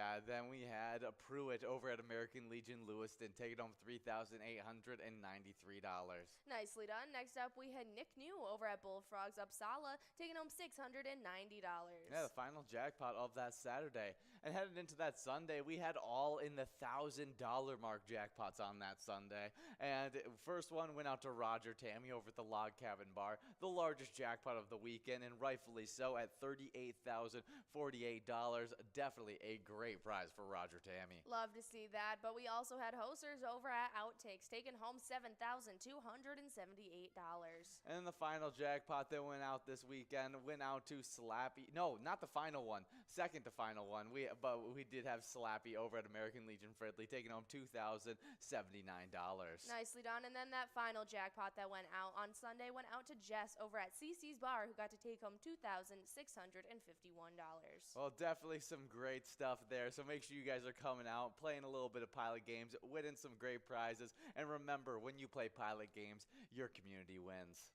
yeah, then we had Pruitt over at American Legion Lewiston taking home $3,893. Nicely done. Next up, we had Nick New over at Bullfrogs Uppsala taking home $690. Yeah, the final jackpot of that Saturday. And headed into that Sunday, we had all in the $1,000 mark jackpots on that Sunday. And first one went out to Roger Tammy over at the Log Cabin Bar, the largest jackpot of the weekend, and rightfully so at $38,048. Definitely a great prize for Roger Tammy. Love to see that, but we also had Hosters over at Outtakes taking home $7,278. And then the final jackpot that went out this weekend went out to Slappy. No, not the final one. Second to final one. But we did have Slappy over at American Legion Fridley taking home $2,079. Nicely done. And then that final jackpot that went out on Sunday went out to Jess over at CC's Bar, who got to take home $2,651. Well, definitely some great stuff there. So make sure you guys are coming out, playing a little bit of Pilot Games, winning some great prizes. And remember, when you play Pilot Games, your community wins.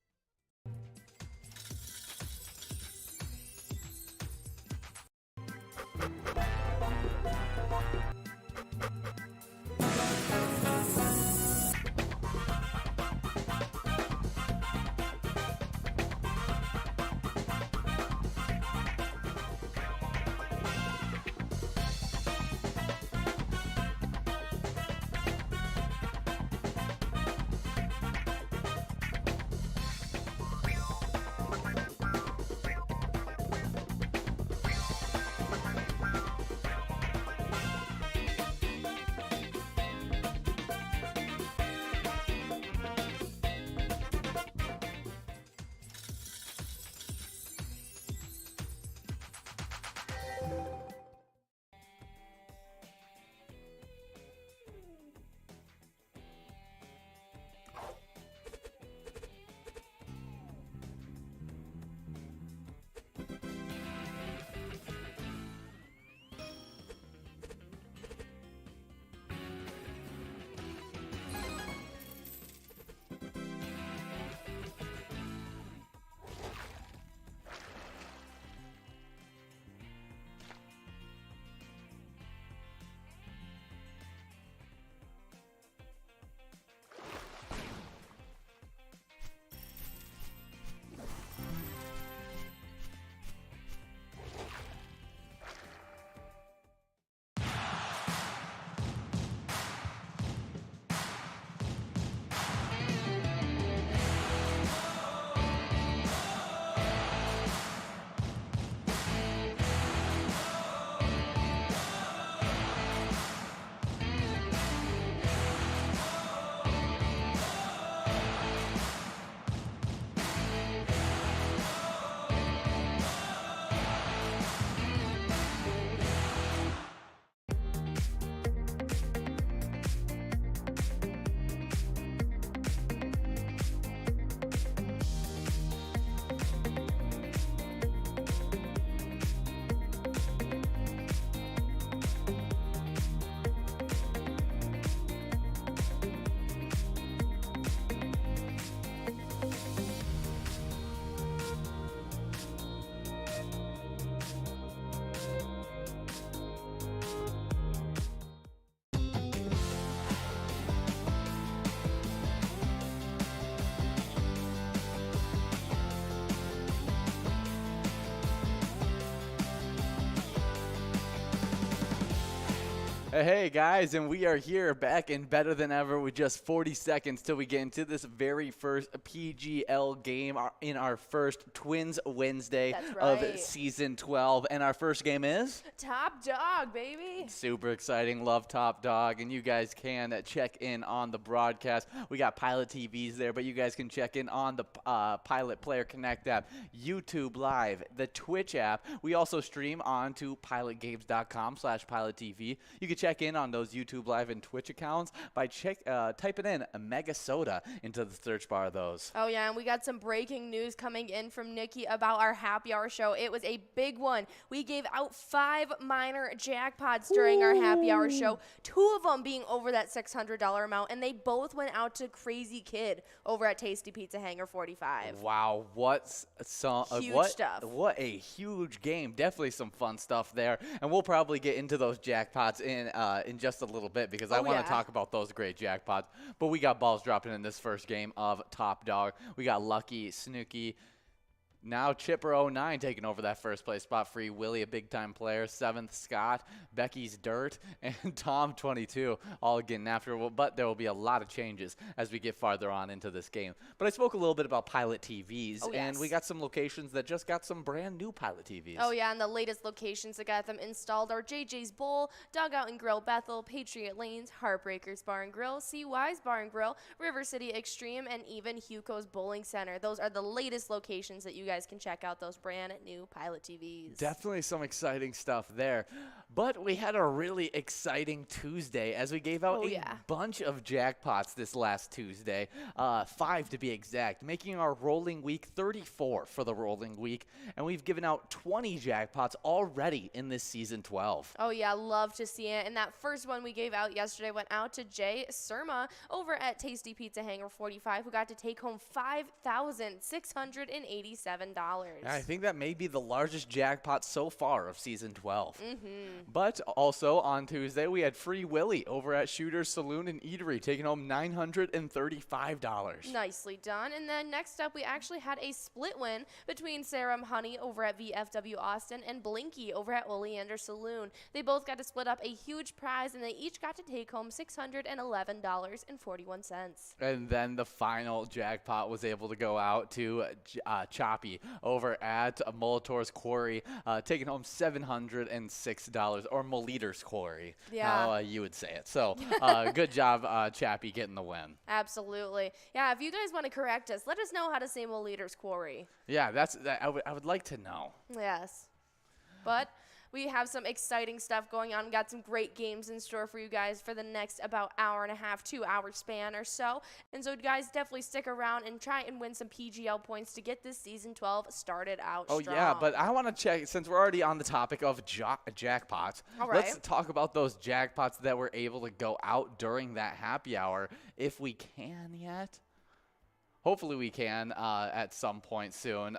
Hey guys, and we are here back in Better Than Ever with just 40 seconds till we get into this very first PGL game in our first Twins Wednesday of Season 12. And our first game is? Top Dog, baby. Super exciting. Love Top Dog. And you guys can check in on the broadcast. We got Pilot TVs there, but you guys can check in on the Pilot Player Connect app, YouTube Live, the Twitch app. We also stream on to pilotgames.com/PilotTV. You can check in on those YouTube Live and Twitch accounts by typing in MegaSota into the search bar of those. Oh, yeah, and we got some breaking news coming in from Nikki about our happy hour show. It was a big one. We gave out 5 minor jackpots during our happy hour show, 2 of them being over that $600 amount, and they both went out to Crazy Kid over at Tasty Pizza Hangar 45. Wow, what Huge stuff. What a huge game. Definitely some fun stuff there. And we'll probably get into those jackpots in just a little bit because I want to talk about those great jackpots. But we got balls dropping in this first game of Top Dog. We got Lucky, Snooky, now Chipper09 taking over that first place spot. Free Willie, a big-time player. 7th, Scott. Becky's Dirt. And Tom22 all getting after it. But there will be a lot of changes as we get farther on into this game. But I spoke a little bit about Pilot TVs. And we got some locations that just got some brand new Pilot TVs. Oh, yeah, and the latest locations that got them installed are JJ's Bowl, Dugout and Grill Bethel, Patriot Lanes, Heartbreakers Bar and Grill, CY's Bar and Grill, River City Extreme, and even Huco's Bowling Center. Those are the latest locations that you guys can check out those brand new Pilot TVs. Definitely some exciting stuff there. But we had a really exciting Tuesday as we gave out a bunch of jackpots this last Tuesday, 5 to be exact, making our rolling week 34 for the rolling week. And we've given out 20 jackpots already in this season 12. Oh, yeah, love to see it. And that first one we gave out yesterday went out to Jay Surma over at Tasty Pizza Hangar 45, who got to take home $5,687. I think that may be the largest jackpot so far of season 12. But also on Tuesday, we had Free Willie over at Shooter's Saloon and Eatery taking home $935. Nicely done. And then next up, we actually had a split win between Sarah Honey over at VFW Austin and Blinky over at Oleander Saloon. They both got to split up a huge prize, and they each got to take home $611.41. And then the final jackpot was able to go out to Choppy over at Molitor's Quarry, taking home $706, or Moliter's Quarry, how you would say it. So good job, Chappie, getting the win. Absolutely. Yeah, if you guys want to correct us, let us know how to say Moliter's Quarry. Yeah, I would like to know. Yes. But we have some exciting stuff going on. We got some great games in store for you guys for the next about hour and a half, 2-hour span or so. And so, guys, definitely stick around and try and win some PGL points to get this season 12 started out strong. Oh, yeah, but I want to check, since we're already on the topic of jackpots, let's talk about those jackpots that were able to go out during that happy hour, if we can yet. Hopefully we can at some point soon.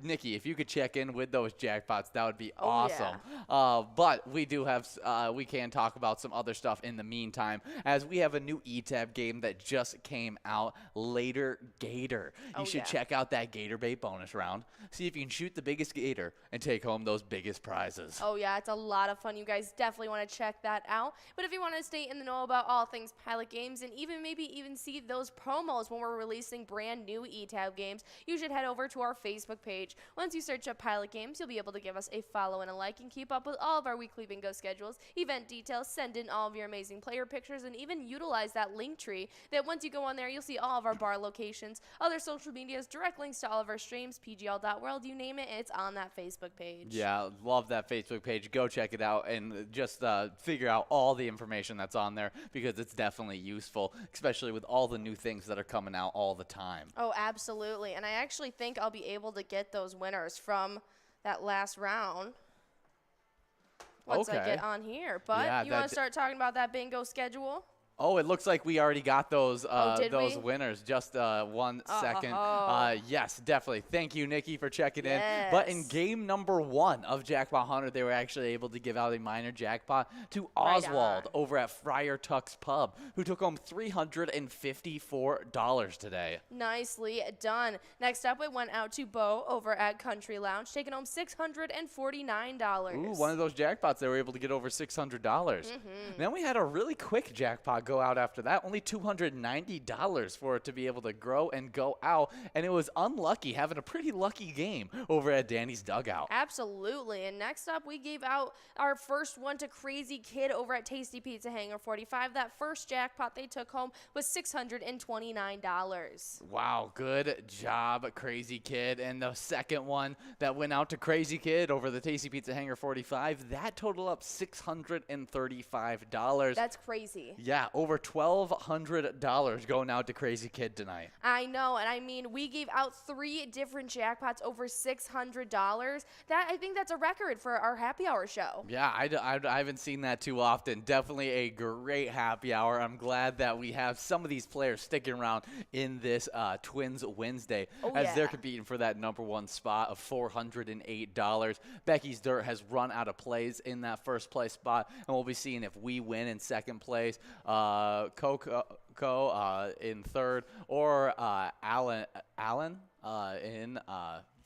Nikki, if you could check in with those jackpots, that would be awesome. Yeah. But we do have, we can talk about some other stuff in the meantime, as we have a new E-Tab game that just came out, Later Gator. You should check out that Gator Bait bonus round. See if you can shoot the biggest gator and take home those biggest prizes. Oh, yeah, it's a lot of fun. You guys definitely want to check that out. But if you want to stay in the know about all things Pilot games and maybe even see those promos when we're releasing brand new E-Tab games, you should head over to our Facebook page. Once you search up Pilot Games, you'll be able to give us a follow and a like and keep up with all of our weekly bingo schedules, event details, send in all of your amazing player pictures, and even utilize that link tree that once you go on there, you'll see all of our bar locations, other social medias, direct links to all of our streams, pgl.world, you name it, it's on that Facebook page. Yeah, love that Facebook page. Go check it out and just figure out all the information that's on there, because it's definitely useful, especially with all the new things that are coming out all the time. Oh, absolutely. And I actually think I'll be able to get those winners from that last round once I get on here. But you want to start talking about that bingo schedule? Oh, it looks like we already got those winners. Just 1 second. Yes, definitely. Thank you, Nikki, for checking in. But in game number 1 of Jackpot Hunter, they were actually able to give out a minor jackpot to Oswald over at Friar Tuck's Pub, who took home $354 today. Nicely done. Next up, it went out to Bo over at Country Lounge, taking home $649. Ooh, one of those jackpots they were able to get over $600. Then we had a really quick jackpot go out after that. Only $290 for it to be able to grow and go out. And it was unlucky, having a pretty lucky game over at Danny's Dugout. Absolutely. And next up, we gave out our first one to Crazy Kid over at Tasty Pizza Hangar 45. That first jackpot they took home was $629. Wow, good job, Crazy Kid. And the second one that went out to Crazy Kid over the Tasty Pizza Hangar 45, that totaled up $635. That's crazy. Yeah, over $1,200 going out to Crazy Kid tonight. I know, and I mean, we gave out 3 different jackpots over $600. I think that's a record for our happy hour show. Yeah, I haven't seen that too often. Definitely a great happy hour. I'm glad that we have some of these players sticking around in this Twins Wednesday they're competing for that #1 spot of $408. Becky's Dirt has run out of plays in that first place spot, and we'll be seeing if we win in second place, Coco in third, or Allen in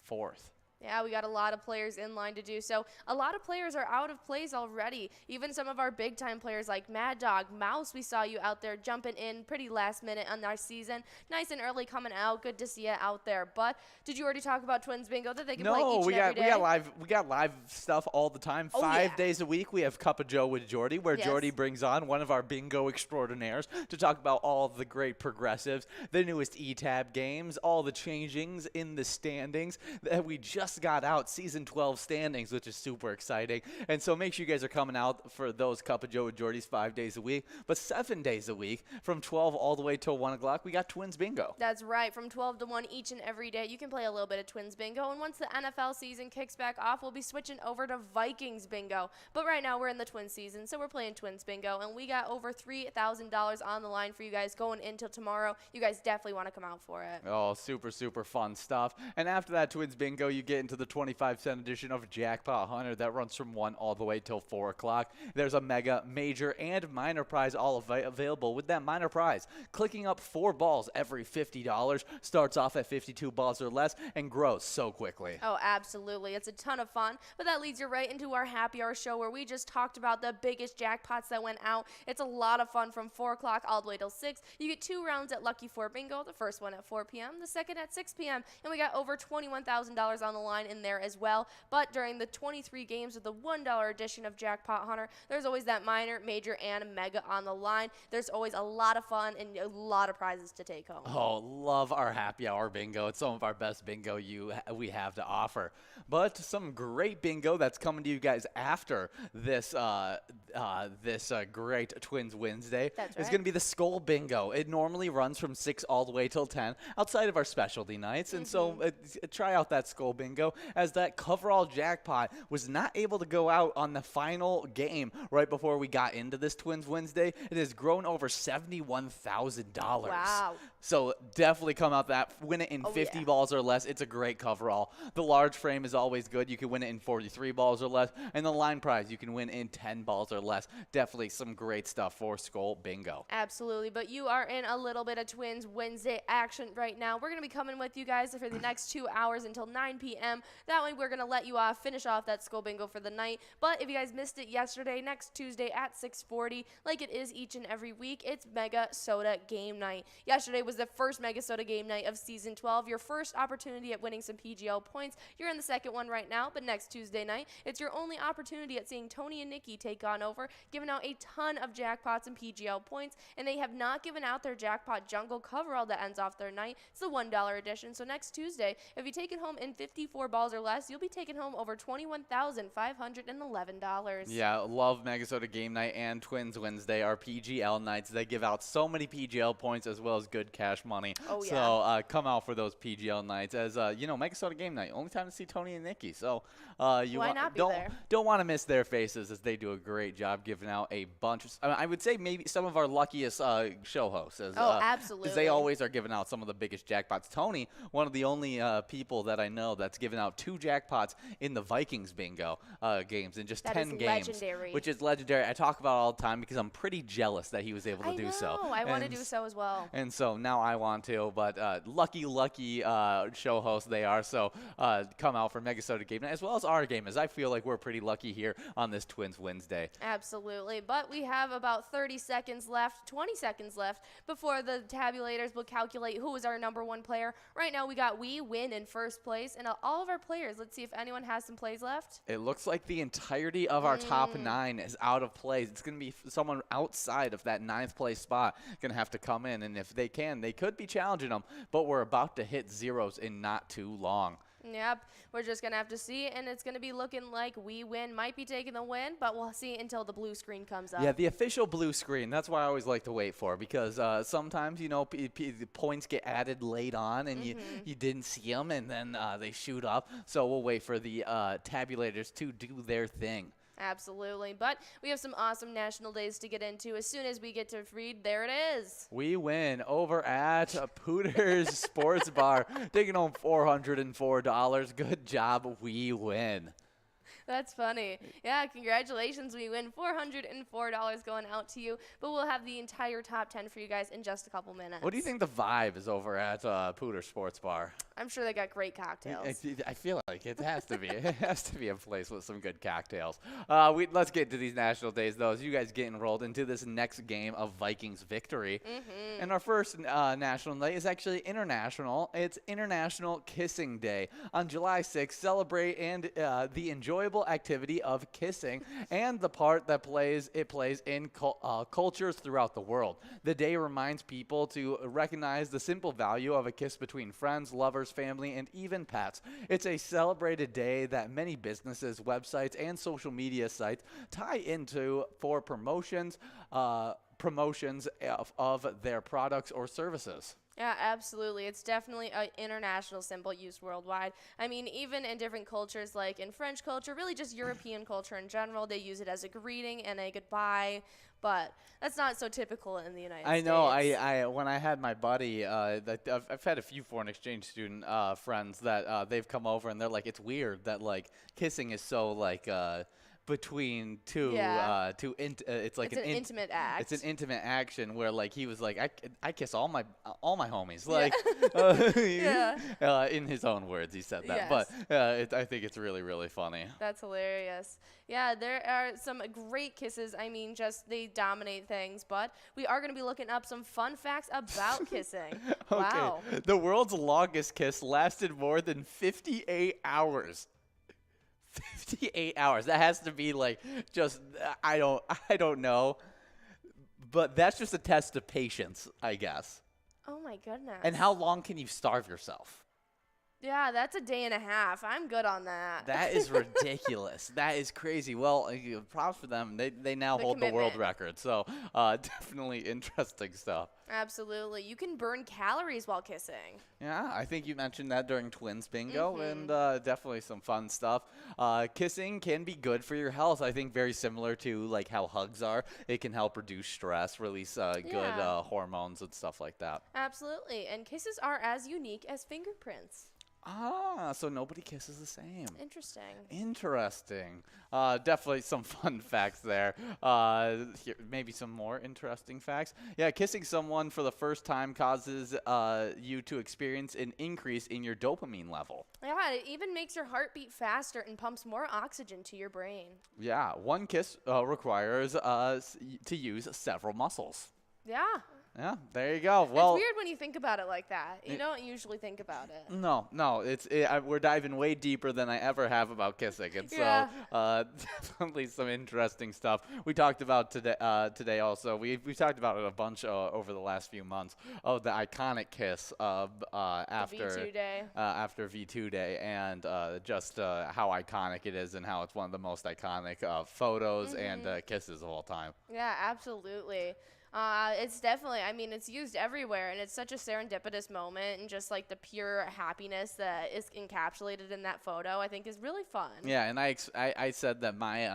fourth. Yeah, we got a lot of players in line to do so. A lot of players are out of plays already. Even some of our big-time players like Mad Dog, Mouse, we saw you out there jumping in pretty last minute on our season. Nice and early coming out. Good to see you out there. But did you already talk about Twins Bingo that they can play each and every day? We got live stuff all the time. 5 days a week, we have Cup of Joe with Jordy, where Jordy brings on one of our bingo extraordinaires to talk about all of the great progressives, the newest ETAB games, all the changings in the standings that we just got out, season 12 standings, which is super exciting. And so make sure you guys are coming out for those Cup of Joe with Jordy's 5 days a week, but 7 days a week from 12 all the way till 1 o'clock. We got Twins Bingo. That's right, from 12 to 1 each and every day. You can play a little bit of Twins Bingo, and once the NFL season kicks back off, we'll be switching over to Vikings Bingo. But right now we're in the Twins season, so we're playing Twins Bingo, and we got over $3,000 on the line for you guys going into tomorrow. You guys definitely want to come out for it. Oh, super, super fun stuff. And after that Twins Bingo, you get into the 25-cent edition of Jackpot Hunter that runs from 1 all the way till 4 o'clock. There's a mega, major, and minor prize all available. With that minor prize, clicking up 4 balls every $50 starts off at 52 balls or less and grows so quickly. Oh, absolutely. It's a ton of fun, but that leads you right into our happy hour show where we just talked about the biggest jackpots that went out. It's a lot of fun from 4 o'clock all the way till 6. You get 2 rounds at Lucky 4 Bingo, the first one at 4 p.m., the second at 6 p.m., and we got over $21,000 on the line in there as well. But during the 23 games of the $1 edition of Jackpot Hunter, there's always that minor, major, and mega on the line. There's always a lot of fun and a lot of prizes to take home. Oh, love our happy hour bingo. It's some of our best bingo we have to offer. But some great bingo that's coming to you guys after this great Twins Wednesday is going to be the Skull Bingo. It normally runs from 6 all the way till 10 outside of our specialty nights. And so try out that Skull Bingo, as that coverall jackpot was not able to go out on the final game right before we got into this Twins Wednesday. It has grown over $71,000. Wow. So definitely come out win it in 50 balls or less. It's a great coverall. The large frame is always good. You can win it in 43 balls or less. And the line prize, you can win in 10 balls or less. Definitely some great stuff for Skull Bingo. Absolutely. But you are in a little bit of Twins Wednesday action right now. We're going to be coming with you guys for the next 2 hours until 9 p.m. That way we're going to let you finish off that Skull Bingo for the night. But if you guys missed it yesterday, next Tuesday at 6:40, like it is each and every week, it's MegaSota Game Night. Yesterday was the first MegaSota Game Night of Season 12, your first opportunity at winning some PGL points. You're in the second one right now, but next Tuesday night, it's your only opportunity at seeing Tony and Nikki take on over, giving out a ton of jackpots and PGL points, and they have not given out their Jackpot Jungle coverall that ends off their night. It's the $1 edition, so next Tuesday, if you take it home in 54 balls or less, you'll be taking home over $21,511. Yeah, love MegaSota Game Night and Twins Wednesday, our PGL nights. They give out so many PGL points as well as good cash money. Oh, yeah. So come out for those PGL nights. As MegaSota Game Night, only time to see Tony and Nikki. So don't want to miss their faces, as they do a great job giving out a bunch of, I would say maybe some of our luckiest show hosts. Absolutely. Because they always are giving out some of the biggest jackpots. Tony, one of the only people that I know that's given out 2 jackpots in the Vikings bingo games in just That 10 is games, legendary. which is legendary. I talk about it all the time because I'm pretty jealous that he was able to do so. I want to do so as well. And so now I want to, but lucky show hosts they are. So come out for MegaSota game night as well as our game, as I feel like we're pretty lucky here on this TwinsWinsDay. Absolutely. But we have about 30 seconds left, 20 seconds left before the tabulators will calculate who is our number 1 player. Right now we got We Win in first place, and all of our players. Let's see if anyone has some plays left. It looks like the entirety of our top 9 is out of plays. It's going to be someone outside of that 9th place spot going to have to come in, and if they can, they could be challenging them, but we're about to hit zeros in not too long. Yep, we're just going to have to see, and it's going to be looking like We Win might be taking the win, but we'll see until the blue screen comes up. Yeah, the official blue screen, that's what I always like to wait for, because sometimes, you know, points get added late on, and you didn't see them, and then they shoot up. So we'll wait for the tabulators to do their thing. Absolutely. But we have some awesome national days to get into. As soon as we get to read, there it is. We win over at Pooters Sports Bar, taking home $404. Good job. We win. That's funny. Yeah, congratulations. We win $404 going out to you, but we'll have the entire top 10 for you guys in just a couple minutes. What do you think the vibe is over at Pooters Sports Bar? I'm sure they got great cocktails. I feel like it has to be. It has to be a place with some good cocktails. Let's get to these national days, though, as you guys get enrolled into this next game of Vikings victory. And our first national day is actually international. It's International Kissing Day. On July 6th, celebrate and the enjoyable activity of kissing and the part that it plays in cultures throughout the world. The day reminds people to recognize the simple value of a kiss between friends, lovers, family, and even pets. It's a celebrated day that many businesses, websites, and social media sites tie into for promotions of their products or services. Yeah, absolutely. It's definitely an international symbol used worldwide. I mean, even in different cultures, like in French culture, really just European culture in general, they use it as a greeting and a goodbye. But that's not so typical in the United States. I know. I when I had my buddy, I've had a few foreign exchange student friends that they've come over and they're like, it's weird that like kissing is so like. Between two, it's like an intimate act. It's an intimate action where, like, he was like, I kiss all my homies, like, in his own words, he said that. Yes. But I think it's really, really funny. That's hilarious. Yeah, there are some great kisses. I mean, just they dominate things. But we are going to be looking up some fun facts about kissing. Okay. Wow. The world's longest kiss lasted more than 58 hours. 58 hours. That has to be like just I don't know. But that's just a test of patience, I guess. Oh my goodness. And how long can you starve yourself? Yeah, that's a day and a half. I'm good on that. That is ridiculous. That is crazy. Well, props for them. They now hold the world record. So definitely interesting stuff. Absolutely. You can burn calories while kissing. Yeah, I think you mentioned that during Twins Bingo, and definitely some fun stuff. Kissing can be good for your health. I think very similar to like how hugs are. It can help reduce stress, release good hormones and stuff like that. Absolutely. And kisses are as unique as fingerprints. Ah, so nobody kisses the same. Interesting. Definitely some fun facts there. Here, maybe some more interesting facts. Yeah, kissing someone for the first time causes you to experience an increase in your dopamine level. Yeah, it even makes your heart beat faster and pumps more oxygen to your brain. Yeah, one kiss requires to use several muscles. Yeah. Yeah, there you go. Well, it's weird when you think about it like that. You don't usually think about it. No, we're diving way deeper than I ever have about kissing, and so definitely some interesting stuff. We talked about today also. We've talked about it a bunch over the last few months. Oh, the iconic kiss after V2 Day. After V2 Day, and just how iconic it is, and how it's one of the most iconic photos and kisses of all time. Yeah, absolutely. It's definitely, I mean, it's used everywhere, and it's such a serendipitous moment, and just like the pure happiness that is encapsulated in that photo, I think is really fun. Yeah, and I said that my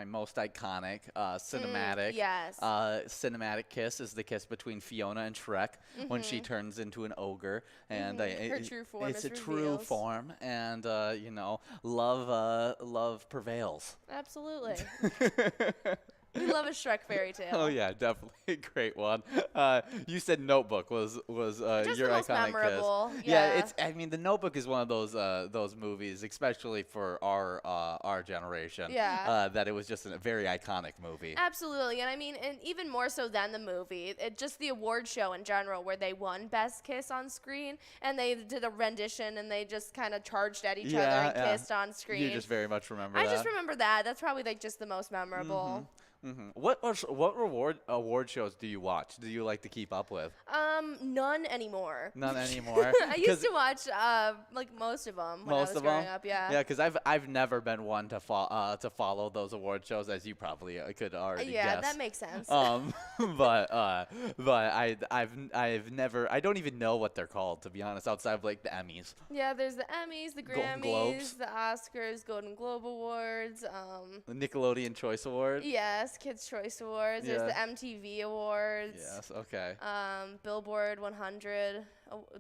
most iconic Yes. cinematic kiss is the kiss between Fiona and Shrek when she turns into an ogre, and Her true form it's is a true revealed. form, and love prevails. Absolutely. We love a Shrek fairy tale. Oh yeah, definitely a great one. You said Notebook was Just your the most iconic memorable. kiss. Yeah. It's. I mean, the Notebook is one of those movies, especially for our generation. Yeah. That it was just a very iconic movie. Absolutely, and I mean, and even more so than the movie, just the award show in general, where they won Best Kiss on screen, and they did a rendition, and they just kind of charged at each other and kissed on screen. You just very much remember I that. just remember that. That's probably like just the most memorable. What award shows do you watch? Do you like to keep up with? None anymore. None anymore. I used to watch like most of them when I was growing up. Yeah. Yeah, because I've never been one to follow those award shows, as you probably could already Yeah, guess. that makes sense. But I've never. I don't even know what they're called, to be honest, outside of like the Emmys. Yeah, there's the Emmys, the Golden Grammys, Globes. the Oscars, Golden Globe Awards. The Nickelodeon Choice Award. Yes, Kids' Choice Awards. Yeah. There's the MTV Awards. Yes. Okay. Billboard 100,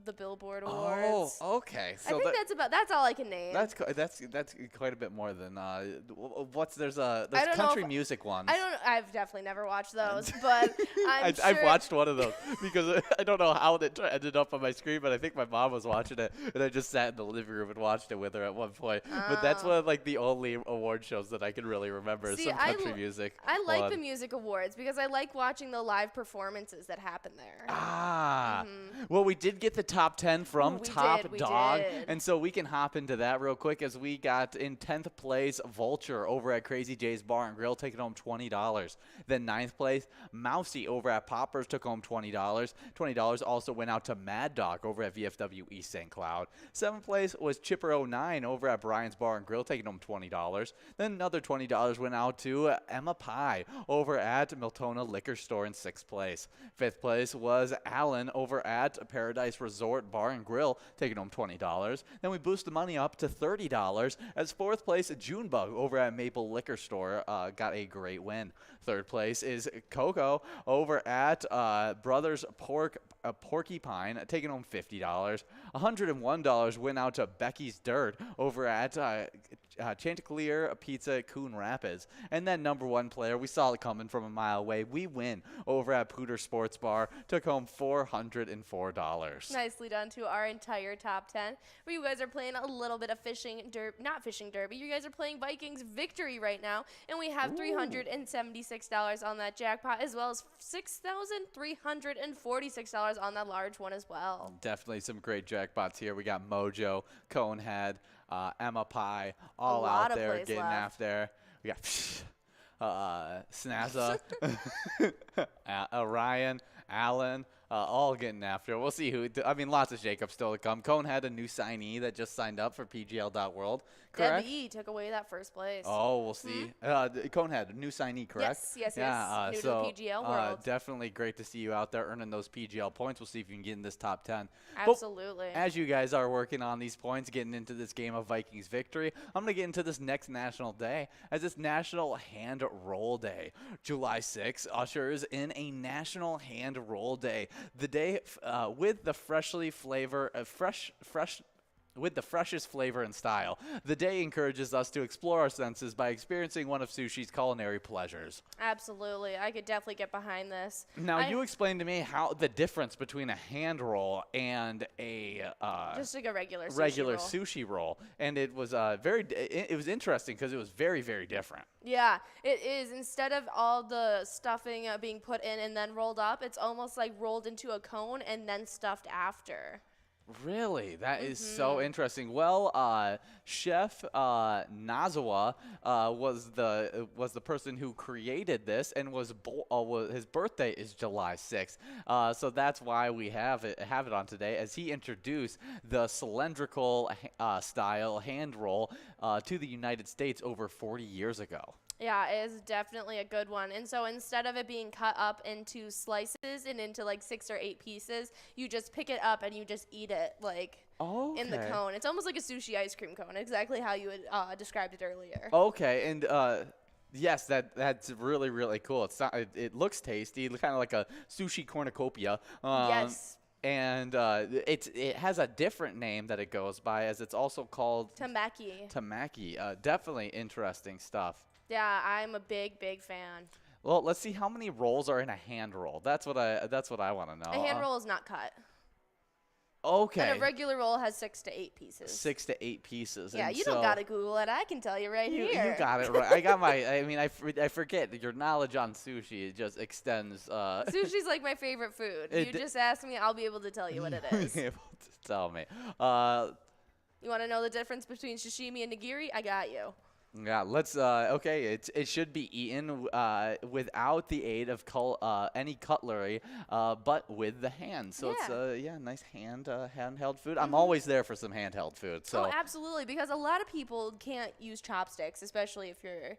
the Billboard Awards. Oh, okay. I think that's all I can name. That's quite a bit more than there's I don't know country if- music ones. I've definitely never watched those, but I'm sure. I've watched one of those because I don't know how it ended up on my screen, but I think my mom was watching it, and I just sat in the living room and watched it with her at one point. But that's one of like the only award shows that I can really remember is See, some country music. I like one. the music awards because I like watching the live performances that happen there. Well, we did get the top 10 from Ooh, we Top did, we Dog, did. and so we can hop into that real quick as we got in 10th place Vulture over at Crazy J's Bar and Grill taking home $20. Then 9th place Mousy over at Poppers took home $20. $20 also went out to Mad Dog over at VFW East St. Cloud. 7th place was Chipper09 over at Brian's Bar and Grill taking home $20. Then another $20 went out to Emma Pie over at Miltona Liquor Store in 6th place. 5th place was Alan over at Paradise Resort Bar and Grill taking home $20. Then we boosted the money up to $30 as 4th place Junebug over at Maple Liquor Store got a great win. 3rd place is Coco over at Brothers Porcupine taking home $50. $101 went out to Becky's Dirt over at Chanticleer Pizza Coon Rapids. And then number one player, we saw it coming from a mile away. We win over at Pooter Sports Bar, took home $404. Nicely done to our entire top 10. Where you guys are playing a little bit of not fishing derby. You guys are playing Vikings victory right now, and we have $376 on that jackpot, as well as $6,346 on that large one as well. Definitely some great jackpots here. We got Mojo, Conehead, Emma Pie, all lot out of there plays getting left. after. We got Snazza, Ryan, Allen, all getting after. We'll see who. I mean, lots of shakeups still to come. Conehead, a new signee that just signed up for PGL.World. Correct? Debbie took away that first place. Oh, we'll see. Conehead, new signee, correct? Yes. Yeah, New so, to the PGL world. definitely great to see you out there earning those PGL points. We'll see if you can get in this top 10. Absolutely. But as you guys are working on these points, getting into this game of Vikings victory, I'm going to get into this next national day as it's National Hand Roll Day. July 6th ushers in a National Hand Roll Day. The day with the with the freshest flavor and style. The day encourages us to explore our senses by experiencing one of sushi's culinary pleasures. Absolutely. I could definitely get behind this. Now, you explained to me how the difference between a hand roll and a just like a regular regular roll. sushi roll, and it was it was interesting because it was very, very different. Yeah, it is. Instead of all the stuffing being put in and then rolled up, it's almost like rolled into a cone and then stuffed after. Really? That is so interesting. Well, Chef Nazawa was the person who created this, and his birthday is July 6th. So that's why we have it on today, as he introduced the cylindrical style hand roll to the United States over 40 years ago. Yeah, it is definitely a good one. And so instead of it being cut up into slices and into like 6 or 8 pieces, you just pick it up and you just eat it like in the Okay. cone. It's almost like a sushi ice cream cone, exactly how you had described it earlier. Okay, and yes, that's really really cool. It looks tasty, kind of like a sushi cornucopia. Yes. And it has a different name that it goes by, as it's also called Tamaki. tamaki. Definitely interesting stuff. Yeah, I'm a big fan. Well, let's see how many rolls are in a hand roll. That's what I want to know. A hand roll is not cut. Okay. And a regular roll has 6 to 8 pieces. 6 to 8 pieces. Yeah, and you so don't gotta Google it. I can tell you right you here. got it right. I got my. I mean, I forget that your knowledge on sushi. It just extends. Sushi's like my favorite food. You just ask me, I'll be able to tell you what it is. Able to tell me. You want to know the difference between sashimi and nigiri? I got you. Yeah, let's. Okay, it should be eaten without the aid of any cutlery, but with the hand. So it's nice handheld food. I'm always there for some handheld food. So Oh, absolutely, because a lot of people can't use chopsticks, especially if you're.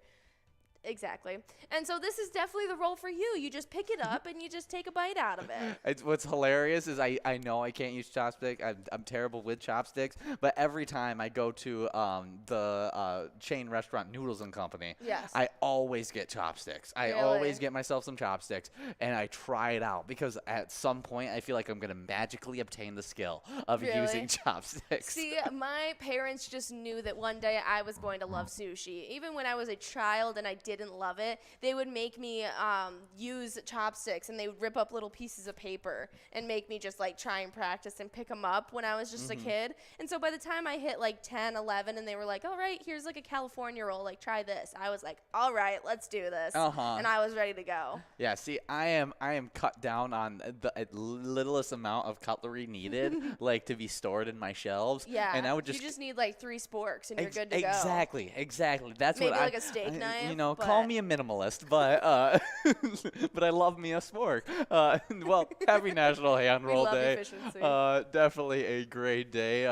Exactly. And so this is definitely the roll for you. You just pick it up and you just take a bite out of it. What's hilarious is I know I can't use chopsticks. I'm terrible with chopsticks. But every time I go to the chain restaurant Noodles and Company, Yes. I always get chopsticks. I Really? always get myself some chopsticks, and I try it out because at some point I feel like I'm going to magically obtain the skill of Really? using chopsticks. See, my parents just knew that one day I was going to love sushi. Even when I was a child and I didn't love it, they would make me use chopsticks, and they would rip up little pieces of paper and make me just like try and practice and pick them up when I was just a kid. And so by the time I hit like 10, 11, and they were like, all right, here's like a California roll, like try this. I was like, all right, let's do this. And I was ready to go. Yeah, see, I am cut down on the littlest amount of cutlery needed, like to be stored in my shelves. Yeah, and I would you just need like 3 sporks and you're good to exactly, go. Exactly. That's Maybe what like a steak knife. You know, call me a minimalist, but but I love me a spork. Well, happy National Hand Roll love Day. efficiency. Definitely a great day.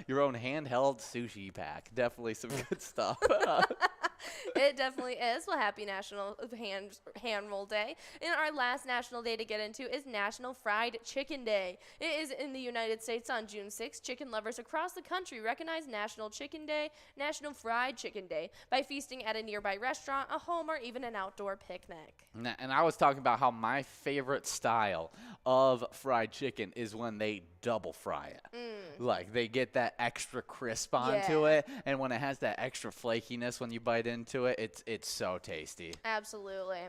Your own handheld sushi pack. Definitely some good stuff. It definitely is. Well, happy National Hand Roll Day. And our last national day to get into is National Fried Chicken Day. It is in the United States on June 6th. Chicken lovers across the country recognize National Chicken Day, National Fried Chicken Day, by feasting at a nearby restaurant, a home, or even an outdoor picnic. And I was talking about how my favorite style of fried chicken is when they double fry it. Like they get that extra crisp onto it, and when it has that extra flakiness when you bite into it, it's so tasty. Absolutely.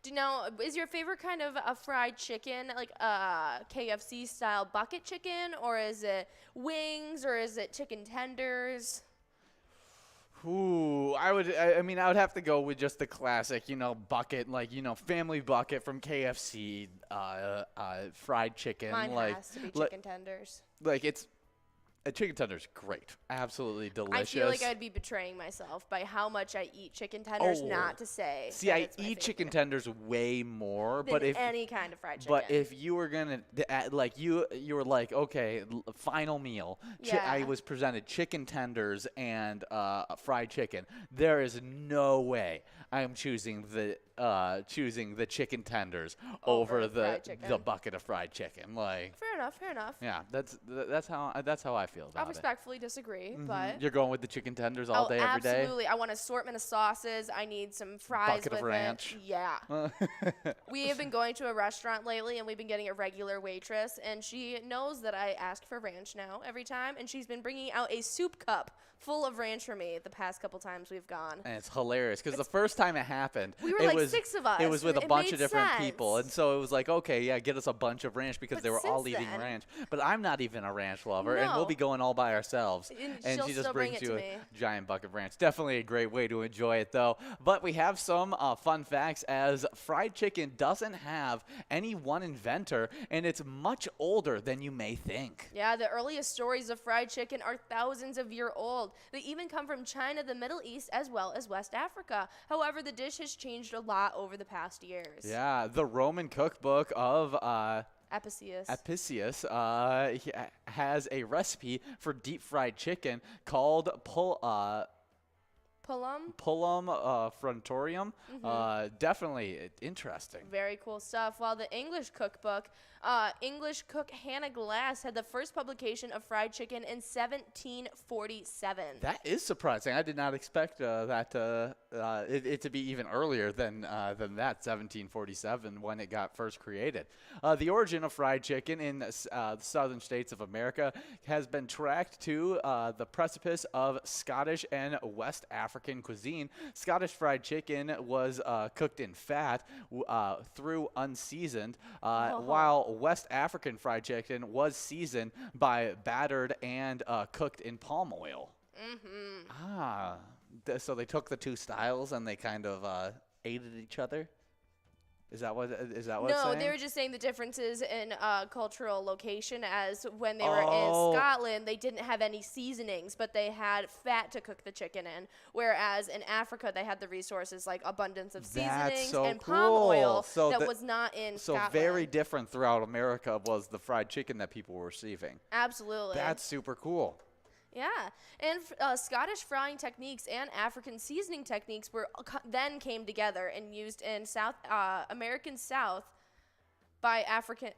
Do you know, is your favorite kind of a fried chicken like KFC style bucket chicken, or is it wings, or is it chicken tenders? Ooh, I would have to go with just the classic, bucket, like, family bucket from KFC, fried chicken. Mine like, has to be chicken tenders. Like a chicken tender's great. Absolutely delicious. I feel like I'd be betraying myself by how much I eat chicken tenders, not to say. See, I eat chicken tenders way more, than but if any kind of fried chicken. But if you were gonna you were like, okay, final meal. I was presented chicken tenders and fried chicken. There is no way I'm choosing the chicken tenders over the bucket of fried chicken. Like, fair enough. yeah, that's how I feel about I'll respectfully disagree, but you're going with the chicken tenders all day, every day. Absolutely. I want an assortment of sauces. I need some fries Bucket with of ranch. it. Yeah. We have been going to a restaurant lately, and we've been getting a regular waitress, and she knows that I ask for ranch now every time, and she's been bringing out a soup cup full of ranch for me the past couple times we've gone. And it's hilarious because the first time it happened, we were it like was 6 of us. It was with a It bunch made of different sense. people, and so it was like, okay, yeah, get us a bunch of ranch because But they were all since eating then- ranch. But I'm not even a ranch lover, and we'll No. be going all by ourselves. And she'll she just still bring brings it you to a me. giant bucket of ranch. Definitely a great way to enjoy it, though. But we have some fun facts, as fried chicken doesn't have any one inventor, and it's much older than you may think. Yeah, the earliest stories of fried chicken are thousands of years old. They even come from China, the Middle East, as well as West Africa. However, the dish has changed a lot over the past years. Yeah, the Roman cookbook of Apicius. He has a recipe for deep fried chicken called Pullum Frontorium. Definitely interesting. Very cool stuff. While the English cookbook, English cook Hannah Glass had the first publication of fried chicken in 1747. That is surprising. I did not expect it to be even earlier than that, 1747, when it got first created. The origin of fried chicken in the southern states of America has been tracked to the precipice of Scottish and West African cuisine. Scottish fried chicken was cooked in fat through unseasoned, while West African fried chicken was seasoned by battered and cooked in palm oil. So they took the two styles and they kind of aided each other. Is that what it's saying? No, they were just saying the differences in cultural location, as when they were in Scotland, they didn't have any seasonings, but they had fat to cook the chicken in, whereas in Africa, they had the resources like abundance of seasonings and palm oil that was not in Scotland. So very different throughout America was the fried chicken that people were receiving. Absolutely. That's super cool. Yeah, and Scottish frying techniques and African seasoning techniques then came together and used in American South by Africans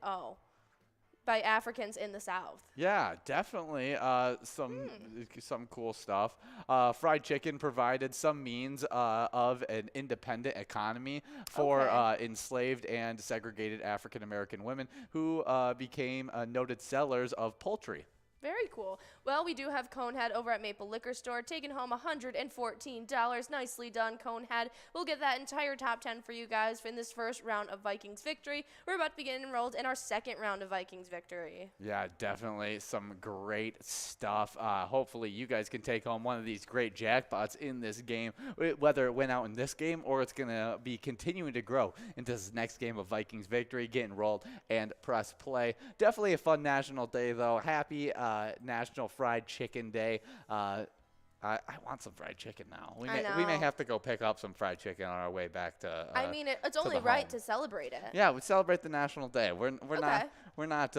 in the South. Yeah, definitely. Some cool stuff. Fried chicken provided some means of an independent economy for enslaved and segregated African American women who became noted sellers of poultry. Very cool. Well, we do have Conehead over at Maple Liquor Store, taking home $114. Nicely done, Conehead. We'll get that entire top 10 for you guys in this first round of Vikings victory. We're about to begin enrolled in our second round of Vikings victory. Yeah, definitely some great stuff. Hopefully you guys can take home one of these great jackpots in this game, whether it went out in this game or it's going to be continuing to grow into this next game of Vikings victory. Get enrolled and press play. Definitely a fun national day, though. Happy National Fried Chicken Day. I want some fried chicken now. We may have to go pick up some fried chicken on our way back to. It's only right to celebrate it. Yeah, we celebrate the National Day. We like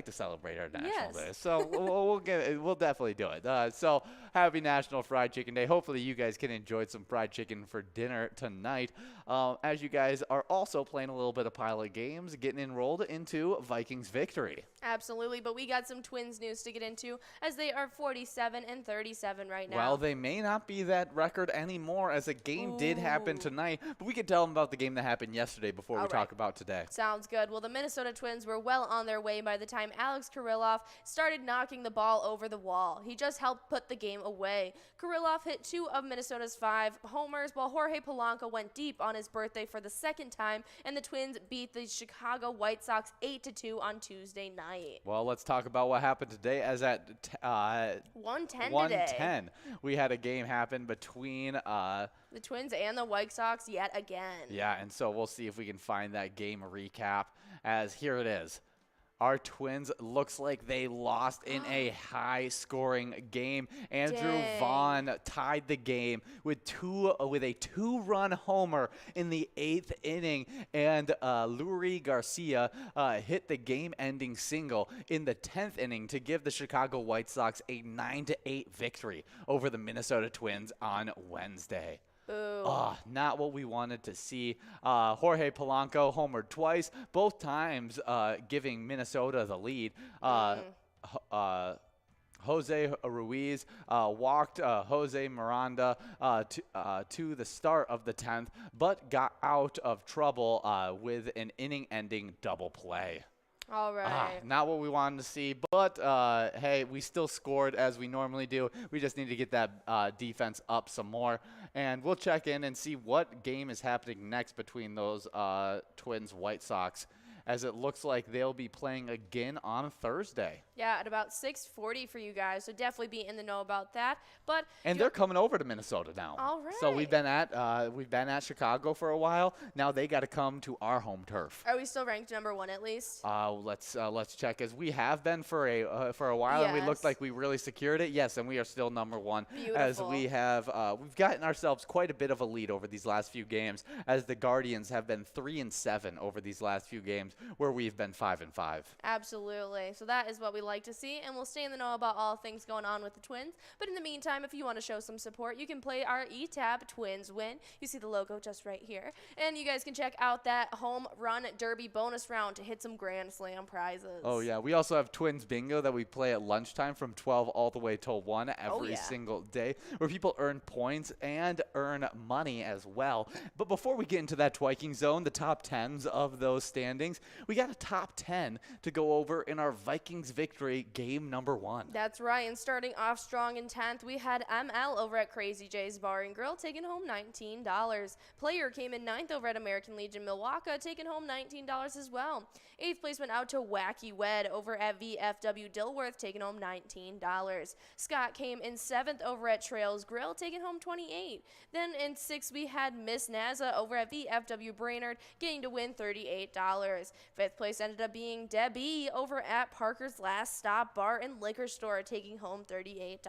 to celebrate our National Day, so we'll definitely do it. So happy National Fried Chicken Day. Hopefully you guys can enjoy some fried chicken for dinner tonight. As you guys are also playing a little bit of Pilot games, getting enrolled into Vikings victory. Absolutely, but we got some Twins news to get into, as they are 47-37 right now. Well, they may not be that record anymore, as a game did happen tonight, but we can tell them about the game that happened yesterday before we talk about today. Sounds good. Well, the Minnesota Twins were well on their way by the time Alex Kirilloff started knocking the ball over the wall. He just helped put the game away. Kirilloff hit 2 of Minnesota's 5 homers, while Jorge Polanco went deep on his birthday for the second time, and the Twins beat the Chicago White Sox 8-2 on Tuesday night. Well, let's talk about what happened today, as at 1:10 we had a game happen between the Twins and the White Sox yet again. Yeah, and so we'll see if we can find that game recap, as here it is. Our Twins looks like they lost in a high-scoring game. Andrew Vaughn tied the game with a two-run homer in the 8th inning, and Lurie Garcia hit the game-ending single in the 10th inning to give the Chicago White Sox a 9-8 victory over the Minnesota Twins on Wednesday. Not what we wanted to see. Jorge Polanco homered twice, both times giving Minnesota the lead. Jose Ruiz walked Jose Miranda to the start of the 10th, but got out of trouble with an inning-ending double play. All right. Not what we wanted to see, but hey, we still scored as we normally do. We just need to get that defense up some more, and we'll check in and see what game is happening next between those Twins White Sox, as it looks like they'll be playing again on Thursday. Yeah, at about 6:40 for you guys, so definitely be in the know about that. And they're coming over to Minnesota now. All right. So we've been at Chicago for a while. Now they got to come to our home turf. Are we still ranked number 1 at least? Let's check, as we have been for a while, and we looked like we really secured it. Yes, and we are still number 1. Beautiful. As we have we've gotten ourselves quite a bit of a lead over these last few games, as the Guardians have been 3-7 over these last few games. games where we've been 5-5. Absolutely. So that is what we like to see, and we'll stay in the know about all things going on with the Twins. But in the meantime, if you want to show some support, you can play our eTab Twins Win. You see the logo just right here. And you guys can check out that home run derby bonus round to hit some Grand Slam prizes. Oh, yeah. We also have Twins Bingo that we play at lunchtime from 12 all the way till 1 every single day, where people earn points and earn money as well. But before we get into that Twiking Zone, the top 10s of those standings, we got a top 10 to go over in our Vikings victory game number 1. That's right. And starting off strong in 10th, we had ML over at Crazy J's Bar and Grill taking home $19. Player came in 9th over at American Legion Milwaukee, taking home $19 as well. 8th place went out to Wacky Wed over at VFW Dilworth, taking home $19. Scott came in 7th over at Trails Grill, taking home $28. Then in 6th, we had Miss Naza over at VFW Brainerd, getting to win $38. 5th place ended up being Debbie over at Parker's Last Stop Bar and Liquor Store, taking home $38.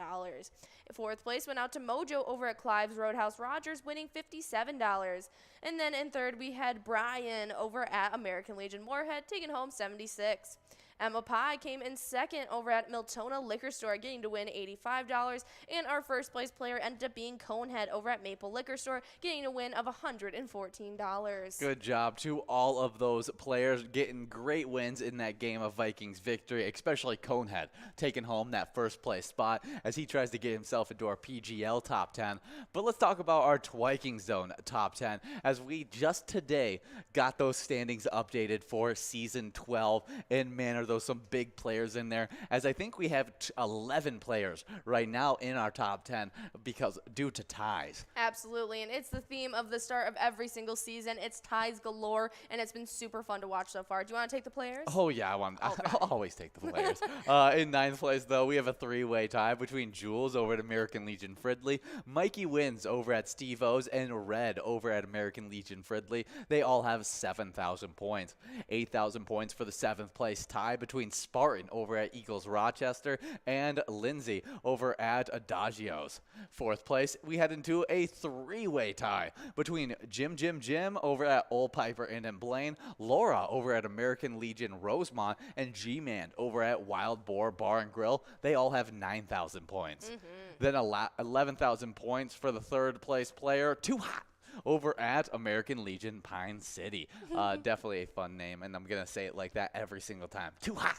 4th place went out to Mojo over at Clive's Roadhouse Rogers, winning $57. And then in 3rd, we had Brian over at American Legion Moorhead, taking home $76. Emma Pye came in 2nd over at Miltona Liquor Store, getting to win $85. And our first place player ended up being Conehead over at Maple Liquor Store, getting a win of $114. Good job to all of those players getting great wins in that game of Vikings victory, especially Conehead taking home that first place spot as he tries to get himself into our PGL top 10. But let's talk about our Twiking Zone top 10, as we just today got those standings updated for season 12. And man, are those some big players in there, as I think we have 11 players right now in our top 10 because due to ties. Absolutely, and it's the theme of the start of every single season. It's ties galore, and it's been super fun to watch so far. Do you want to take the players? Oh yeah, I'll always take the players. In 9th place though, we have a 3-way tie between Jules over at American Legion Fridley, Mikey Wins over at Steve O's, and Red over at American Legion Fridley. They all have 7,000 points. 8,000 points for the 7th place tie between Spartan over at Eagles Rochester and Lindsay over at Adagios. 4th place, we head into a 3-way tie between Jim over at Old Piper and Blaine, Laura over at American Legion Rosemont, and G-Man over at Wild Boar Bar and Grill. They all have 9,000 points. Then 11,000 points for the 3rd place player, Too Hot over at American Legion Pine City. Definitely a fun name, and I'm going to say it like that every single time. Too hot.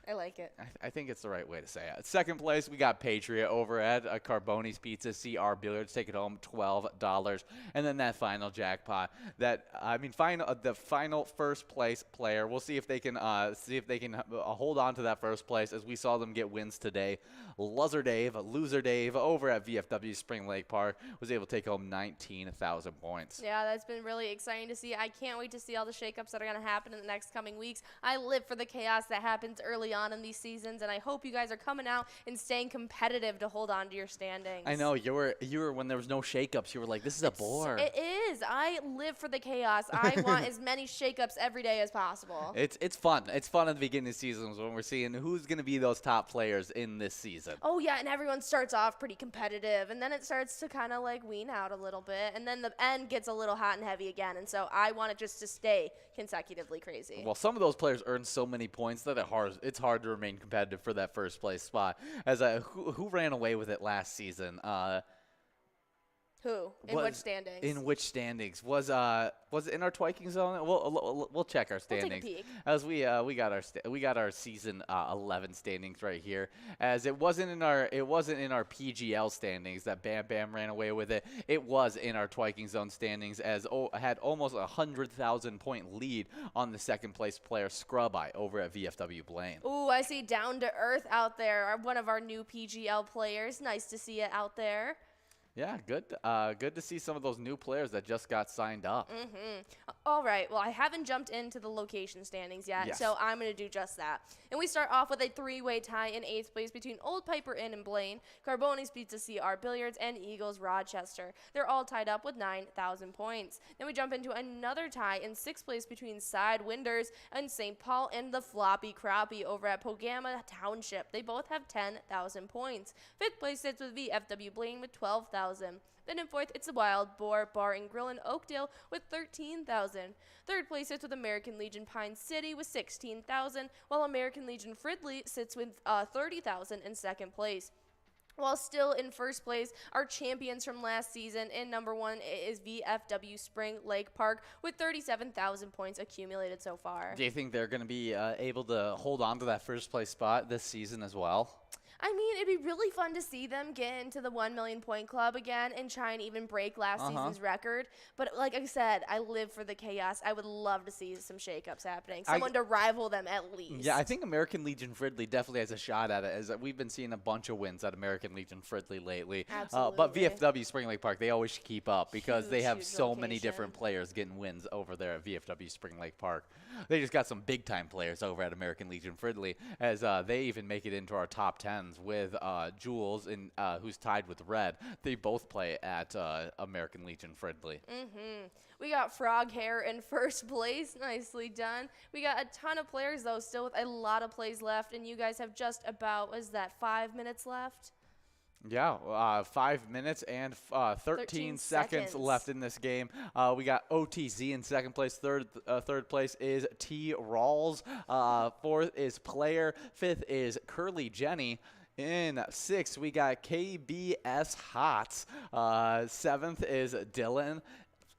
I like it. I think it's the right way to say it. 2nd place, we got Patriot over at Carboni's Pizza, CR Billiards, taking home $12. And then that final jackpot, the final first place player. We'll see if they can hold on to that first place, as we saw them get wins today. Loser Dave over at VFW Spring Lake Park was able to take home 19,000 points. Yeah, that's been really exciting to see. I can't wait to see all the shakeups that are going to happen in the next coming weeks. I live for the chaos that happens early on in these seasons, and I hope you guys are coming out and staying competitive to hold on to your standings. I know you were when there was no shakeups, you were like, this is a bore. It is. I live for the chaos. I want as many shakeups every day as possible. It's fun. It's fun at the beginning of seasons when we're seeing who's going to be those top players in this season. Oh yeah, and everyone starts off pretty competitive, and then it starts to kind of like wean out a little bit, and then the end gets a little hot and heavy again, and so I want it just to stay consecutively crazy. Well, some of those players earn so many points that it's hard to remain competitive for that first place spot. As who ran away with it last season? Who? In which standings? In which standings? Was it in our Twiking Zone? We'll check our standings. We'll take a peek. As we got our season 11 standings right here. As it wasn't in our PGL standings that Bam Bam ran away with it. It was in our Twiking Zone standings, as had almost 100,000 point lead on the 2nd place player Scrub Eye over at VFW Blaine. Ooh, I see Down to Earth out there, one of our new PGL players. Nice to see it out there. Yeah, good. Good to see some of those new players that just got signed up. All right. Well, I haven't jumped into the location standings yet, so I'm going to do just that. And we start off with a 3-way tie in 8th place between Old Piper Inn and Blaine, Carboni's Pizza CR Billiards, and Eagles Rochester. They're all tied up with 9,000 points. Then we jump into another tie in 6th place between Sidewinders and St. Paul and the Floppy Crappie over at Pogama Township. They both have 10,000 points. 5th place sits with VFW Blaine with 12,000 12,000. Then in fourth, it's the Wild Boar Bar and Grill in Oakdale with 13,000. Third place sits with American Legion Pine City with 16,000, while American Legion Fridley sits with 30,000 in second place. While still in first place, our champions from last season in number one is VFW Spring Lake Park with 37,000 points accumulated so far. Do you think they're going to be able to hold on to that first place spot this season as well? I mean, it'd be really fun to see them get into the 1 million point club again and try and even break last season's record. But like I said, I live for the chaos. I would love to see some shakeups happening. Someone to rival them at least. Yeah, I think American Legion Fridley definitely has a shot at it, as we've been seeing a bunch of wins at American Legion Fridley lately. Absolutely. But VFW Spring Lake Park, they always keep up because they have huge so many location. different players getting wins over there at VFW Spring Lake Park. They just got some big-time players over at American Legion Fridley, as they even make it into our top 10s with Jules, who's tied with Red. They both play at American Legion Fridley. We got Frog Hair in first place. Nicely done. We got a ton of players, though, still with a lot of plays left, and you guys have just about, 5 minutes left? Yeah, 5 minutes and 13 seconds left in this game. We got OTZ in second place. Third place is T. Rawls. Fourth is Player. Fifth is Curly Jenny. In sixth, we got KBS Hots. Seventh is Dylan.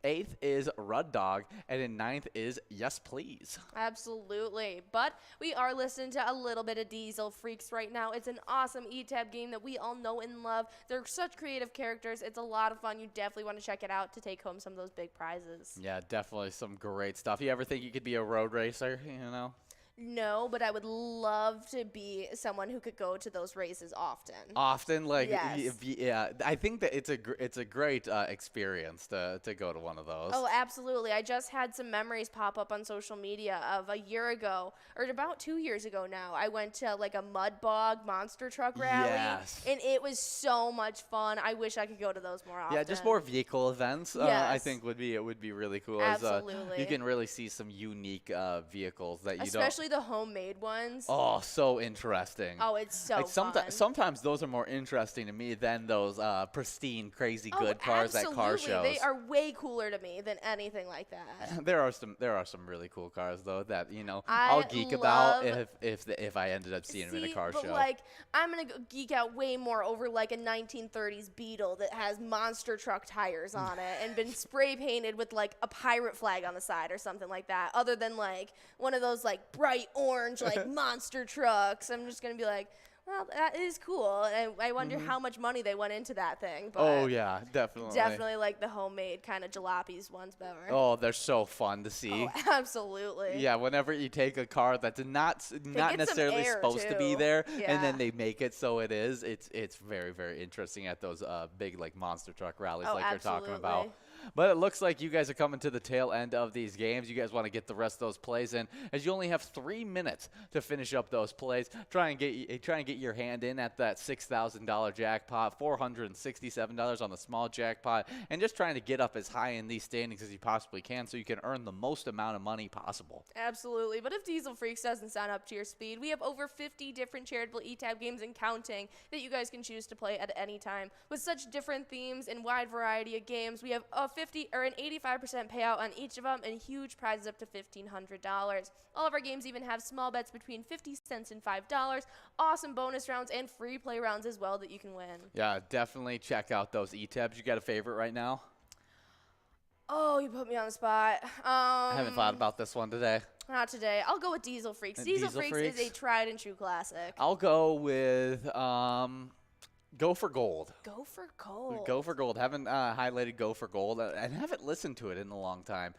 Eighth is Rud Dog, and in ninth is Yes Please. Absolutely. But we are listening to a little bit of Diesel Freaks right now. It's an awesome E-Tab game that we all know and love. They're such creative characters. It's a lot of fun. You definitely want to check it out to take home some of those big prizes. Yeah, definitely some great stuff. You ever think you could be a road racer, you know? No, but I would love to be someone who could go to those races often. Often, like, yes. Yeah, I think that it's a great experience to go to one of those. Oh, absolutely. I just had some memories pop up on social media of a year ago, or about 2 years ago now. I went to like a mud bog monster truck rally, yes. and it was so much fun. I wish I could go to those more often. Yeah, just more vehicle events. Yes. I think would be really cool. Absolutely. As, you can really see some unique vehicles that you especially the homemade ones. Oh, so interesting. Oh, it's so like fun. Sometimes those are more interesting to me than those pristine, crazy good cars at car shows. Absolutely. They are way cooler to me than anything like that. There are some really cool cars though that I'll geek about if I ended up seeing them in a car show. Like I'm gonna geek out way more over like a 1930s Beetle that has monster truck tires on it and been spray painted with like a pirate flag on the side or something like that. Other than like one of those like bright orange like monster trucks, I'm just gonna be like, well, that is cool. And I wonder how much money they went into that thing. But oh yeah, definitely. Definitely like the homemade kind of jalapenos ones better. Oh, they're so fun to see. Oh, absolutely. Yeah, whenever you take a car that's not necessarily supposed to be there, and then they make it so it is, it's very, very interesting at those big like monster truck rallies like you're talking about. But it looks like you guys are coming to the tail end of these games. You guys want to get the rest of those plays in, as you only have 3 minutes to finish up those plays. Try and get your hand in at that $6,000 jackpot, $467 on the small jackpot, and just trying to get up as high in these standings as you possibly can, so you can earn the most amount of money possible. Absolutely. But if Diesel Freaks doesn't sound up to your speed, we have over 50 different charitable E-Tab games and counting that you guys can choose to play at any time. With such different themes and wide variety of games, we have a 50 or an 85% payout on each of them and huge prizes up to $1,500. All of our games even have small bets between 50 cents and $5, awesome bonus rounds, and free play rounds as well that you can win. Yeah, definitely check out those E-Tabs. You got a favorite right now? Oh, you put me on the spot. I haven't thought about this one today. Not today. I'll go with Diesel Freaks. Diesel Freaks is a tried and true classic. I'll go with Go for Gold. Go for Gold. Go for Gold. Haven't highlighted Go for Gold and haven't listened to it in a long time,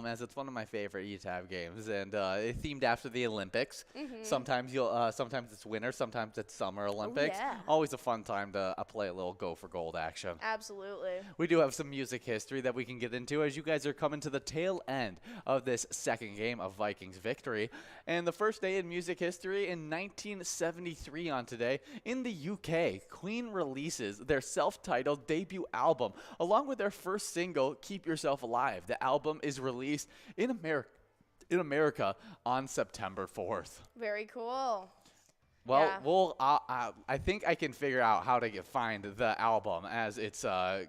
as it's one of my favorite E-Tab games, and it's themed after the Olympics. Sometimes sometimes it's winter, sometimes it's Summer Olympics. Yeah. Always a fun time to play a little Go for Gold action. Absolutely. We do have some music history that we can get into as you guys are coming to the tail end of this second game of Vikings victory. And the first day in music history in 1973 on today, in the UK, Queen releases their self-titled debut album along with their first single, Keep Yourself Alive. The album is released in America on September 4th. Very cool. Well, Yeah. I think I can figure out how to find the album as it's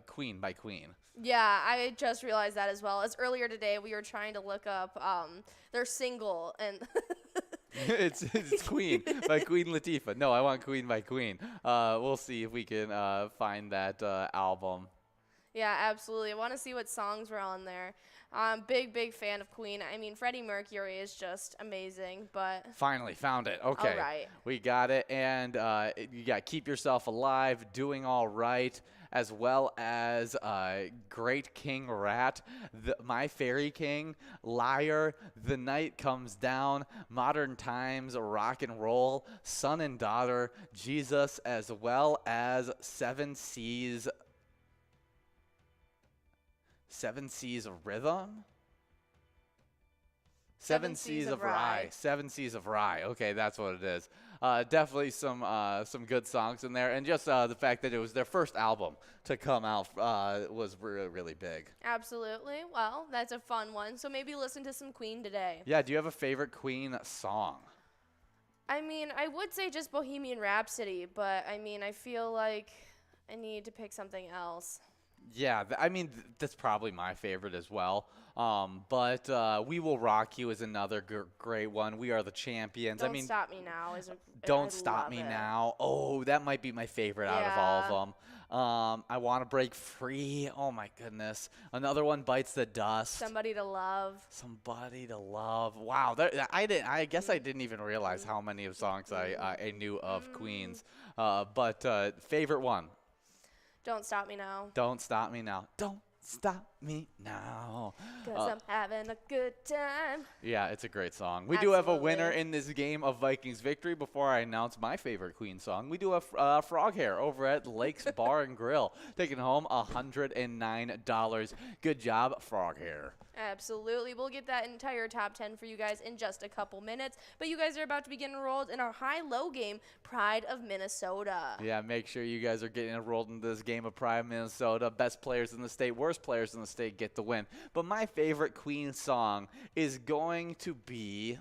Queen by Queen. Yeah, I just realized that as well. As earlier today, we were trying to look up their single, and It's Queen by Queen Latifah. No, I want Queen by Queen. We'll see if we can find that album. yeah, absolutely. I want to see what songs were on there. Big fan of Queen. I mean, Freddie Mercury is just amazing, but Finally found it. Okay. all right. We got it. And you got Keep Yourself Alive, Doing All Right, as well as Great King Rat, My Fairy King, Liar, The Night Comes Down, Modern Times, Rock and Roll, Son and Daughter, Jesus, as well as Seven Seas of Rhythm? Seven Seas of Rye. Seven Seas of Rye. Okay, that's what it is. Definitely some good songs in there, and just the fact that it was their first album to come out was really big. Absolutely. Well, that's a fun one. So maybe listen to some Queen today. Yeah. Do you have a favorite Queen song? I mean, I would say just Bohemian Rhapsody, but I mean, I feel like I need to pick something else. Yeah, that's probably my favorite as well. But We Will Rock You is another great one. We Are the Champions. Don't Stop Me Now is Don't I Stop love Me it. Now. Oh, that might be my favorite out of all of them. I Want to Break Free. Oh my goodness. Another one, Bites the Dust. Somebody to Love. Somebody to Love. Wow, I guess I didn't even realize how many of songs I knew of Queen's. But favorite one. Don't Stop Me Now. Don't Stop Me Now. Don't Stop Me Now. 'Cause I'm having a good time. Yeah, it's a great song. We do have a winner Absolutely. in this game of Vikings victory. Before I announce my favorite Queen song, we do have Frog Hair over at Lakes Bar and Grill, taking home $109. Good job, Frog Hair. Absolutely. We'll get that entire top 10 for you guys in just a couple minutes. But you guys are about to begin enrolled in our high-low game, Pride of Minnesota. Yeah, make sure you guys are getting enrolled in this game of Pride of Minnesota. Best players in the state, worst players in the state get the win. But my favorite Queen song is going to be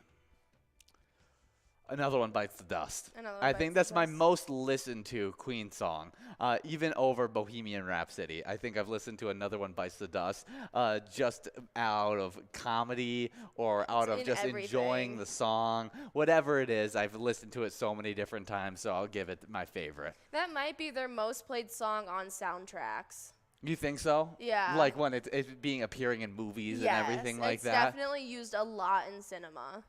Another One Bites the Dust. I think that's my most listened to Queen song, even over Bohemian Rhapsody. I think I've listened to Another One Bites the Dust just out of comedy or out of just enjoying the song. Whatever it is, I've listened to it so many different times, so I'll give it my favorite. That might be their most played song on soundtracks. You think so? Yeah. Like when it's appearing in movies and everything like it's that? It's definitely used a lot in cinema.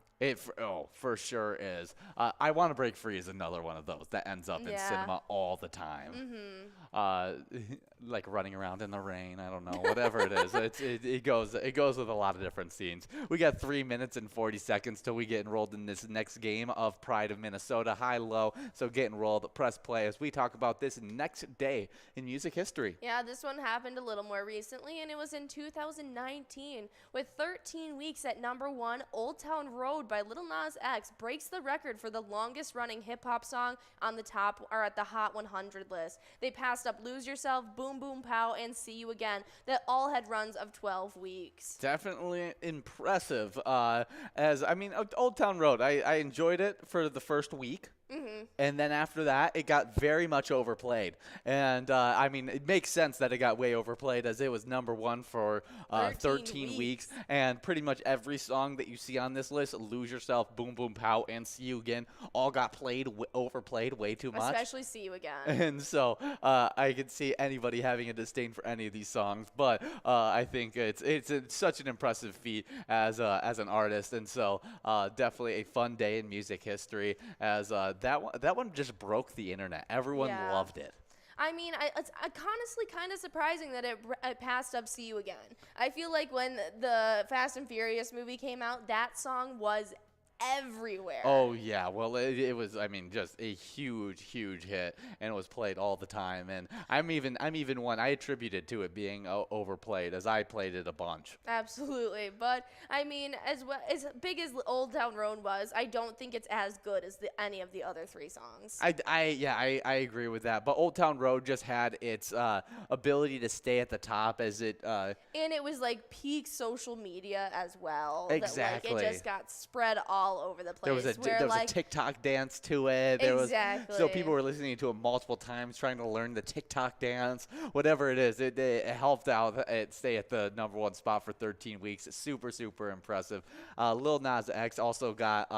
For sure is. I Want to Break Free is another one of those that ends up in cinema all the time. Like running around in the rain. I don't know. Whatever it is. It goes with a lot of different scenes. We got 3 minutes and 40 seconds till we get enrolled in this next game of Pride of Minnesota, high-low. So get enrolled, press play as we talk about this next day in music history. Yeah, this one happened a little more recently, and it was in 2019. With 13 weeks at number 1, Old Town Road by Lil Nas X breaks the record for the longest running hip hop song on the top or at the Hot 100 list. They passed up Lose Yourself, Boom Boom Pow, and See You Again that all had runs of 12 weeks. Definitely impressive. Old Town Road, I enjoyed it for the first week. And then after that, it got very much overplayed. And, it makes sense that it got way overplayed as it was number 1 for 13 weeks. And pretty much every song that you see on this list, Lose Yourself, Boom Boom Pow, and See You Again, all got overplayed way too much. Especially See You Again. And so I could see anybody having a disdain for any of these songs. But I think it's such an impressive feat as an artist. And so definitely a fun day in music history as that one just broke the internet. Everyone loved it. It's honestly kind of surprising that it passed up See You Again. I feel like when the Fast and Furious movie came out, that song was everywhere. Oh yeah, well it was just a huge hit, and it was played all the time. And I'm even one I attributed to it being overplayed as I played it a bunch. Absolutely, but as big as Old Town Road was, I don't think it's as good as any of the other 3 songs. I agree with that. But Old Town Road just had its ability to stay at the top as it and it was like peak social media as well. Exactly. It just got spread all all over the place. There was a TikTok dance to it. Exactly. So people were listening to it multiple times, trying to learn the TikTok dance. Whatever it is, it helped out it stay at the #1 spot for 13 weeks. Super, super impressive. Lil Nas X also got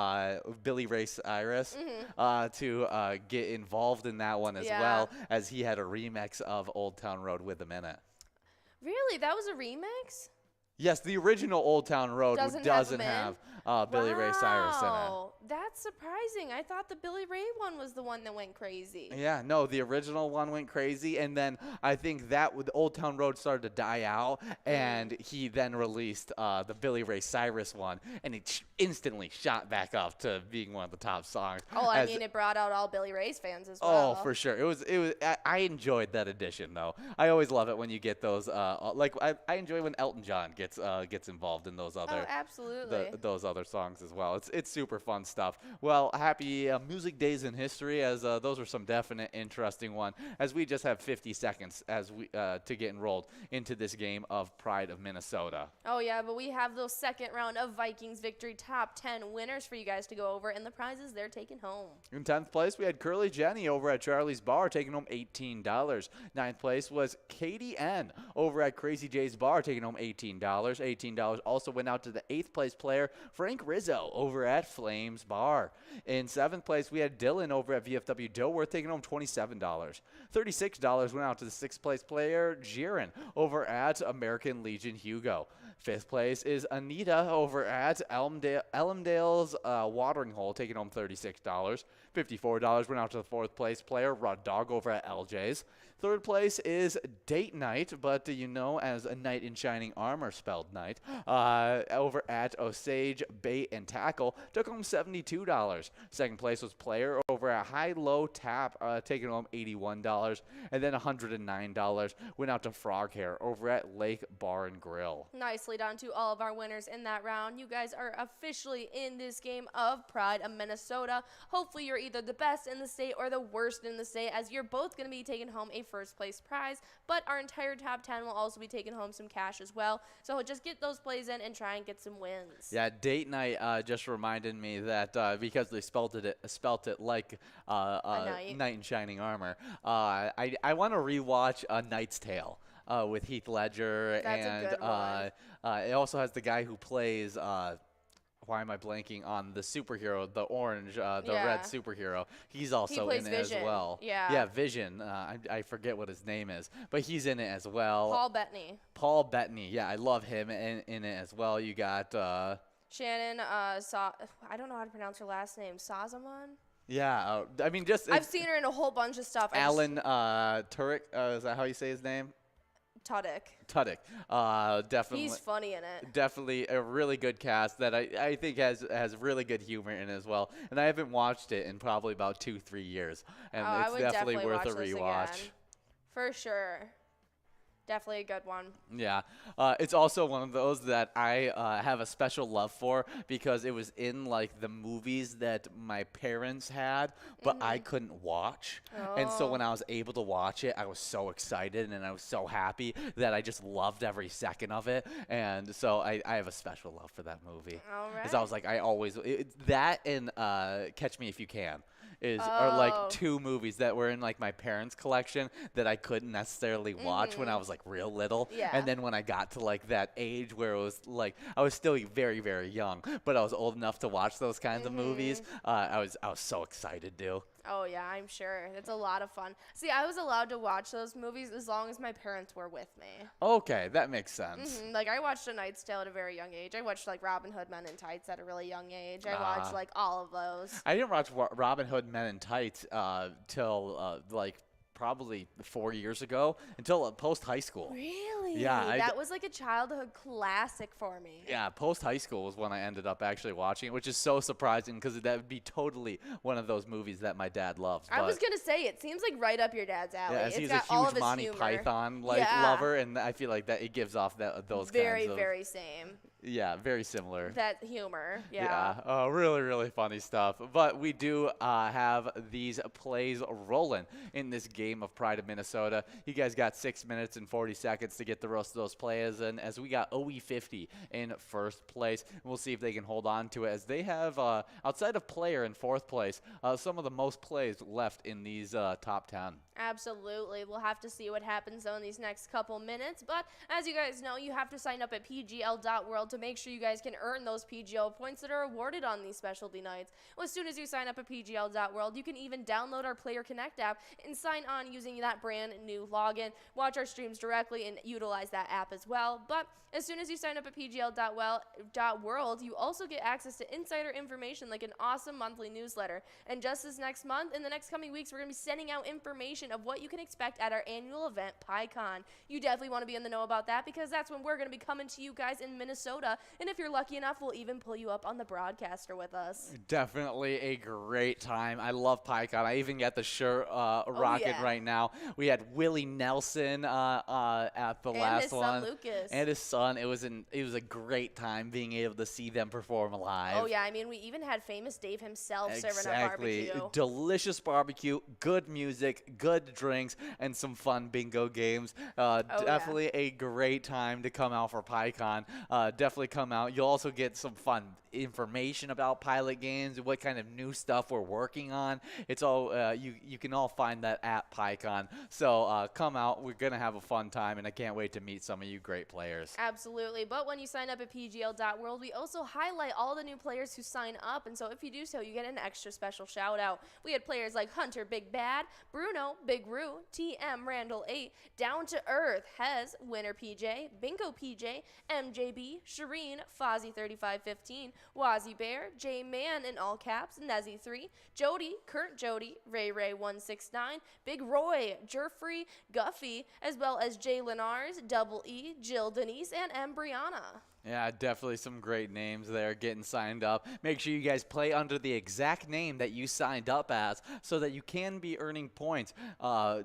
Billy Ray Cyrus to get involved in that one as well, as he had a remix of Old Town Road with him in it. Really? That was a remix? Yes, the original Old Town Road doesn't have Billy Ray Cyrus in it. That's surprising. I thought the Billy Ray one was the one that went crazy. Yeah, no, the original one went crazy, and then I think that with Old Town Road started to die out, and he then released the Billy Ray Cyrus one, and it instantly shot back up to being one of the top songs. Oh, I mean, it brought out all Billy Ray's fans as well. Oh, for sure. It was. I enjoyed that edition though. I always love it when you get those. I enjoy when Elton John gets involved in those other. Oh, absolutely. Those other songs as well. It's super fun stuff. Well, happy Music Days in History, as those are some definite interesting one. As we just have 50 seconds as we to get enrolled into this game of Pride of Minnesota. Oh yeah, but we have those second round of Vikings victory top 10 winners for you guys to go over, and the prizes they're taking home. In 10th place, we had Curly Jenny over at Charlie's Bar taking home $18. 9th place was Katie N over at Crazy J's Bar taking home $18. $18 also went out to the 8th place player Frank Rizzo over at Flames Bar. In 7th place, we had Dylan over at VFW Dilworth taking home $27. $36 went out to the 6th place player Jiren over at American Legion Hugo. 5th place is Anita over at Elmdale's Watering Hole taking home $36. $54 went out to the 4th place player Rod Dog over at LJ's. 3rd place is Date Night, but as a knight in shining armor spelled night, over at Osage Bait and Tackle, took home $72. 2nd place was Player over at High Low Tap, taking home $81. And then $109 went out to Frog Hair over at Lake Bar and Grill. Nicely done to all of our winners in that round. You guys are officially in this game of Pride of Minnesota. Hopefully you're either the best in the state or the worst in the state, as you're both going to be taking home a first place prize, but our entire top 10 will also be taking home some cash as well. So just get those plays in and try and get some wins. Yeah, Date Night just reminded me that because they spelt it like knight in shining armor, I want to rewatch A Knight's Tale with Heath Ledger. That's and a good one. It also has the guy who plays why am I blanking on the superhero, the orange, red superhero? He's also in it Vision. as well. Yeah, Vision. I forget what his name is, but he's in it as well. Paul Bettany. Yeah, I love him in it as well. You got Shannon. I don't know how to pronounce her last name. Sazamon. Yeah, I mean, I've seen her in a whole bunch of stuff. Alan Tudyk. Is that how you say his name? Tudyk. Definitely. He's funny in it. Definitely a really good cast that I think has really good humor in it as well. And I haven't watched it in probably about 2-3 years, and it's definitely worth a rewatch. For sure. Definitely a good one. Yeah. It's also one of those that I have a special love for because it was in like the movies that my parents had, but I couldn't watch. And so when I was able to watch it, I was so excited and I was so happy that I just loved every second of it. And so I have a special love for that movie. All right. Because I was like, that and Catch Me If You Can. Are like two movies that were in like my parents' collection that I couldn't necessarily watch when I was like real little. Yeah. And then when I got to like that age where it was like I was still very, very young, but I was old enough to watch those kinds of movies, I was so excited to. Oh yeah, I'm sure. It's a lot of fun. See, I was allowed to watch those movies as long as my parents were with me. Okay, that makes sense. Like I watched A Knight's Tale at a very young age. I watched like Robin Hood Men in Tights at a really young age. I watched like all of those. I didn't watch Robin Hood Men in Tights till like probably 4 years ago, until post high school. Really? Yeah. That was like a childhood classic for me. Yeah, post high school was when I ended up actually watching it, which is so surprising because that would be totally one of those movies that my dad loves. I was gonna say it seems like right up your dad's alley. Yeah, he's a huge Monty Python lover, and I feel like that it gives off those kinds of very same. Yeah, very similar. That humor. Yeah. Really, really funny stuff. But we do have these plays rolling in this game game of Pride of Minnesota. You guys got 6 minutes and 40 seconds to get the rest of those players in, as we got OE50 in first place. We'll see if they can hold on to it, as they have, outside of player in fourth place, some of the most plays left in these top 10. Absolutely. We'll have to see what happens though in these next couple minutes. But as you guys know, you have to sign up at pgl.world to make sure you guys can earn those PGL points that are awarded on these specialty nights. Well, as soon as you sign up at pgl.world, you can even download our Player Connect app and sign on using that brand new login. Watch our streams directly and utilize that app as well. But as soon as you sign up at pgl.world, you also get access to insider information like an awesome monthly newsletter. And just this next month, in the next coming weeks, we're going to be sending out information of what you can expect at our annual event, PyCon. You definitely want to be in the know about that, because that's when we're going to be coming to you guys in Minnesota. And if you're lucky enough, we'll even pull you up on the broadcaster with us. Definitely a great time. I love PyCon. I even got the shirt rocking right now. We had Willie Nelson at the last one. And his son, Lucas. And his son. It was a great time being able to see them perform live. Oh, yeah. I mean, we even had famous Dave himself serving a barbecue. Delicious barbecue, good music, good drinks, and some fun bingo games. Definitely a great time to come out for PyCon. Definitely come out. You'll also get some fun information about Pilot Games, what kind of new stuff we're working on. It's all you can all find that at PyCon. So come out. We're gonna have a fun time, and I can't wait to meet some of you great players. Absolutely. But when you sign up at pgl.world, we also highlight all the new players who sign up, and so if you do so, you get an extra special shout out. We had players like Hunter Big Bad, Bruno Big Roo, TM Randall 8, Down to Earth, Hez, Winner PJ, Bingo PJ, MJB, Shireen, Fozzie 3515, Wazzy Bear, J Man in all caps, Nezzy 3, Jody, Kurt Jody, Ray Ray 169, Big Roy, Jerfrey, Guffy, as well as Jay Lenars, Double E, Jill Denise, and Embriana. Yeah, definitely some great names there getting signed up. Make sure you guys play under the exact name that you signed up as, so that you can be earning points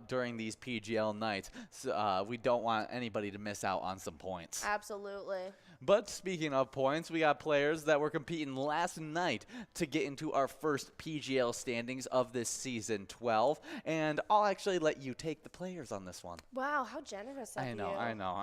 during these PGL nights. So, we don't want anybody to miss out on some points. Absolutely. But speaking of points, we got players that were competing last night to get into our first PGL standings of this season 12. And I'll actually let you take the players on this one. Wow, how generous of you. I know.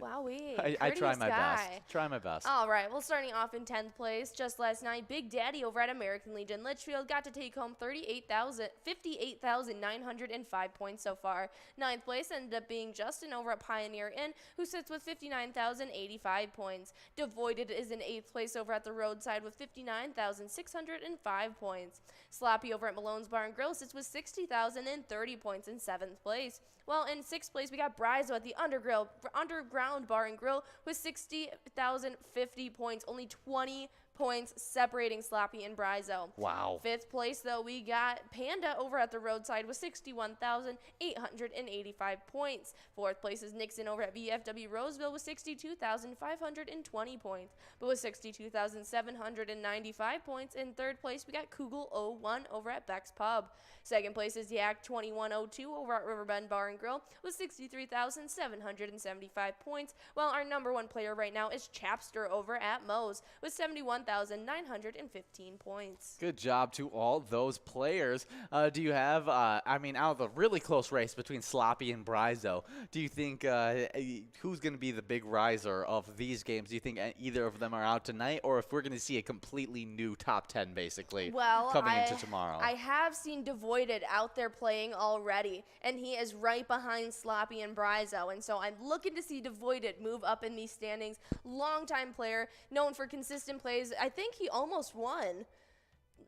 Wowee. I try my best. Try my best. All right, well, starting off in 10th place, just last night, Big Daddy over at American Legion Litchfield got to take home 58,905 points so far. 9th place ended up being Justin over at Pioneer Inn, who sits with 59,085 points. Devoided is in 8th place over at the Roadside with 59,605 points. Sloppy over at Malone's Bar and Grill sits with 60,030 points in 7th place. Well, in 6th place, we got Brizo at the Underground Bar and Grill with 60,050 points, only 20 points separating Sloppy and Brizo. Wow. 5th place, though, we got Panda over at the Roadside with 61,885 points. 4th place is Nixon over at VFW Roseville with 62,520 points. But with 62,795 points, in 3rd place, we got Kugel 01 over at Beck's Pub. 2nd place is Yak 2102 over at Riverbend Bar and Grill with 63,775 points, while our number 1 player right now is Chapster over at Moe's with 71,915 points. Good job to all those players. Do you have, out of the really close race between Sloppy and Brizo, do you think who's going to be the big riser of these games? Do you think either of them are out tonight, or if we're going to see a completely new top 10 basically coming into tomorrow? I have seen Devoided out there playing already, and he is right behind Sloppy and Brizo, and so I'm looking to see Devoided move up in these standings. Longtime player, known for consistent plays. I think he almost won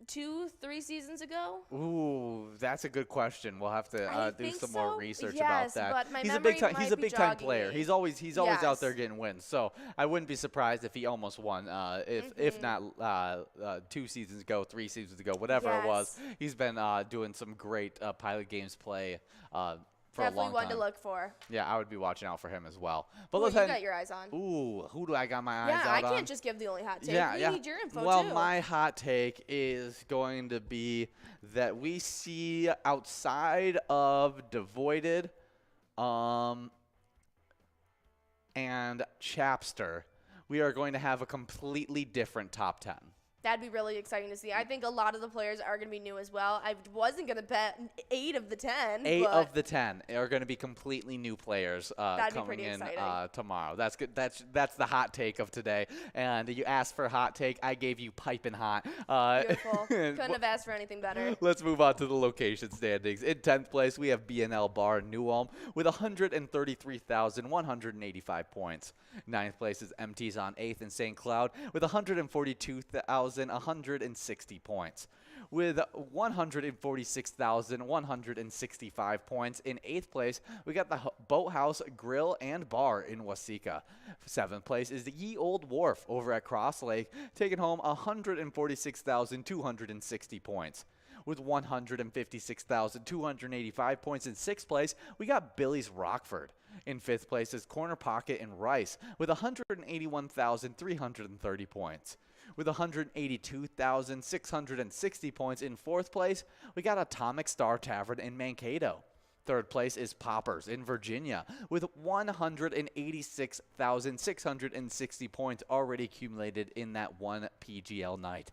2-3 seasons ago. Ooh, that's a good question. We'll have to do some more research about that. But my he's a big time player. Me. He's always out there getting wins. So I wouldn't be surprised if he almost won. If not 2 seasons ago, 3 seasons ago, whatever it was. He's been doing some great Pilot Games play. For Definitely a long one time. to look for. Yeah, I would be watching out for him as well. But you got your eyes on? Ooh, who do I got my eyes on? Yeah, I can't just give the only hot take. Yeah, we need your info well, too. my hot take is going to be that we see outside of Devoided and Chapster, we are going to have a completely different top 10. That'd be really exciting to see. I think a lot of the players are going to be new as well. I wasn't going to bet 8 of the 10. 8 of the 10 are going to be completely new players coming in tomorrow. That's good. That's the hot take of today. And you asked for a hot take. I gave you piping hot. Beautiful. Couldn't have asked for anything better. Let's move on to the location standings. In 10th place, we have B&L Bar in New Ulm with 133,185 points. 9th place is MT's on 8th in St. Cloud with 142,160 points. With 146,165 points in 8th place, we got the Boathouse Grill and Bar in Waseca. 7th place is the Ye Old Wharf over at Cross Lake, taking home 146,260 points. With 156,285 points in 6th place, we got Billy's Rockford. In 5th place is Corner Pocket in Rice with 181,330 points. With 182,660 points in 4th place, we got Atomic Star Tavern in Mankato. 3rd place is Poppers in Virginia with 186,660 points already accumulated in that one PGL night.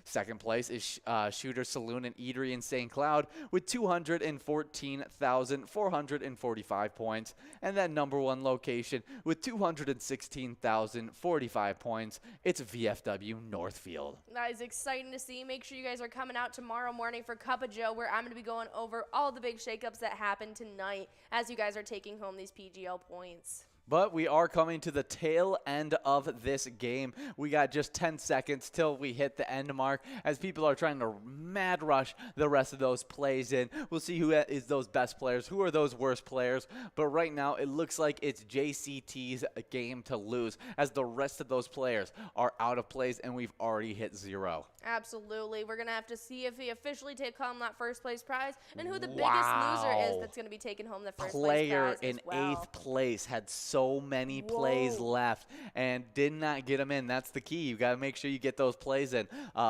2nd place is Shooter Saloon and Eatery in St. Cloud with 214,445 points. And that number 1 location with 216,045 points, it's VFW Northfield. That is exciting to see. Make sure you guys are coming out tomorrow morning for Cup of Joe, where I'm going to be going over all the big shakeups that happened tonight as you guys are taking home these PGL points. But we are coming to the tail end of this game. We got just 10 seconds till we hit the end mark as people are trying to mad rush the rest of those plays in. We'll see who is those best players, who are those worst players. But right now, it looks like it's JCT's game to lose as the rest of those players are out of plays and we've already hit 0. Absolutely. We're going to have to see if he officially take home that first place prize and who the biggest loser is that's going to be taking home the first place prize Player in 8th place had so many plays left and did not get them in. That's the key. You got to make sure you get those plays in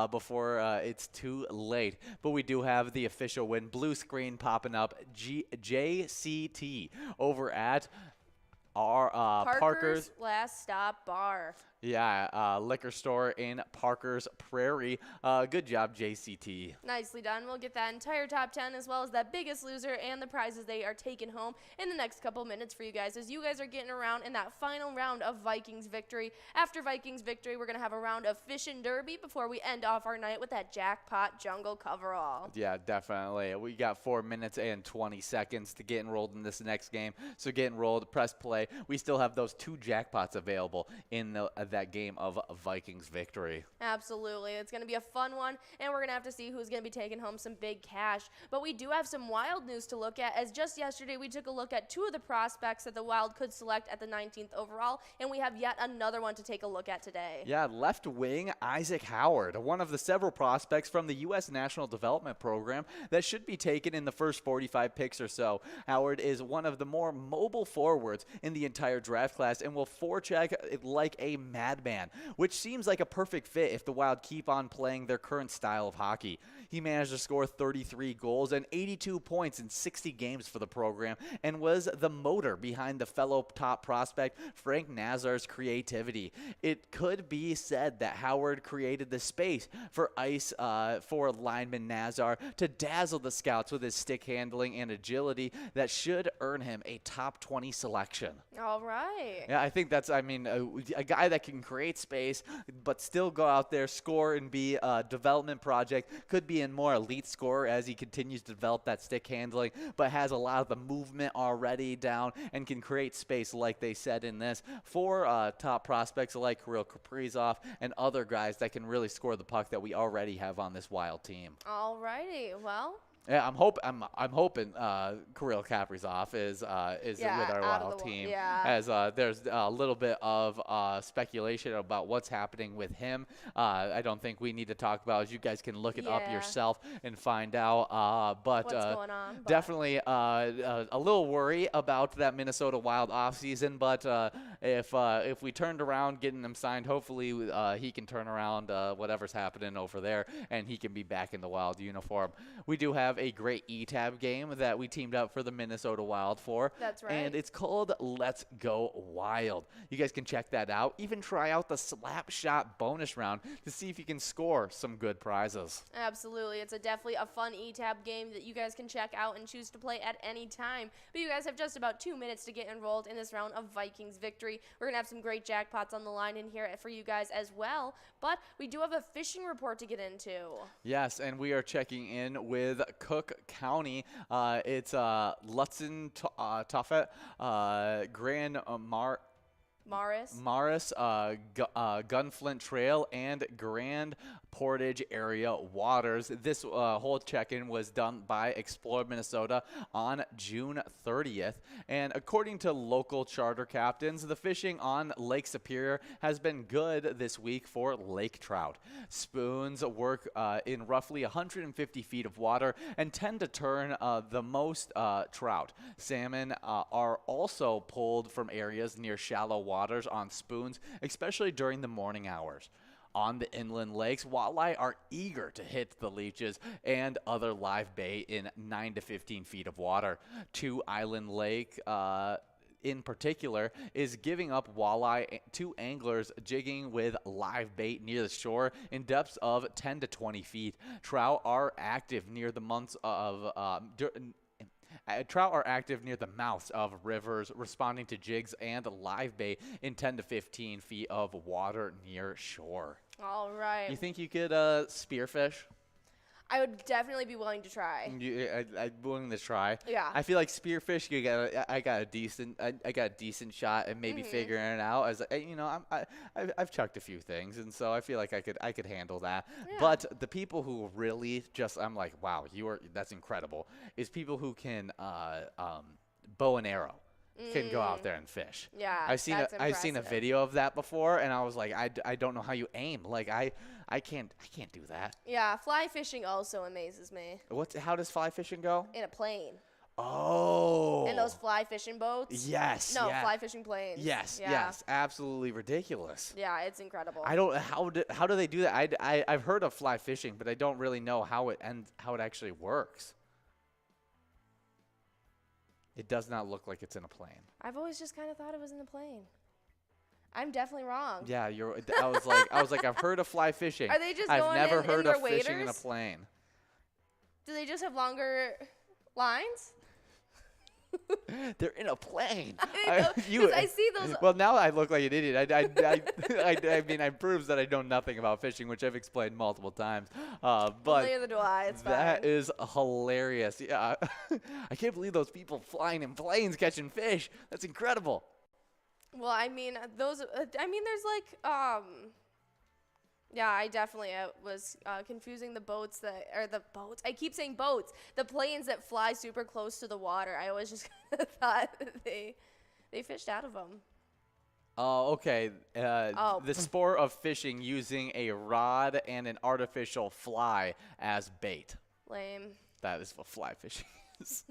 before it's too late. But we do have the official win. Blue screen popping up. JCT over at our Parker's Last Stop Bar. Yeah, liquor store in Parker's Prairie. Good job, JCT. Nicely done. We'll get that entire top 10 as well as that biggest loser and the prizes they are taking home in the next couple minutes for you guys as you guys are getting around in that final round of Vikings victory. After Vikings victory, we're going to have a round of Fishing Derby before we end off our night with that jackpot jungle coverall. Yeah, definitely. We got 4 minutes and 20 seconds to get enrolled in this next game. So get enrolled, press play. We still have those 2 jackpots available in that game of Vikings victory. Absolutely. It's going to be a fun one, and we're going to have to see who's going to be taking home some big cash. But we do have some Wild news to look at, as just yesterday we took a look at 2 of the prospects that the Wild could select at the 19th overall, and we have yet another one to take a look at today. Yeah, left wing Isaac Howard, one of the several prospects from the U.S. National Development Program that should be taken in the first 45 picks or so. Howard is one of the more mobile forwards in the entire draft class and will forecheck like a madman, which seems like a perfect fit if the Wild keep on playing their current style of hockey. He managed to score 33 goals and 82 points in 60 games for the program and was the motor behind the fellow top prospect Frank Nazar's creativity. It could be said that Howard created the space for for lineman Nazar to dazzle the scouts with his stick handling and agility that should earn him a top 20 selection. All right. Yeah, I think that's, a guy that can create space but still go out there, score, and be a development project. Could be a more elite scorer as he continues to develop that stick handling, but has a lot of the movement already down and can create space, like they said in this, for top prospects like Kirill Kaprizov and other guys that can really score the puck that we already have on this Wild team. All righty. Well, yeah, I'm hoping Kirill Kaprizov is with our Wild team. Yeah. As there's a little bit of speculation about what's happening with him. I don't think we need to talk about it. You guys can look it up yourself and find out. But what's going on? Definitely a little worry about that Minnesota Wild offseason. But if we turned around getting him signed, hopefully he can turn around whatever's happening over there and he can be back in the Wild uniform. We do have have a great eTab game that we teamed up for the Minnesota Wild for. That's right. And it's called Let's Go Wild. You guys can check that out. Even try out the Slap Shot bonus round to see if you can score some good prizes. Absolutely. It's definitely a fun eTab game that you guys can check out and choose to play at any time. But you guys have just about 2 minutes to get enrolled in this round of Vikings victory. We're going to have some great jackpots on the line in here for you guys as well. But we do have a fishing report to get into. Yes, and we are checking in with Cook County. It's Lutzen, Tuffet, Grand Morris, Gunflint Trail, and Grand Portage area waters. This whole check-in was done by Explore Minnesota on June 30th. And according to local charter captains, the fishing on Lake Superior has been good this week for lake trout. Spoons work in roughly 150 feet of water and tend to turn the most trout. Salmon are also pulled from areas near shallow waters on spoons, especially during the morning hours. On the inland lakes, walleye are eager to hit the leeches and other live bait in 9 to 15 feet of water. Two Island Lake in particular is giving up walleye to anglers jigging with live bait near the shore in depths of 10 to 20 feet. Trout are active near the mouths of rivers, responding to jigs and live bait in 10 to 15 feet of water near shore. All right. You think you could spearfish? I would definitely be willing to try. I'm willing to try. Yeah. I feel like spearfish, I got a decent shot at maybe figuring it out. As I've chucked a few things, and so I feel like I could handle that. Yeah. But the people who really I'm like, wow, that's incredible. Is people who can bow and arrow. Can go out there and fish. Yeah, I've seen a video of that before, and I was like, I don't know how you aim. Like I can't do that. Yeah, fly fishing also amazes me. How does fly fishing go? In a plane. Oh. And those fly fishing boats? Yes. No, fly fishing planes. Yes, yeah. yes, absolutely ridiculous. Yeah, it's incredible. How do they do that? I've heard of fly fishing, but I don't really know how it actually works. It does not look like it's in a plane. I've always just kind of thought it was in a plane. I'm definitely wrong. Yeah, I was like, I've heard of fly fishing. Are they just I've going never in heard their of fishing in a waders? plane. Do they just have longer lines? They're in a plane. I see those. Well, now I look like an idiot. I mean, it proves that I know nothing about fishing, which I've explained multiple times. But neither do I. It's that fine. is hilarious. Yeah, I can't believe those people flying in planes catching fish. That's incredible. Well, I mean, there's like, yeah, I definitely was confusing the boats I keep saying boats. The planes that fly super close to the water. I always just kind of thought they fished out of them. Oh, okay. The sport of fishing using a rod and an artificial fly as bait. Lame. That is what fly fishing is.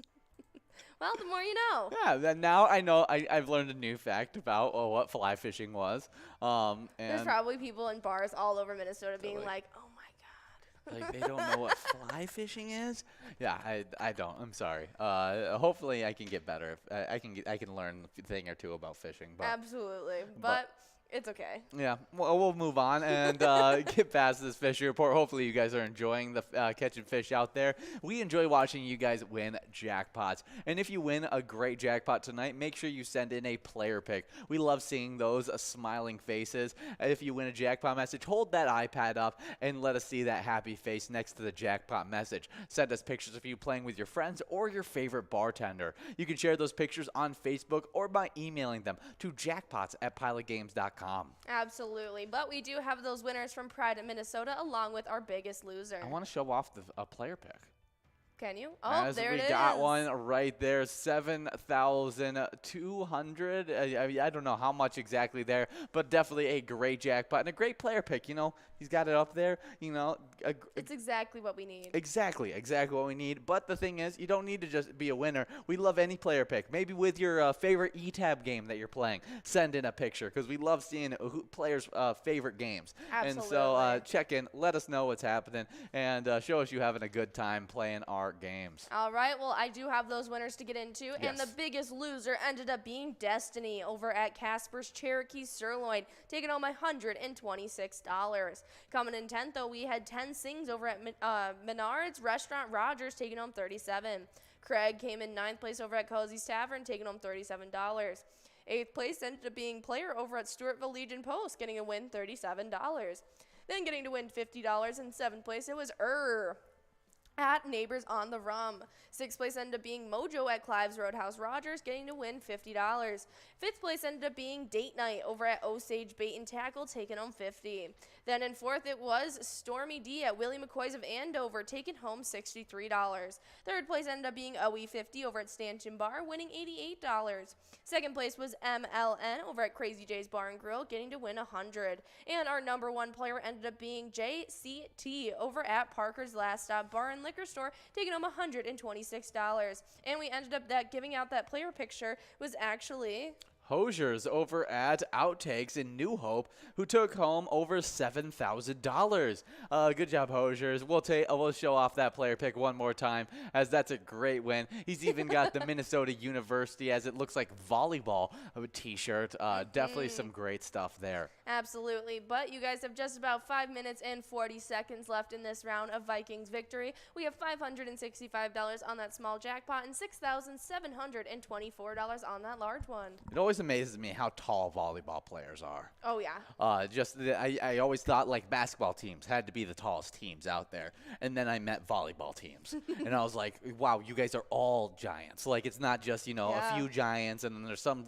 Well, the more you know. Yeah, then now I know I've learned a new fact about what fly fishing was. And there's probably people in bars all over Minnesota being like, oh my God. Like they don't know what fly fishing is? Yeah, I don't. I'm sorry. Hopefully I can get better. I can learn a thing or two about fishing. But, absolutely. But it's okay. Yeah, well, we'll move on and get past this fishing report. Hopefully you guys are enjoying the catching fish out there. We enjoy watching you guys win jackpots. And if you win a great jackpot tonight, make sure you send in a player pic. We love seeing those smiling faces. If you win a jackpot message, hold that iPad up and let us see that happy face next to the jackpot message. Send us pictures of you playing with your friends or your favorite bartender. You can share those pictures on Facebook or by emailing them to jackpots@pilotgames.com. Absolutely. But we do have those winners from Pride in Minnesota along with our biggest loser. I want to show off a player pick. Can you? Oh, there it is. We got one right there, 7,200. I don't know how much exactly there, but definitely a great jackpot and a great player pick. You know, he's got it up there. You know, it's exactly what we need. Exactly what we need. But the thing is, you don't need to just be a winner. We love any player pick. Maybe with your favorite eTab game that you're playing, send in a picture because we love seeing players' favorite games. Absolutely. And so check in, let us know what's happening, and show us you having a good time playing our Mark games. All right, well, I do have those winners to get into, and the Yes. biggest loser ended up being Destiny over at Casper's Cherokee Sirloin, taking home $126. Coming in 10th, though, we had 10 Sings over at Menards Restaurant Rogers, taking home $37. Craig came in 9th place over at Cozy's Tavern, taking home $37. 8th place ended up being Player over at Stewartville Legion Post, getting a win, $37. Then getting to win $50. In 7th place, it was at Neighbors on the Rum. 6th place ended up being Mojo at Clive's Roadhouse Rogers, getting to win $50. 5th place ended up being Date Night over at Osage Bait and Tackle, taking home $50. Then in 4th, it was Stormy D at Willie McCoy's of Andover, taking home $63. 3rd place ended up being OE50 over at Stanchion Bar, winning $88. 2nd place was MLN over at Crazy J's Bar and Grill, getting to win $100. And our number 1 player ended up being JCT over at Parker's Last Stop Bar and Liquor Store, taking home $126. And we ended up giving out that player picture was actually Hosiers over at Outtakes in New Hope, who took home over $7,000. Good job, Hosiers. We'll show off that player pick one more time, as that's a great win. He's even got the Minnesota University, as it looks like volleyball T-shirt. Definitely some great stuff there. Absolutely, but you guys have just about 5 minutes and 40 seconds left in this round of Vikings victory. We have $565 on that small jackpot and $6,724 on that large one. It always amazes me how tall volleyball players are. Oh, yeah. I always thought like basketball teams had to be the tallest teams out there, and then I met volleyball teams, and I was like, wow, you guys are all giants. Like, it's not just a few giants, and then there's some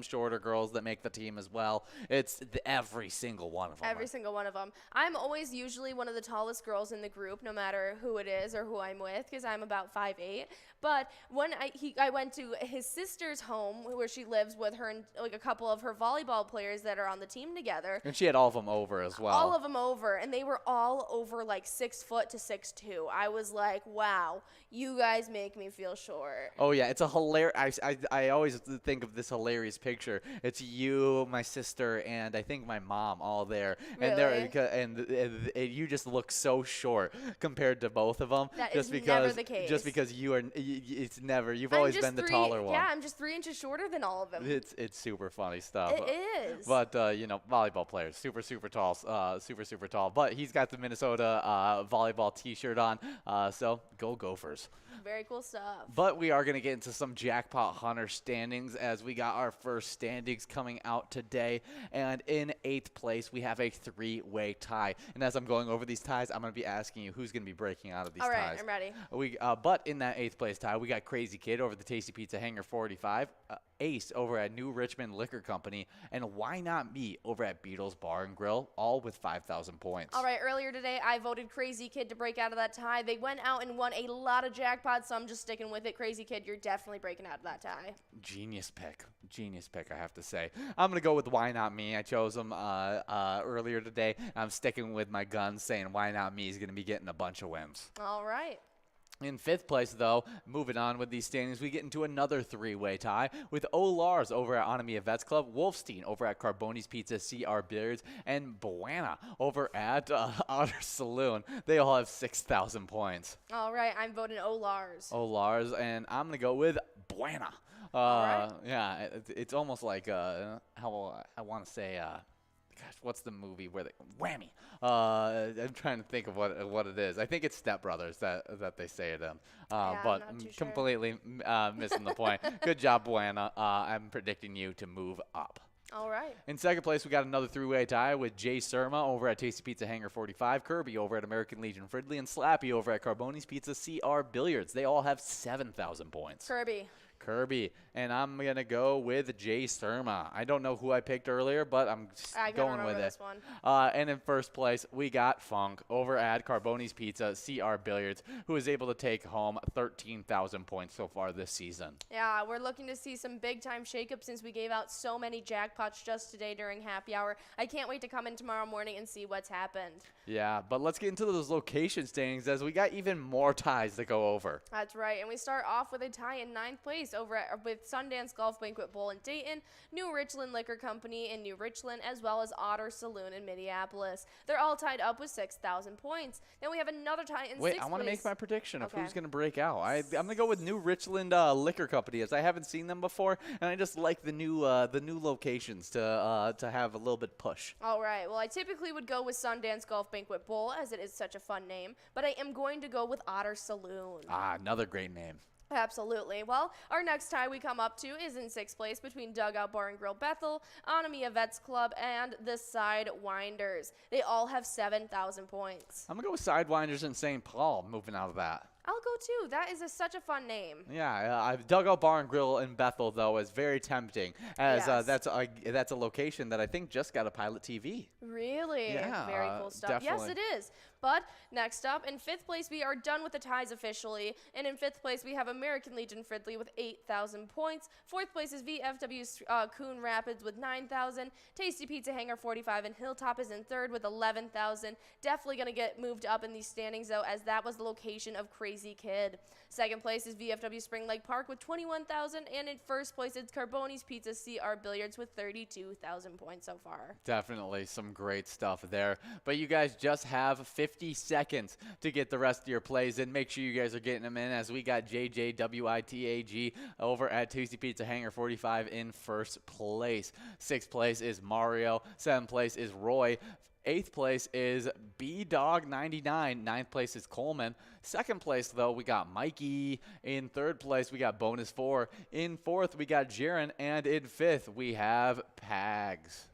shorter girls that make the team as well. It's every single one of them. Every single one of them. I'm always usually one of the tallest girls in the group, no matter who it is or who I'm with, because I'm about 5'8". But when I went to his sister's home where she lives with her and like a couple of her volleyball players that are on the team together. And she had all of them over as well. All of them over, and they were all over like 6 foot to 6'2". I was like, wow, you guys make me feel short. Oh yeah, it's a hilarious. I always think of this hilarious picture. It's you, my sister, and I think my mom all there, Really? and you just look so short compared to both of them. That just is because, never the case. Just because you are, it's never. You've I'm always just been the 3 taller one. Yeah, I'm just 3 inches shorter than all of them. It's super funny stuff. It is. But volleyball players, super tall, super tall. But he's got the Minnesota volleyball T-shirt on, so go Gophers. Very cool stuff. But we are going to get into some Jackpot Hunter standings, as we got our first standings coming out today. And in 8th place, we have a 3-way tie. And as I'm going over these ties, I'm going to be asking you who's going to be breaking out of these ties. All right, I'm ready. But in that 8th place tie, we got Crazy Kid over the Tasty Pizza Hangar 45, Ace over at New Richmond Liquor Company, and Why Not Me over at Beatles Bar and Grill, all with 5,000 points. All right, earlier today, I voted Crazy Kid to break out of that tie. They went out and won a lot of jackpots, so I'm just sticking with it. Crazy Kid, you're definitely breaking out of that tie. Genius pick, I have to say. I'm going to go with Why Not Me. I chose them earlier today. I'm sticking with my guns, saying Why Not Me is going to be getting a bunch of wins. All right. In 5th place, though, moving on with these standings, we get into another 3-way tie with O'Lars over at Onamia Vets Club, Wolfstein over at Carboni's Pizza, CR Billiards, and Buena over at Otter Saloon. They all have 6,000 points. All right, I'm voting O'Lars. O'Lars, and I'm going to go with Buena. All right. Yeah, it's almost like, how I want to say, gosh, what's the movie where they Whammy? I'm trying to think of what it is. I think it's Step Brothers that they say it in. But I'm not too sure. completely missing the point. Good job, Buena. I'm predicting you to move up. All right. In 2nd place, we got another 3-way tie with Jay Surma over at Tasty Pizza Hangar 45, Kirby over at American Legion Fridley, and Slappy over at Carboni's Pizza, CR Billiards. They all have 7,000 points. Kirby, and I'm going to go with Jay Surma. I don't know who I picked earlier, but I'm going with it. This one. And in 1st place, we got Funk over at Carboni's Pizza, CR Billiards, who is able to take home 13,000 points so far this season. Yeah, we're looking to see some big-time shakeups since we gave out so many jackpots just today during happy hour. I can't wait to come in tomorrow morning and see what's happened. Yeah, but let's get into those location standings, as we got even more ties to go over. That's right, and we start off with a tie in 9th place place over with Sundance Golf Banquet Bowl in Dayton, New Richland Liquor Company in New Richland, as well as Otter Saloon in Minneapolis. They're all tied up with 6,000 points. Then we have another tie in Wait, sixth I want to place. make my prediction of Okay. who's going to break out. I'm going to go with New Richland Liquor Company, as I haven't seen them before, and I just like the new locations to have a little bit push. All right. Well, I typically would go with Sundance Golf Banquet Bowl, as it is such a fun name, but I am going to go with Otter Saloon. Ah, another great name. Absolutely. Well, our next tie we come up to is in sixth place between Dugout Bar and Grill Bethel, Anamia Vets Club, and the Sidewinders. They all have 7,000 points. I'm going to go with Sidewinders in St. Paul, moving out of that. I'll go too. That is such a fun name. Yeah, Dugout Bar and Grill in Bethel, though, is very tempting, as Yes. that's a location that I think just got a PilotTV. Really? Yeah, Very cool stuff. definitely. Yes, it is. But next up, in fifth place, we are done with the ties officially. And in fifth place, we have American Legion Fridley with 8,000 points. Fourth place is VFW's Coon Rapids with 9,000. Tasty Pizza Hangar 45 and Hilltop is in third with 11,000. Definitely going to get moved up in these standings, though, as that was the location of Crazy Kid. Second place is VFW Spring Lake Park with 21,000. And in first place, it's Carboni's Pizza CR Billiards with 32,000 points so far. Definitely some great stuff there. But you guys just have 50 seconds to get the rest of your plays in. Make sure you guys are getting them in, as we got JJWITAG over at Tasty Pizza Hangar 45 in first place. Sixth place is Mario. Seventh place is Roy. Eighth place is B-Dog99. Ninth place is Coleman. Second place, though, we got Mikey. In third place, we got Bonus 4. In fourth, we got Jaron. And in fifth, we have Pags.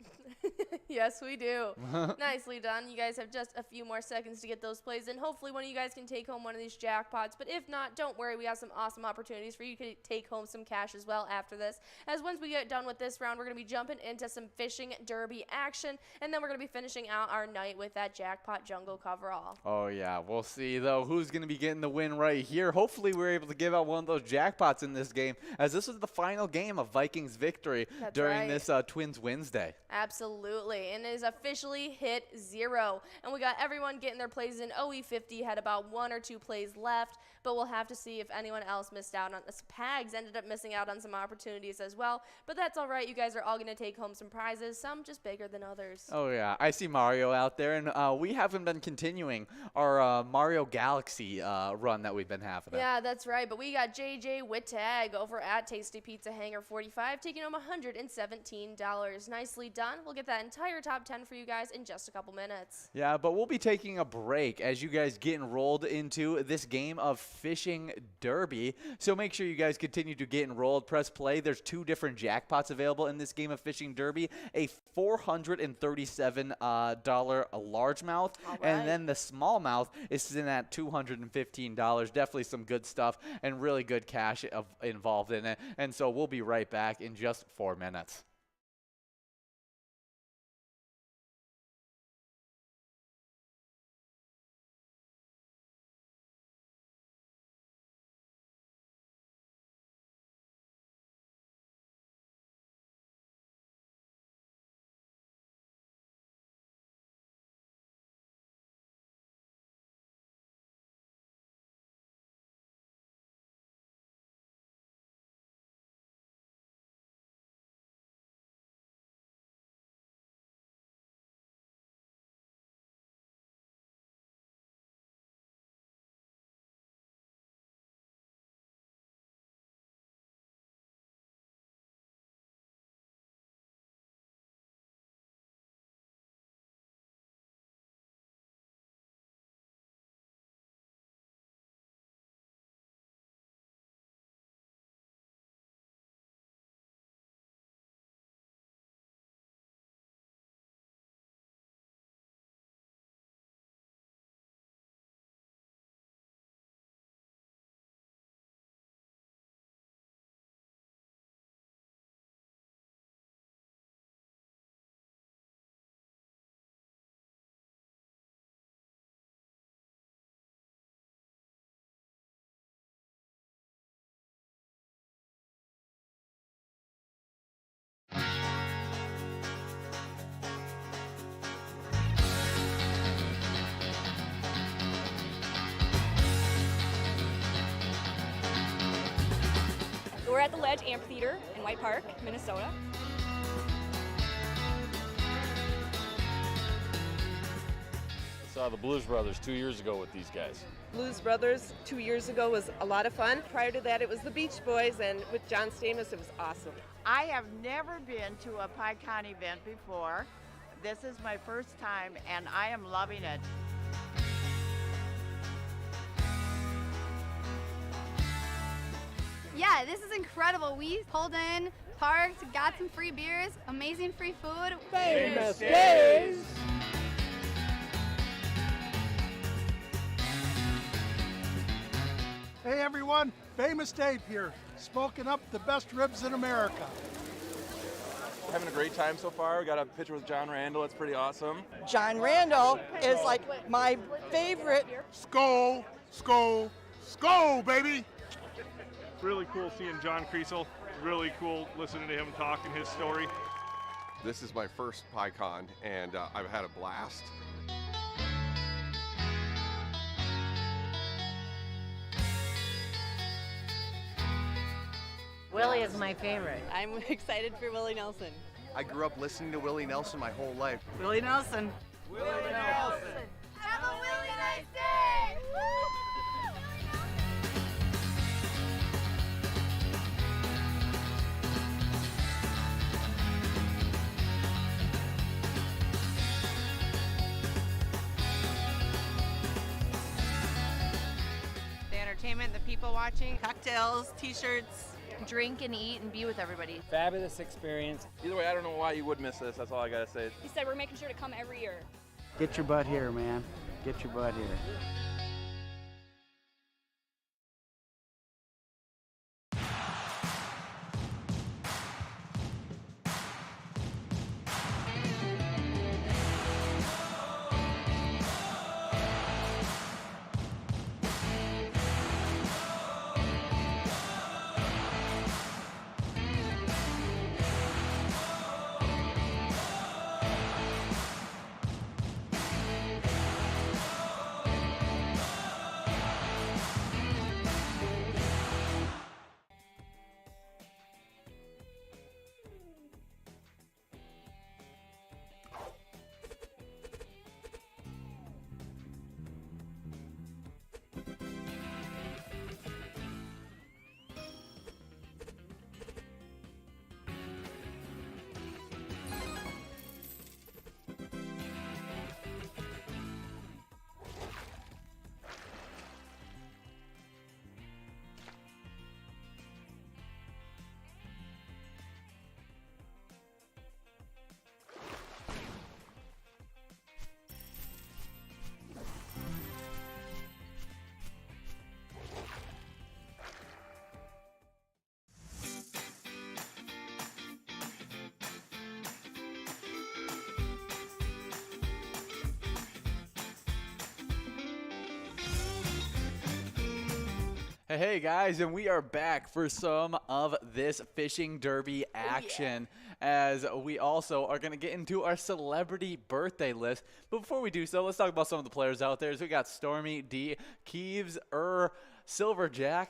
Yes, we do. Nicely done. You guys have just a few more seconds to get those plays in. Hopefully one of you guys can take home one of these jackpots. But if not, don't worry. We have some awesome opportunities for you to take home some cash as well after this. As once we get done with this round, we're going to be jumping into some fishing derby action. And then we're going to be finishing out our night with that jackpot jungle coverall. Oh, yeah. We'll see, though, who's going to be getting the win right here. Hopefully we're able to give out one of those jackpots in this game, as this was the final game of Vikings victory during this TwinsWinsDay. Absolutely. And it is officially hit 0. And we got everyone getting their plays in. OE50 had about 1 or 2 plays left, but we'll have to see if anyone else missed out on this. Pags ended up missing out on some opportunities as well, but that's all right. You guys are all going to take home some prizes, some just bigger than others. Oh, yeah. I see Mario out there, and we haven't been continuing our Mario Galaxy run that we've been having. Yeah, that's right. But we got JJ Wittag over at Tasty Pizza Hangar 45 taking home $117. Nicely done. We'll get that entire top 10 for you guys in just a couple minutes. Yeah, but we'll be taking a break as you guys get enrolled into this game of Fishing Derby. So make sure you guys continue to get enrolled. Press play. There's 2 different jackpots available in this game of Fishing Derby. A $437 largemouth, and then the smallmouth is sitting at $215. Definitely some good stuff and really good cash involved in it. And so we'll be right back in just 4 minutes. We're at the Ledge Amphitheater in White Park, Minnesota. Saw the Blues Brothers 2 years ago with these guys. Blues Brothers 2 years ago was a lot of fun. Prior to that, it was the Beach Boys, and with John Stamos, it was awesome. I have never been to a PyCon event before. This is my first time, and I am loving it. Yeah, this is incredible. We pulled in, parked, got some free beers, amazing free food. Famous days! Hey everyone, Famous Dave here, smoking up the best ribs in America. Having a great time so far. We got a picture with John Randall. It's pretty awesome. John Randall is like my favorite. Skol, skol, skol, baby! Really cool seeing John Kriesel. Really cool listening to him talking his story. This is my first PyCon, and I've had a blast. Willie is my favorite. I'm excited for Willie Nelson. I grew up listening to Willie Nelson my whole life. Willie Nelson. Willie Nelson. Have a really nice day! Woo! The entertainment, the people watching, cocktails, t-shirts. Drink and eat and be with everybody. Fabulous experience. Either way, I don't know why you would miss this. That's all I gotta say. He said we're making sure to come every year. Get your butt here, man. Get your butt here. Hey guys, and we are back for some of this fishing derby action, as we also are going to get into our celebrity birthday list. But before we do so, let's talk about some of the players out there. So we got Stormy D, Keeves, Silverjack,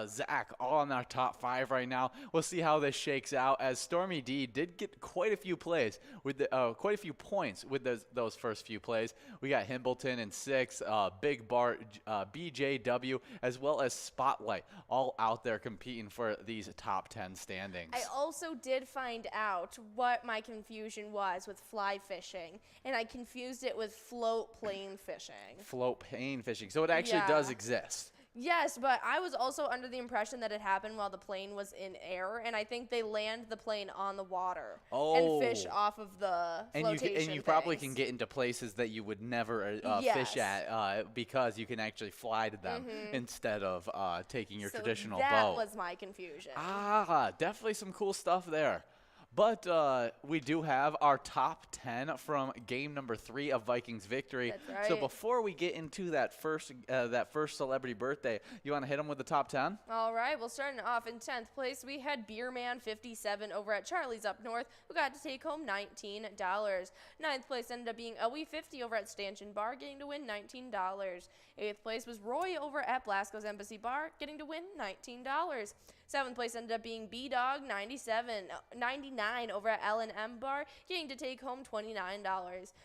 Zach, all in our top 5 right now. We'll see how this shakes out, as Stormy D did get quite a few plays with quite a few points with those first few plays. We got Hambleton in 6, Big Bart, BJW, as well as Spotlight, all out there competing for these top 10 standings. I also did find out what my confusion was with fly fishing, and I confused it with float plane fishing. Float plane fishing. So it actually does exist. Yes, but I was also under the impression that it happened while the plane was in air, and I think they land the plane on the water and fish off of the flotation and you probably can get into places that you would never fish at because you can actually fly to them instead of taking your traditional boat. That was my confusion. Definitely some cool stuff there. But we do have our top 10 from game number 3 of Vikings victory. That's right. So before we get into that first celebrity birthday, you want to hit them with the top 10? All right. Well, starting off in 10th place, we had Beerman57 over at Charlie's Up North, who got to take home $19. 9th place ended up being OE50 over at Stanchion Bar, getting to win $19. 8th place was Roy over at Blasco's Embassy Bar, getting to win $19. Seventh place ended up being B-Dog 99 over at L&M Bar, getting to take home $29.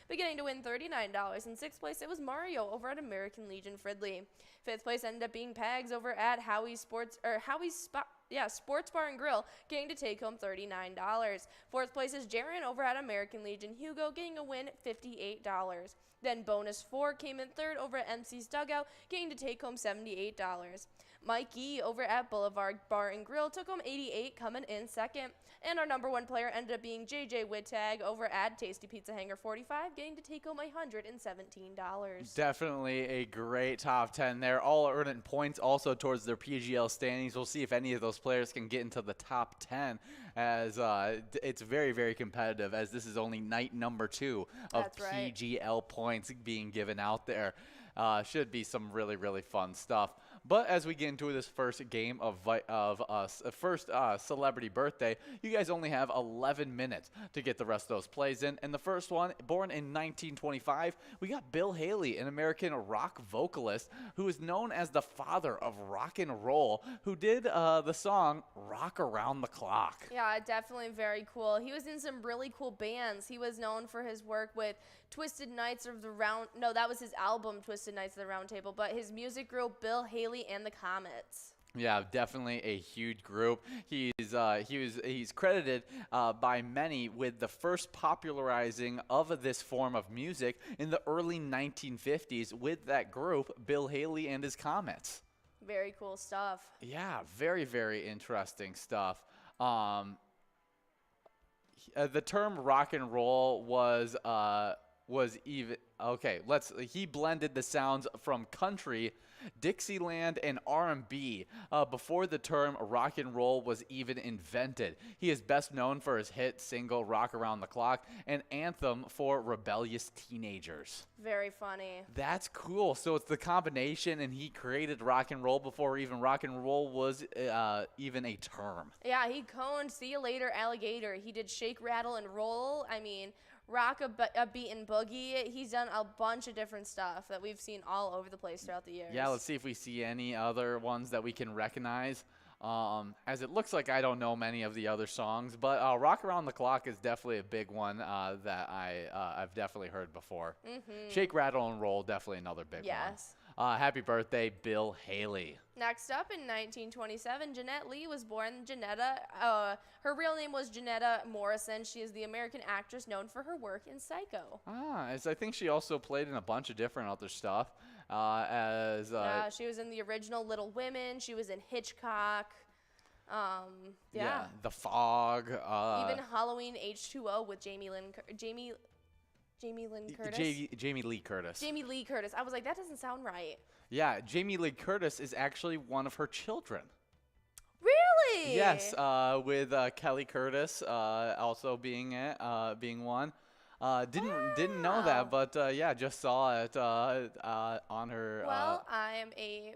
But getting to win $39. In sixth place, it was Mario over at American Legion Fridley. Fifth place ended up being Pags over at Sports Bar and Grill, getting to take home $39. Fourth place is Jaron over at American Legion Hugo, getting a win $58. Then bonus 4 came in third over at MC's Dugout, getting to take home $78. Mikey over at Boulevard Bar and Grill took home $88, coming in second. And our number one player ended up being JJ Wittag over at Tasty Pizza Hanger 45, getting to take home $117. Definitely a great top 10 there. All earning points also towards their PGL standings. We'll see if any of those players can get into the top 10, as it's very, very competitive, as this is only night number 2 of PGL points being given out there. Should be some really, really fun stuff. But as we get into this first game of celebrity birthday, you guys only have 11 minutes to get the rest of those plays in. And the first one, born in 1925, we got Bill Haley, an American rock vocalist who is known as the father of rock and roll, who did the song Rock Around the Clock. Yeah, definitely very cool. He was in some really cool bands. He was known for his work with Twisted Knights of the Round... No, that was his album, Twisted Knights of the Round Table, but his music group, Bill Haley and the Comets. Yeah, definitely a huge group. He's credited by many with the first popularizing of this form of music in the early 1950s with that group, Bill Haley and his Comets. Very cool stuff. Yeah, very, very interesting stuff. The term rock and roll was even okay. He blended the sounds from country, Dixieland, and R&B before the term rock and roll was even invented. He is best known for his hit single "Rock Around the Clock," an anthem for rebellious teenagers. Very funny. That's cool. So it's the combination, and he created rock and roll before even rock and roll was even a term. Yeah, he coned "See You Later, Alligator." He did "Shake, Rattle, and Roll." I mean, rock a beat and boogie. He's done a bunch of different stuff that we've seen all over the place throughout the years. Yeah, let's see if we see any other ones that we can recognize. As it looks like I don't know many of the other songs, but Rock Around the Clock is definitely a big one that I've definitely heard before. Mm-hmm. Shake, Rattle, and Roll, definitely another big one. Yes. Happy birthday, Bill Haley. Next up, in 1927, Jeanette Lee was born. Her real name was Janetta Morrison. She is the American actress known for her work in Psycho. As I think she also played in a bunch of different other stuff. Yeah, she was in the original Little Women. She was in Hitchcock. Yeah. The Fog. Even Halloween H2O with Jamie Lynn Curtis. Jamie Lee Curtis. Jamie Lee Curtis. I was like, that doesn't sound right. Yeah, Jamie Lee Curtis is actually one of her children. Really? Yes, with Kelly Curtis also being one. Didn't know that, but yeah, just saw it on her. Well, I am a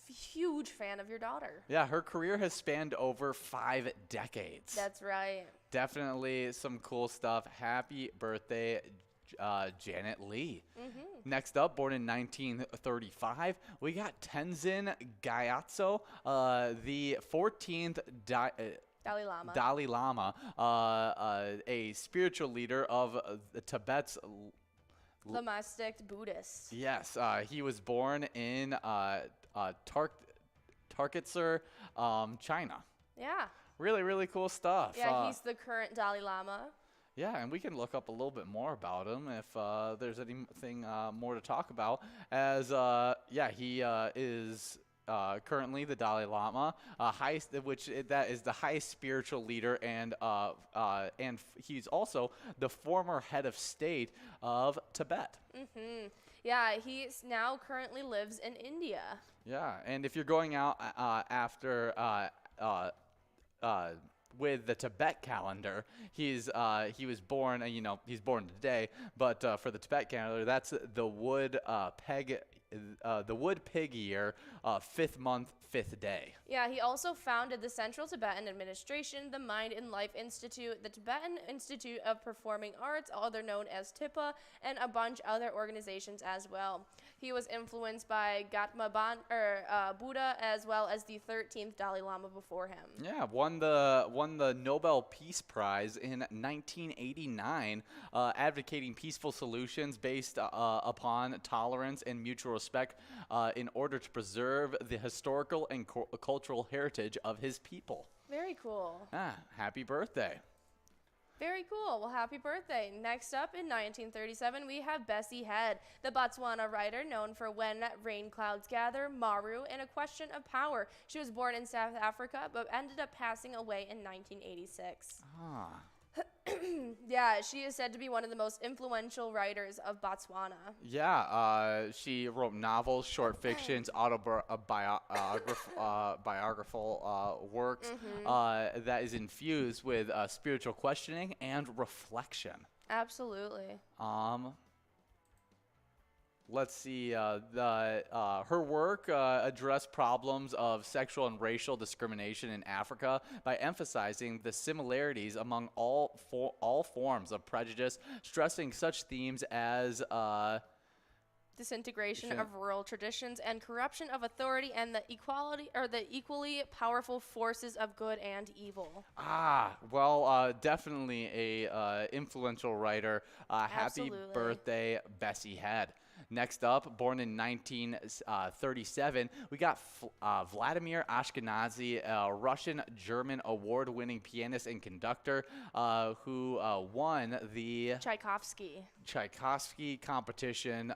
huge fan of your daughter. Yeah, her career has spanned over 5 decades. That's right. Definitely some cool stuff. Happy birthday, Janet Lee. Mm-hmm. Next up, born in 1935, we got Tenzin Gyatso, the 14th Dalai Lama, a spiritual leader of Tibet's Lamastic Buddhists. Yes, he was born in Tarkitser, China. Yeah. Really, really cool stuff. Yeah, he's the current Dalai Lama. Yeah, and we can look up a little bit more about him if there's anything more to talk about. As he is currently the Dalai Lama, that is the highest spiritual leader, and he's also the former head of state of Tibet. Mm-hmm. Yeah, he now currently lives in India. Yeah, and if you're going out after with the Tibet calendar, he was born. He's born today, but for the Tibet calendar, that's the Wood Peg Wood Pig Year, 5th month, 5th day. Yeah, he also founded the Central Tibetan Administration, the Mind and Life Institute, the Tibetan Institute of Performing Arts, other known as TIPA, and a bunch other organizations as well. He was influenced by Gautama Buddha as well as the 13th Dalai Lama before him. Yeah, won the Nobel Peace Prize in 1989, advocating peaceful solutions based upon tolerance and mutual respect in order to preserve the historical and cultural heritage of his people. Very cool. Happy birthday. Very cool. Well, happy birthday. Next up in 1937, we have Bessie Head, the Botswana writer known for When Rain Clouds Gather, Maru, and A Question of Power. She was born in South Africa, but ended up passing away in 1986. Yeah, she is said to be one of the most influential writers of Botswana. Yeah, she wrote novels, short fictions, biographical works that is infused with spiritual questioning and reflection. Absolutely. Let's see. Her work addressed problems of sexual and racial discrimination in Africa by emphasizing the similarities among all forms of prejudice, stressing such themes as disintegration of rural traditions and corruption of authority and the equally powerful forces of good and evil. Definitely a influential writer. Happy birthday, Bessie Head. Next up, born in 1937, we got Vladimir Ashkenazy, a Russian-German award-winning pianist and conductor who won the Tchaikovsky competition.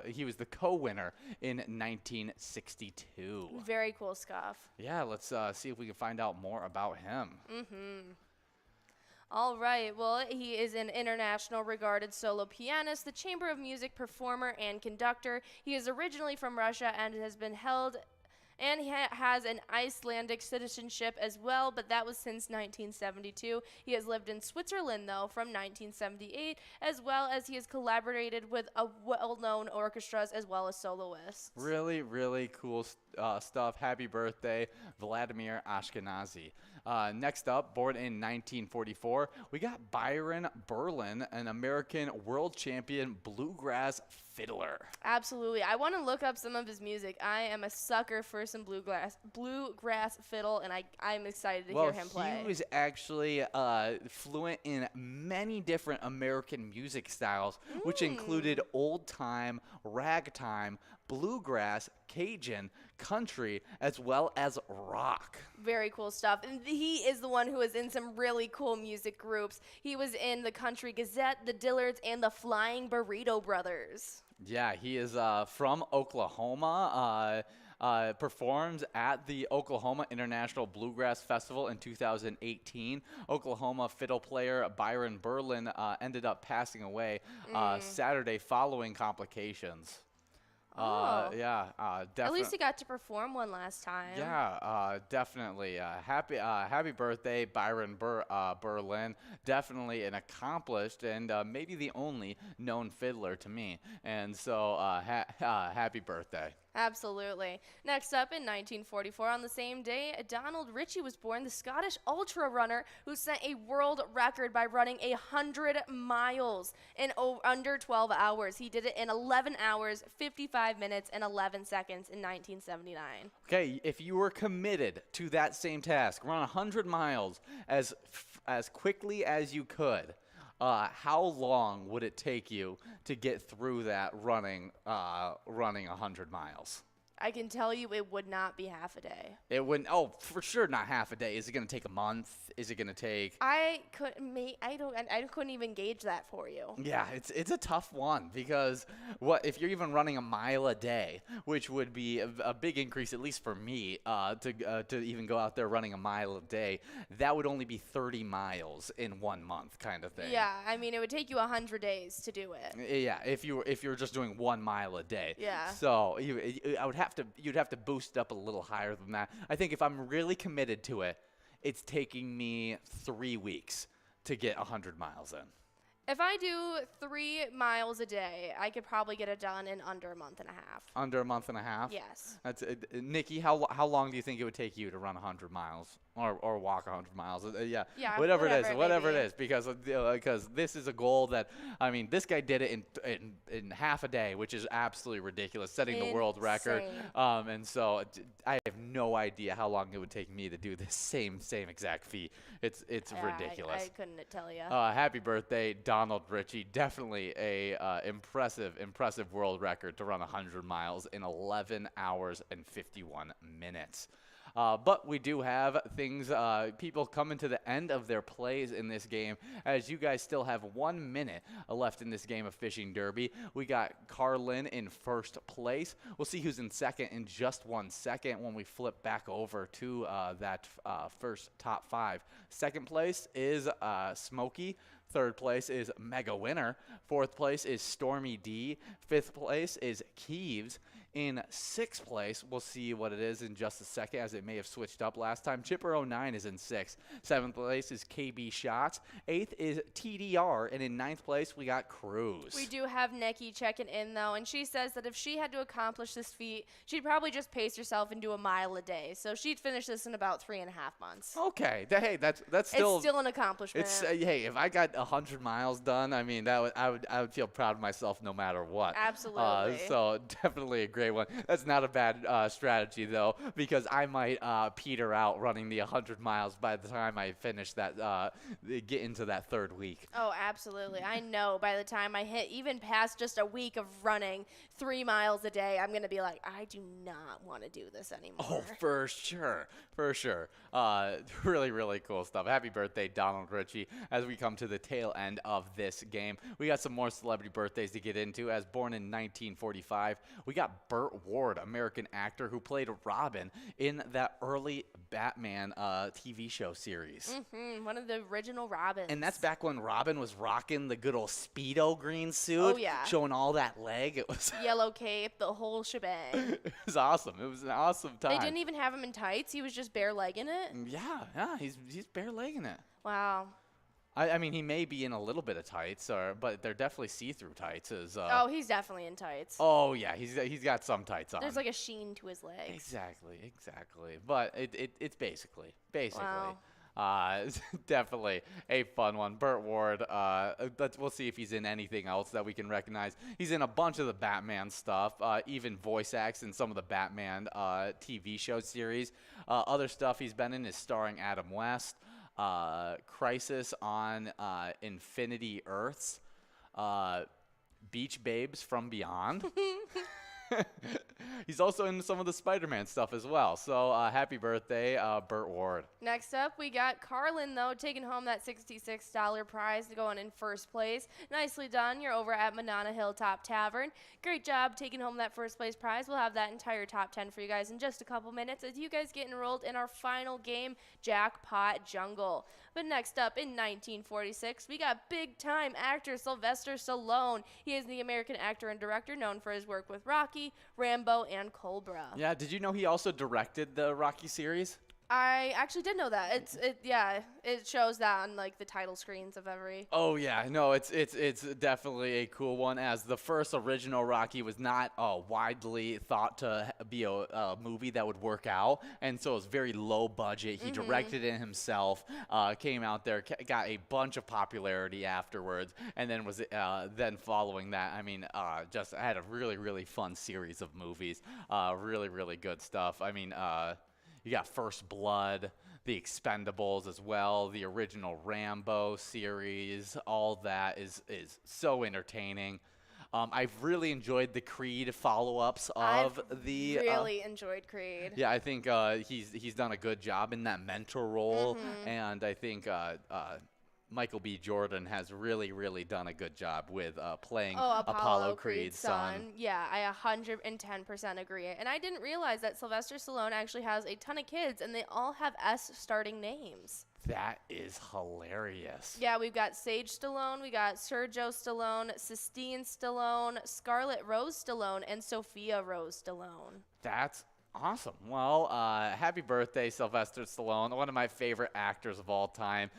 He was the co-winner in 1962. Very cool stuff. Yeah, let's see if we can find out more about him. All right, well, he is an international regarded solo pianist, the chamber of music performer, and conductor. He is originally from Russia and has been held, and he has an Icelandic citizenship as well, but that was since 1972. He has lived in Switzerland, though, from 1978, as well as he has collaborated with well-known orchestras as well as soloists. Really, really cool stuff. Happy birthday, Vladimir Ashkenazy. Next up, born in 1944, we got Byron Berlin, an American world champion bluegrass fiddler. Absolutely. I want to look up some of his music. I am a sucker for some bluegrass fiddle, and I'm excited to hear him play. He was actually fluent in many different American music styles, which included old-time, ragtime, bluegrass, Cajun, country, as well as rock. Very cool stuff. And he is the one who is in some really cool music groups. He was in the Country Gazette, the Dillards, and the Flying Burrito Brothers. Yeah, he is from Oklahoma. Performed at the Oklahoma International Bluegrass Festival in 2018. Oklahoma fiddle player Byron Berlin ended up passing away Saturday following complications. At least he got to perform one last time. Yeah, definitely. Happy birthday, Byron Berlin. Definitely an accomplished and maybe the only known fiddler to me. And so, happy birthday. Absolutely. Next up in 1944, on the same day, Donald Ritchie was born, the Scottish ultra runner who set a world record by running 100 miles in under 12 hours. He did it in 11 hours, 55 minutes, and 11 seconds in 1979. Okay, if you were committed to that same task, run 100 miles as quickly as you could, how long would it take you to get through that running 100 miles? I can tell you it would not be half a day. It wouldn't. Oh, for sure, not half a day. Is it going to take a month? Is it going to take? I couldn't even gauge that for you. Yeah, it's a tough one because if you're even running a mile a day, which would be a big increase, at least for me, to even go out there running a mile a day, that would only be 30 miles in 1 month, kind of thing. Yeah, I mean it would take you 100 days to do it. Yeah, if you were just doing 1 mile a day. Yeah. So you'd have to boost up a little higher than that. I think if I'm really committed to it, it's taking me 3 weeks to get 100 miles in. If I do 3 miles a day, I could probably get it done in under a month and a half. Under a month and a half? Yes. That's Nikki, how long do you think it would take you to run 100 miles or walk 100 miles? Yeah, whatever it whatever is, because this is a goal that, I mean, this guy did it in half a day, which is absolutely ridiculous, setting the world record. And so I have no idea how long it would take me to do this same exact feat. It's ridiculous. I couldn't tell you. Happy birthday, Donald Ritchie. Definitely a impressive world record to run 100 miles in 11 hours and 51 minutes. But we do have things, people coming to the end of their plays in this game, as you guys still have 1 minute left in this game of Fishing Derby. We got Carlin in first place. We'll see who's in second in just 1 second when we flip back over to that first top 5. Second place is Smokey. Third place is Mega Winner. Fourth place is Stormy D. Fifth place is Keeves. In sixth place, we'll see what it is in just a second, as it may have switched up last time. Chipper09 is in sixth. Seventh place is KB Shots. Eighth is TDR. And in ninth place, we got Cruz. We do have Nikki checking in, though, and she says that if she had to accomplish this feat, she'd probably just pace herself and do a mile a day. So she'd finish this in about 3.5 months. Okay. Hey, that's still... It's still an accomplishment. Hey, if I got 100 miles done, I mean, I would feel proud of myself no matter what. Absolutely. So definitely a great one. That's not a bad strategy, though, because I might peter out running the 100 miles by the time I finish that, get into that third week. Oh, absolutely. I know by the time I hit even past just a week of running 3 miles a day, I'm going to be like, I do not want to do this anymore. Oh, for sure. For sure. Really, really cool stuff. Happy birthday, Donald Ritchie, as we come to the tail end of this game. We got some more celebrity birthdays to get into. As born in 1945, we got Burt Ward, American actor who played Robin in that early Batman TV show series. One of the original Robins. And that's back when Robin was rocking the good old Speedo green suit. Oh, yeah. Showing all that leg. It was yellow cape, the whole shebang. It was awesome. It was an awesome time. They didn't even have him in tights. He was just bare legging it. Yeah, he's bare legging it. Wow. I mean, he may be in a little bit of tights, but they're definitely see-through tights. Oh, he's definitely in tights. Oh yeah, he's got some tights on. There's like a sheen to his legs. Exactly. But it's basically. Wow. Definitely a fun one. Burt Ward, we'll see if he's in anything else that we can recognize. He's in a bunch of the Batman stuff, even voice acts in some of the Batman TV show series. Other stuff he's been in is starring Adam West, Crisis on Infinity Earths, Beach Babes from Beyond. He's also in some of the Spider-Man stuff as well. So happy birthday, Burt Ward. Next up, we got Carlin, though, taking home that $66 prize, going in first place. Nicely done. You're over at Manana Hilltop Tavern. Great job taking home that first place prize. We'll have that entire top 10 for you guys in just a couple minutes as you guys get enrolled in our final game, Jackpot Jungle. But next up, in 1946, we got big-time actor Sylvester Stallone. He is the American actor and director known for his work with Rocky, Rambo, and Cobra. Yeah, did you know he also directed the Rocky series? I actually did know that. It shows that on like the title screens of every. Oh yeah, no, it's definitely a cool one. As the first original Rocky was not widely thought to be a movie that would work out, and so it was very low budget. He directed it himself, came out there, got a bunch of popularity afterwards, and then was then following that, I mean, just had a really fun series of movies. Really good stuff. I mean, you got First Blood, The Expendables as well, the original Rambo series. All that is so entertaining. I've really enjoyed the Creed follow-ups of the. Really enjoyed Creed. Yeah, I think he's done a good job in that mentor role, and I think Michael B. Jordan has really done a good job with playing Apollo Creed's son. Yeah, I 110% agree. And I didn't realize that Sylvester Stallone actually has a ton of kids, and they all have S starting names. That is hilarious. Yeah, we've got Sage Stallone, we got Sergio Stallone, Sistine Stallone, Scarlett Rose Stallone, and Sophia Rose Stallone. That's Awesome. Well, happy birthday, Sylvester Stallone, one of my favorite actors of all time,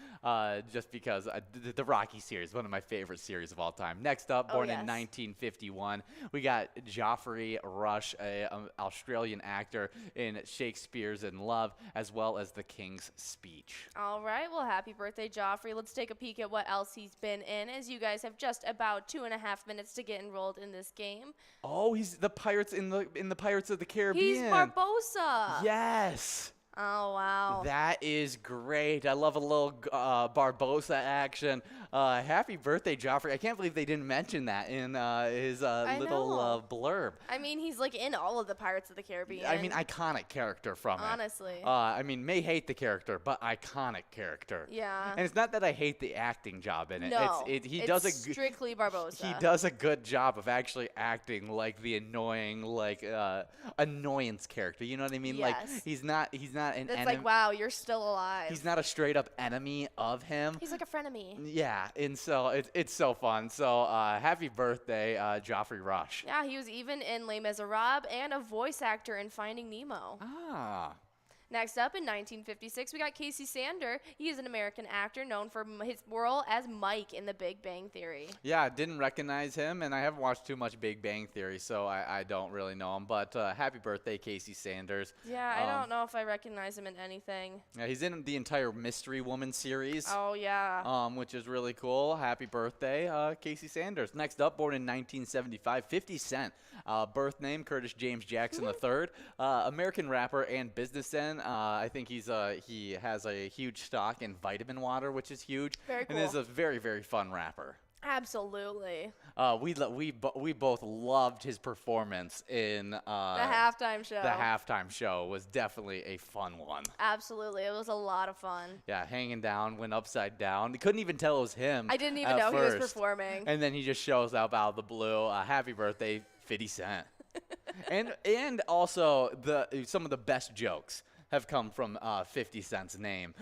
just because the Rocky series, one of my favorite series of all time. Next up, born in 1951, we got Geoffrey Rush, an Australian actor in Shakespeare's in Love, as well as The King's Speech. All right. Well, happy birthday, Joffrey. Let's take a peek at what else he's been in, as you guys have just about 2.5 minutes to get enrolled in this game. Oh, he's the pirates in the Pirates of the Caribbean. He's Barbossa. Yes. Oh, wow. That is great. I love a little Barbossa action. Happy birthday, Joffrey. I can't believe they didn't mention that in his little blurb. I mean, he's like in all of the Pirates of the Caribbean. I mean, iconic character from it. Honestly. I mean, may hate the character, but iconic character. Yeah. And it's not that I hate the acting job in it. No. It's strictly Barbossa. He does a good job of actually acting like the annoying, annoyance character. You know what I mean? Yes. Like he's not an It's enemy. like, wow, you're still alive. He's not a straight up enemy of him. He's like a frenemy. Yeah, and so it's so fun. So happy birthday, Geoffrey Rush. Yeah, he was even in Les Miserables and a voice actor in Finding Nemo. Ah. Next up, in 1956, we got Casey Sander. He is an American actor known for his role as Mike in The Big Bang Theory. Yeah, I didn't recognize him, and I haven't watched too much Big Bang Theory, so I don't really know him. But happy birthday, Casey Sanders. Yeah, I don't know if I recognize him in anything. Yeah, he's in the entire Mystery Woman series. Oh, yeah. Which is really cool. Happy birthday, Casey Sanders. Next up, born in 1975, 50 Cent. Birth name, Curtis James Jackson III. American rapper and businessman. I think he has a huge stock in vitamin water, which is huge. Very cool. And is a very, very fun rapper. Absolutely. We both loved his performance in the halftime show. The halftime show was definitely a fun one. Absolutely. It was a lot of fun. Yeah, hanging down, went upside down. They couldn't even tell it was him. I didn't even know first. he was performing. And then he just shows up out of the blue. Happy birthday, 50 Cent. and also some of the best jokes have come from 50 Cent's name,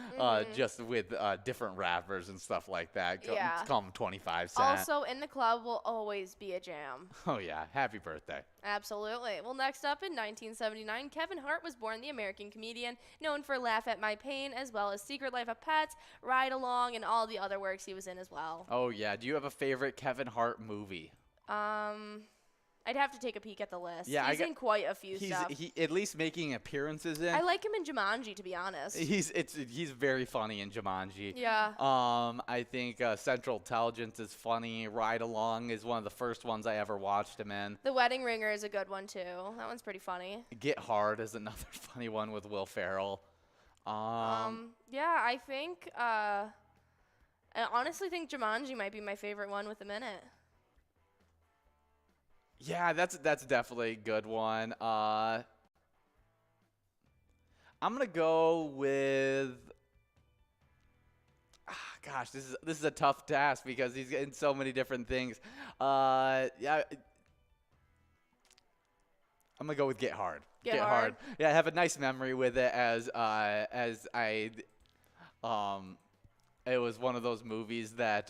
just with different rappers and stuff like that. Yeah. Call him 25 Cent. Also, In the Club will always be a jam. Oh, yeah. Happy birthday. Absolutely. Well, next up in 1979, Kevin Hart was born, the American comedian, known for Laugh at My Pain, as well as Secret Life of Pets, Ride Along, and all the other works he was in as well. Oh, yeah. Do you have a favorite Kevin Hart movie? I'd have to take a peek at the list. Yeah, he's in quite a few stuff. He's at least making appearances in. I like him in Jumanji, to be honest. He's very funny in Jumanji. Yeah. I think Central Intelligence is funny. Ride Along is one of the first ones I ever watched him in. The Wedding Ringer is a good one too. That one's pretty funny. Get Hard is another funny one with Will Ferrell. Yeah, I think I honestly think Jumanji might be my favorite one with a minute. Yeah, that's definitely a good one. I'm gonna go with. Gosh, this is a tough task because he's in so many different things. Yeah, I'm gonna go with Get Hard. Get Hard. Yeah, I have a nice memory with it it was one of those movies that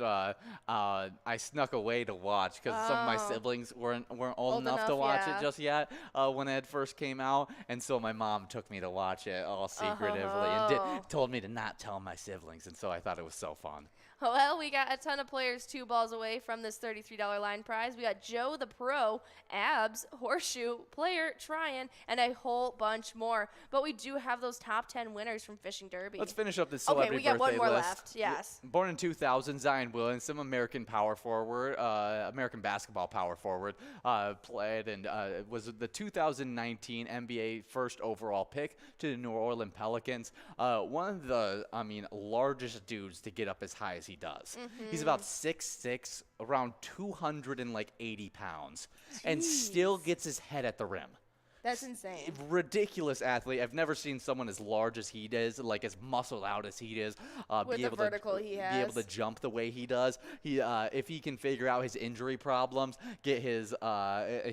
I snuck away to watch because some of my siblings weren't old enough to watch it just yet when it first came out, and so my mom took me to watch it all secretively and told me to not tell my siblings, and so I thought it was so fun. Well, we got a ton of players 2 balls away from this $33 line prize. We got Joe the Pro, Abs, Horseshoe, Player, Tryin', and a whole bunch more. But we do have those top 10 winners from Fishing Derby. Let's finish up this celebrity birthday list. Okay, we got one more list. left, yes. Born in 2000, Zion Williamson, American power forward, American basketball power forward, played and was the 2019 NBA first overall pick to the New Orleans Pelicans. One of the, largest dudes to get up as high as he does. He's about 6'6", around 280 pounds, and still gets his head at the rim. That's insane. Ridiculous athlete. I've never seen someone as large as he is, like as muscled out as he is. With the vertical he has. Be able to jump the way he does. If he can figure out his injury problems, get his,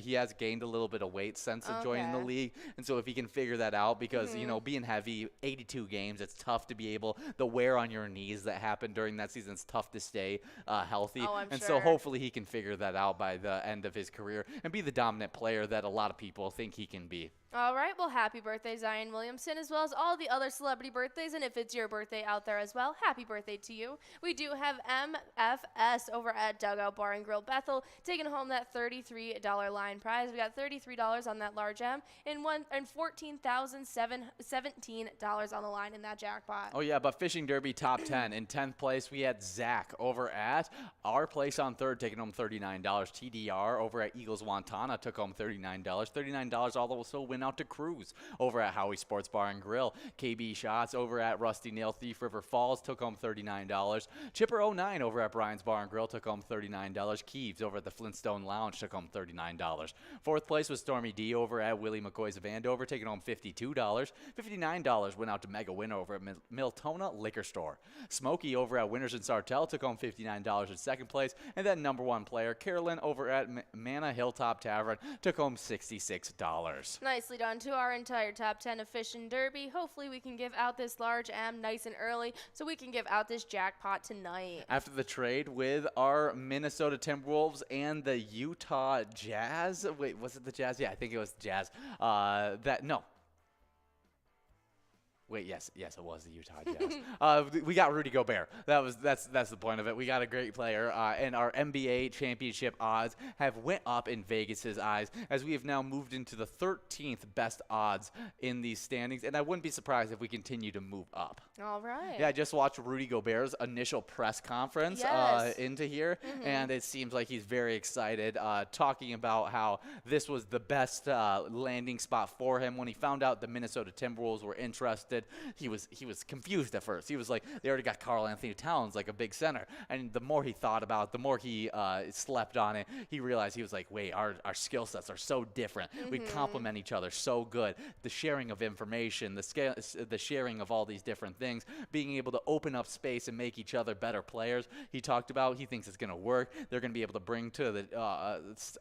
he has gained a little bit of weight since joining the league. And so if he can figure that out, because, being heavy, 82 games, it's tough to be able, the wear on your knees that happened during that season, it's tough to stay healthy. Oh, I'm so hopefully he can figure that out by the end of his career and be the dominant player that a lot of people think he can be. All right, well, happy birthday, Zion Williamson, as well as all the other celebrity birthdays. And if it's your birthday out there as well, happy birthday to you. We do have MFS over at Dugout Bar and Grill Bethel taking home that $33 line prize. We got $33 on that large M and $14,717 on the line in that jackpot. Oh, yeah, but Fishing Derby top 10. In 10th place, we had Zach over at Our Place on 3rd taking home $39. TDR over at Eagles Wantana took home $39. $39 also went out to Cruz over at Howie Sports Bar and Grill. KB Shots over at Rusty Nail Thief River Falls took home $39. Chipper 09 over at Brian's Bar and Grill took home $39. Keeves over at the Flintstone Lounge took home $39. 4th place was Stormy D over at Willie McCoy's of Andover taking home $52. $59 went out to Mega Winner over at Miltona Liquor Store. Smokey over at Winners and Sartell took home $59 in 2nd place. And then number 1 player, Carolyn over at Manna Hilltop Tavern took home $66. Nicely done to our entire top 10 of Fishing Derby. Hopefully we can give out this large M nice and early so we can give out this jackpot tonight. After the trade with our Minnesota Timberwolves and the Utah Jazz. Wait, was it the Jazz? Yeah, I think it was the Jazz. Wait, yes, it was the Utah Jazz. We got Rudy Gobert. That's the point of it. We got a great player, and our NBA championship odds have went up in Vegas's eyes as we have now moved into the 13th best odds in these standings, and I wouldn't be surprised if we continue to move up. All right. Yeah, I just watched Rudy Gobert's initial press conference into here, and it seems like he's very excited, talking about how this was the best landing spot for him. When he found out the Minnesota Timberwolves were interested, he was confused at first. He was like, they already got Karl Anthony Towns, like a big center. And the more he thought about it, the more he slept on it, he realized, he was like, wait, our skill sets are so different. We complement each other so good. The sharing of information, the sharing of all these different things, being able to open up space and make each other better players. He talked about, he thinks it's going to work. They're going to be able to bring to the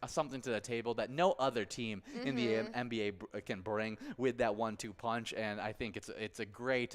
something to the table that no other team in the NBA can bring with that 1-2 punch. And I think it's a great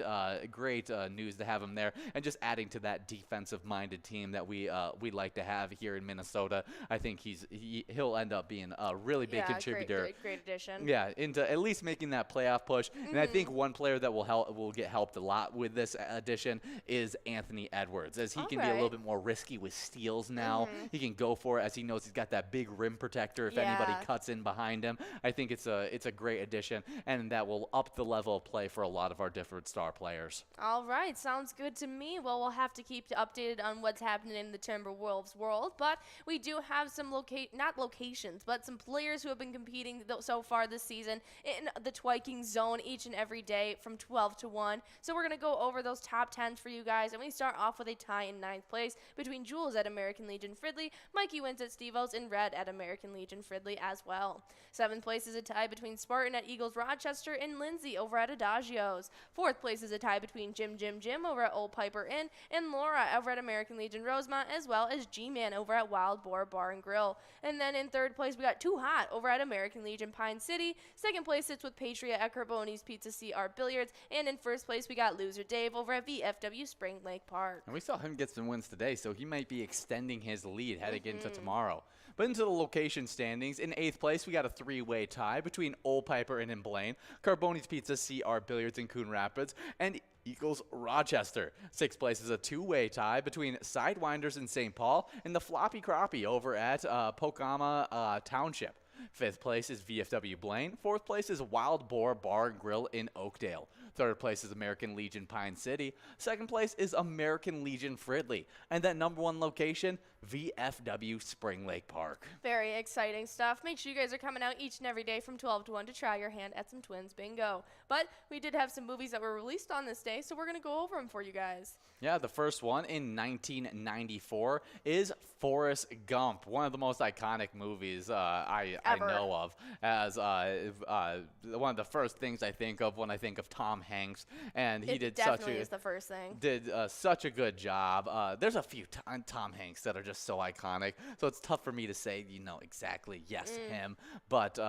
news to have him there, and just adding to that defensive-minded team that we like to have here in Minnesota. I think he'll end up being a really big contributor. Great addition. Yeah, into at least making that playoff push. And I think one player that will get helped a lot with this addition is Anthony Edwards, as he can be a little bit more risky with steals now. He can go for it as he knows he's got that big rim protector if anybody cuts in behind him. I think it's a great addition, and that will up the level of play for a lot of our different star players. All right, sounds good to me. Well, we'll have to keep you updated on what's happening in the Timberwolves world, but we do have some not locations, but some players who have been competing so far this season in the twiking zone each and every day from 12 to 1. So we're going to go over those top 10s for you guys, and we start off with a tie in 9th place between Jules at American Legion Fridley, Mikey Wins at Steve-O's, and Red at American Legion Fridley as well. 7th place is a tie between Spartan at Eagles Rochester and Lindsay over at Adagio's. 4th place is a tie between Jim over at Old Piper Inn and Laura over at American Legion Rosemont, as well as G-Man over at Wild Boar Bar and Grill. And then in 3rd place, we got Too Hot over at American Legion Pine City. 2nd place sits with Patriot at Carboni's Pizza CR Billiards. And in 1st place, we got Loser Dave over at VFW Spring Lake Park. And we saw him get some wins today, so he might be extending his lead heading into tomorrow. But into the location standings, in 8th place, we got a 3-way tie between Old Piper Inn in Blaine, Carboni's Pizza CR Billiards in Coon Rapids, and Eagles Rochester. 6th place is a 2-way tie between Sidewinders in St. Paul and the Floppy Crappie over at Pocama Township. 5th place is VFW Blaine. 4th place is Wild Boar Bar and Grill in Oakdale. 3rd place is American Legion Pine City. 2nd place is American Legion Fridley. And that number 1 location, VFW Spring Lake Park. Very exciting stuff. Make sure you guys are coming out each and every day from 12 to 1 to try your hand at some Twins Bingo. But we did have some movies that were released on this day, so we're going to go over them for you guys. Yeah, the first one in 1994 is Forrest Gump, one of the most iconic movies I know of, as one of the first things I think of when I think of Tom Hanks, and he did is the first thing. Did such a good job. There's a few Tom Hanks that are just so iconic, so it's tough for me to say exactly him, but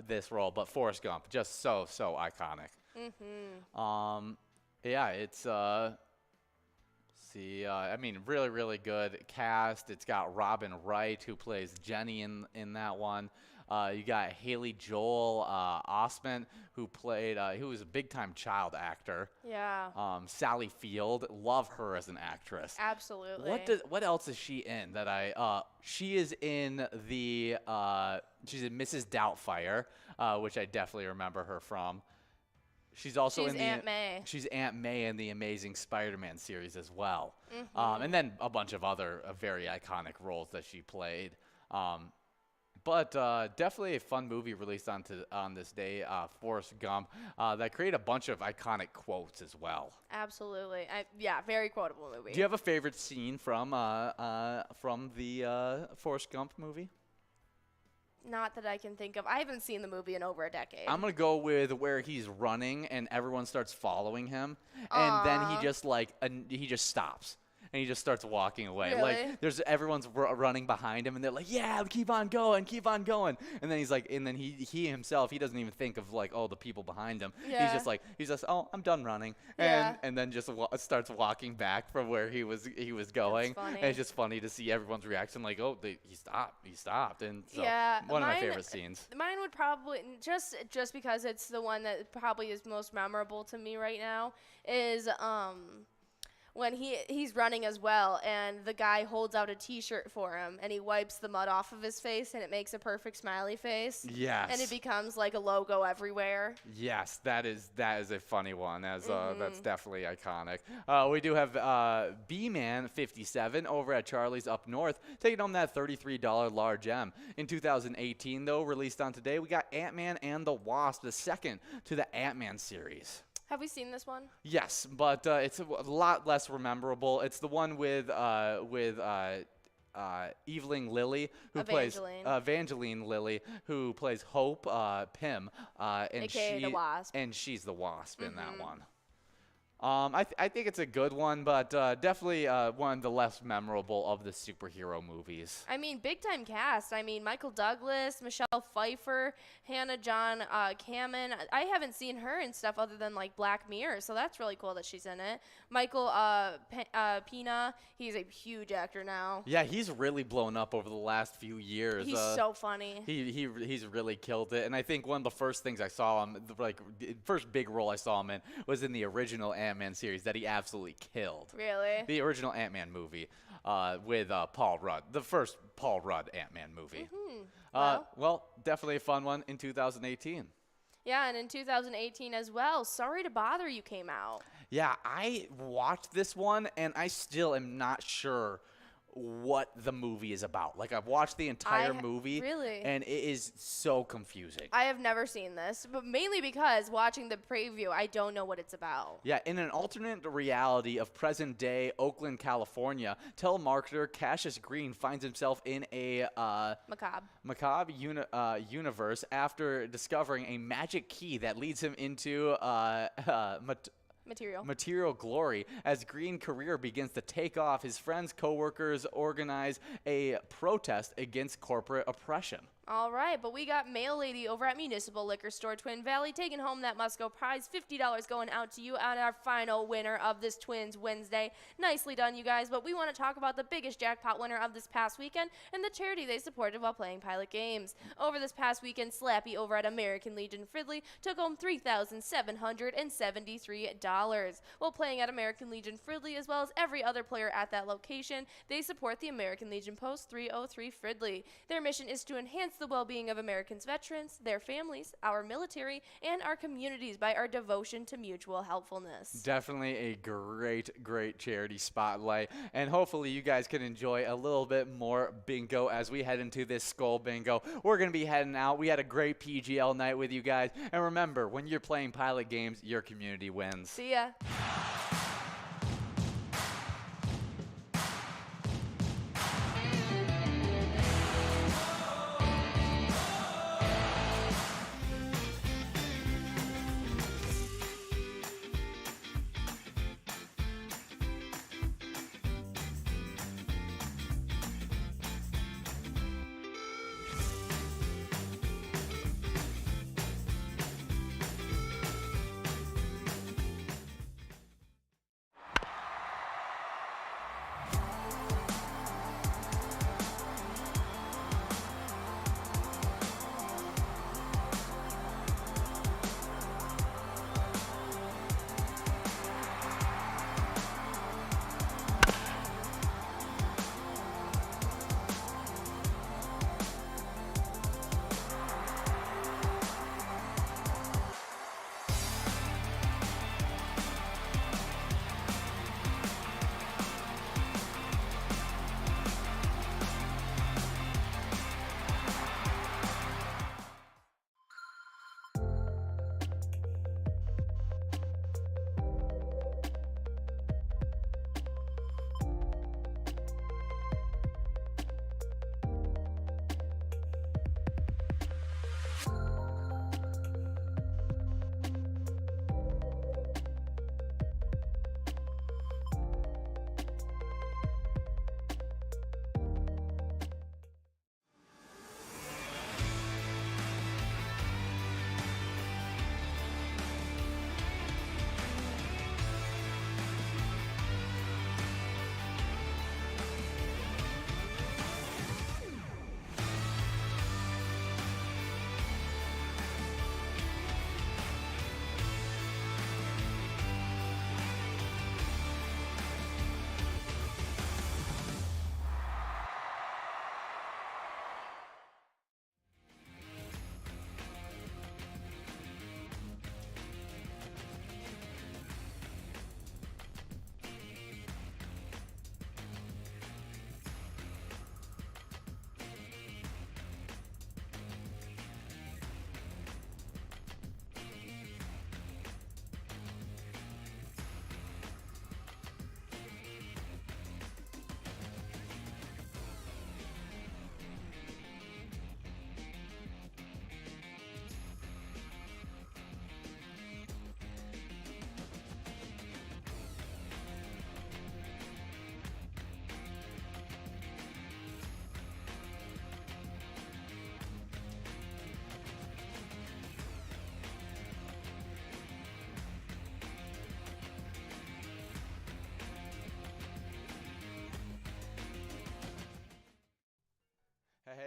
this role, but Forrest Gump, just so iconic. Yeah, it's I mean, really good cast. It's got Robin Wright, who plays Jenny in that one. You got Haley Joel Osment, who was a big-time child actor. Yeah. Sally Field, love her as an actress. Absolutely. What else is she in that she is in she's in Mrs. Doubtfire, which I definitely remember her from. She's also in Aunt May. She's Aunt May in the Amazing Spider-Man series as well. Mm-hmm. And then a bunch of other very iconic roles that she played. But definitely a fun movie released on this day, Forrest Gump, that created a bunch of iconic quotes as well. Absolutely. Very quotable movie. Do you have a favorite scene from the Forrest Gump movie? Not that I can think of. I haven't seen the movie in over a decade. I'm going to go with where he's running and everyone starts following him. And then he just stops. And he just starts walking away. Really? Like everyone's running behind him, and they're like, "Yeah, keep on going, keep on going." And then he's like, and then he himself, he doesn't even think of like, oh, the people behind him. Yeah. He's just, oh, I'm done running, and then just starts walking back from where he was going. That's funny. And it's just funny to see everyone's reaction, like, oh, he stopped, and so one of my favorite scenes. Mine would probably just because it's the one that probably is most memorable to me right now is when he's running as well, and the guy holds out a T-shirt for him, and he wipes the mud off of his face, and it makes a perfect smiley face. Yes. And it becomes like a logo everywhere. Yes, that is a funny one. That's definitely iconic. We do have B-Man 57 over at Charlie's Up North, taking home that $33 large M. In 2018, though, released on today, we got Ant-Man and the Wasp, the second to the Ant-Man series. Have we seen this one? Yes, but it's a lot less memorable. It's the one with Evelyn Lilly, who plays Evangeline Lilly, who plays Hope Pym, and AKA the Wasp. And she's the Wasp in that one. I think it's a good one, but definitely one of the less memorable of the superhero movies. I mean, big time cast. I mean, Michael Douglas, Michelle Pfeiffer, Hannah John Kamen. I haven't seen her in stuff other than like Black Mirror, so that's really cool that she's in it. Michael Pena, he's a huge actor now. Yeah, he's really blown up over the last few years. He's so funny. He's really killed it, and I think one of the first things I saw him, the first big role I saw him in, was in the original Ant-Man series that he absolutely killed. Really? The original Ant-Man movie with Paul Rudd, the first Paul Rudd Ant-Man movie. Well, definitely a fun one in 2018. Yeah, and in 2018 as well, Sorry to Bother You came out. Yeah, I watched this one, and I still am not sure what the movie is about. Like, I've watched the entire movie, really? And it is so confusing. I have never seen this, but mainly because watching the preview, I don't know what it's about. Yeah, in an alternate reality of present-day Oakland, California, telemarketer Cassius Green finds himself in a macabre universe after discovering a magic key that leads him into material glory. As Green career begins to take off, his friends, co-workers organize a protest against corporate oppression. All right, but we got Mail Lady over at Municipal Liquor Store Twin Valley taking home that Musco prize, $50 going out to you on our final winner of this Twins Wednesday. Nicely done, you guys, but we want to talk about the biggest jackpot winner of this past weekend and the charity they supported while playing Pilot Games. Over this past weekend, Slappy over at American Legion Fridley took home $3,773. While playing at American Legion Fridley, as well as every other player at that location, they support the American Legion Post 303 Fridley. Their mission is to enhance the well-being of Americans' veterans, their families, our military, and our communities by our devotion to mutual helpfulness. Definitely a great charity spotlight, and hopefully you guys can enjoy a little bit more bingo as we head into this Skull Bingo. We're going to be heading out. We had a great PGL night with you guys, and remember, when you're playing Pilot Games, your community wins. See ya.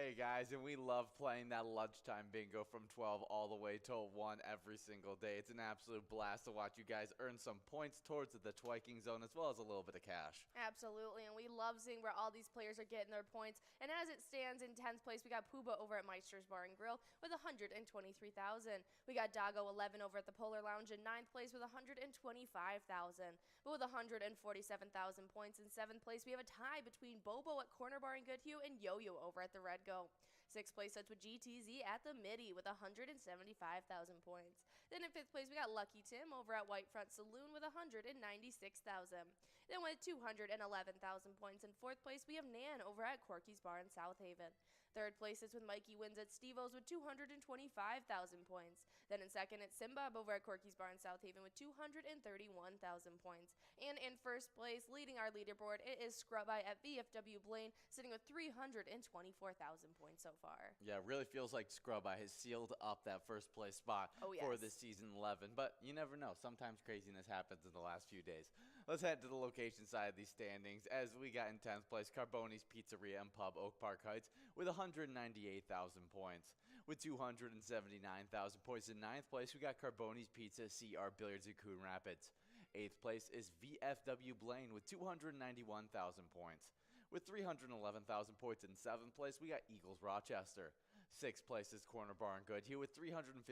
Hey guys, and we love playing that lunchtime bingo from 12 all the way till 1 every single day. It's an absolute blast to watch you guys earn some points towards the twiking zone as well as a little bit of cash. Absolutely, and we love seeing where all these players are getting their points. And as it stands in 10th place, we got Pooba over at Meister's Bar and Grill with 123,000. We got Doggo 11 over at the Polar Lounge in 9th place with 125,000. But with 147,000 points in 7th place, we have a tie between Bobo at Corner Bar and Goodhue and Yo-Yo over at the Red Go. 6th place sets with GTZ at the Midi with 175,000 points. Then in 5th place, we got Lucky Tim over at Whitefront Saloon with 196,000. Then with 211,000 points in 4th place, we have Nan over at Corky's Bar in South Haven. 3rd place is with Mikey Wins at Steve-O's with 225,000 points. Then in 2nd, it's Simbob over at Corky's Bar in South Haven with 231,000 points. And in 1st place, leading our leaderboard, it is Scrub-Eye at VFW Blaine, sitting with 324,000 points so far. Yeah, it really feels like Scrub-Eye has sealed up that first place spot for this season 11. But you never know. Sometimes craziness happens in the last few days. Let's head to the location side of these standings as we got in 10th place Carboni's Pizzeria and Pub, Oak Park Heights, with 198,000 points. With 279,000 points in 9th place, we got Carboni's Pizza, CR Billiards in Coon Rapids. 8th place is VFW Blaine with 291,000 points. With 311,000 points in 7th place, we got Eagles Rochester. 6th place is Corner Bar and Goodhue with 315,000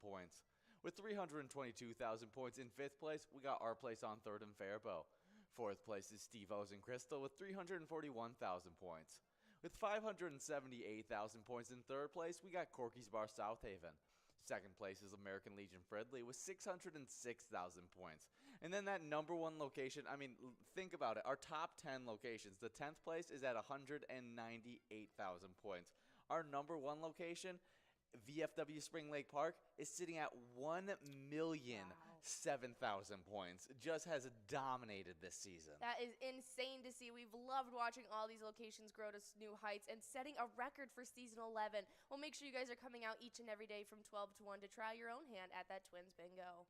points. With 322,000 points in 5th place, we got Our Place on 3rd and Faribault. 4th place is Steve-O's and Crystal with 341,000 points. With 578,000 points in 3rd place, we got Corky's Bar South Haven. 2nd place is American Legion Fridley with 606,000 points. And then that number 1 location, I mean, think about it. Our top 10 locations, the 10th place is at 198,000 points. Our number 1 location, VFW Spring Lake Park, is sitting at 1,007,000 points. Just has dominated this season. That is insane to see. We've loved watching all these locations grow to new heights and setting a record for season 11. Well, make sure you guys are coming out each and every day from 12 to 1 to try your own hand at that Twins Bingo.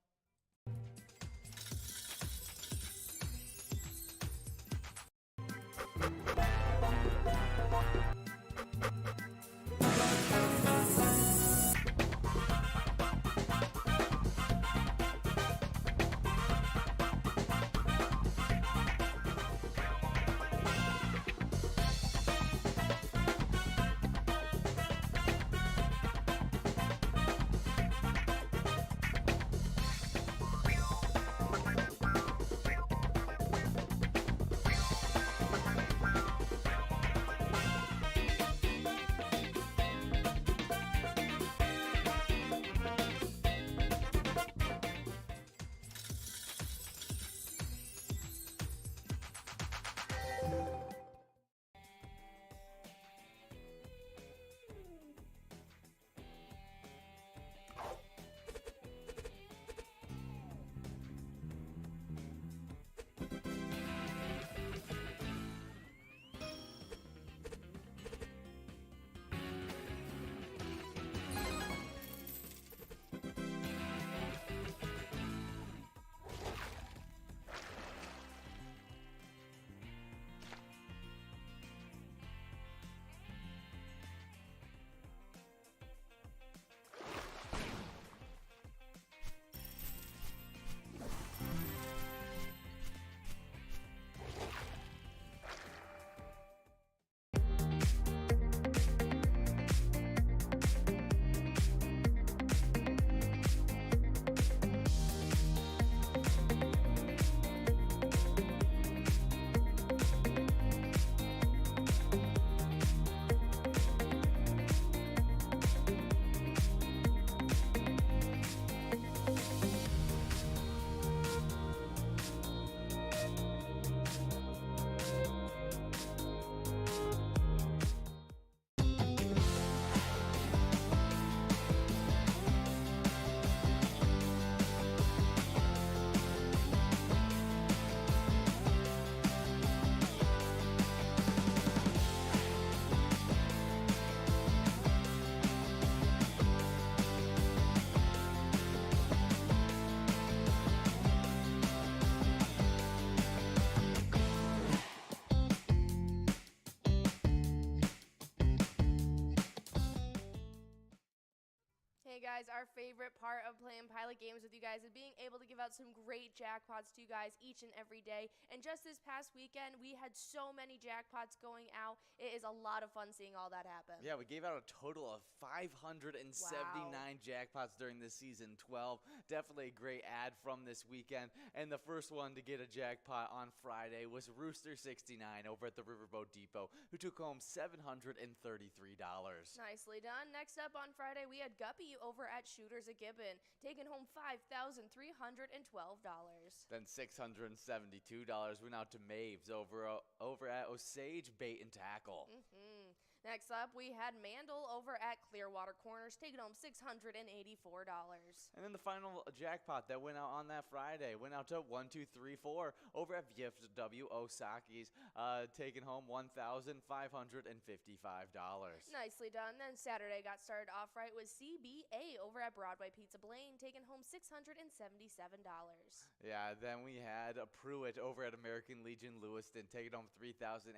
guys, our favorite part of playing Pilot Games with you guys is being able to give out some great jackpots to you guys each and every day. And just this past weekend, we had so many jackpots going out. It is a lot of fun seeing all that happen. Yeah, we gave out a total of 579 jackpots during this season 12. Definitely a great ad from this weekend. And the first one to get a jackpot on Friday was Rooster69 over at the Riverboat Depot, who took home $733. Nicely done. Next up on Friday, we had Guppy over at Shooters at Gibbon, taking home $5,312. Then $672 went out to Maves over at Osage Bait and Tackle. Next up, we had Mandel over at Clearwater Corners, taking home $684. And then the final jackpot that went out on that Friday went out to 1234 over at VFW Osaki's, taking home $1,555. Nicely done. Then Saturday got started off right with CBA over at Broadway Pizza Blaine, taking home $677. Yeah, then we had Pruitt over at American Legion Lewiston, taking home $3,893.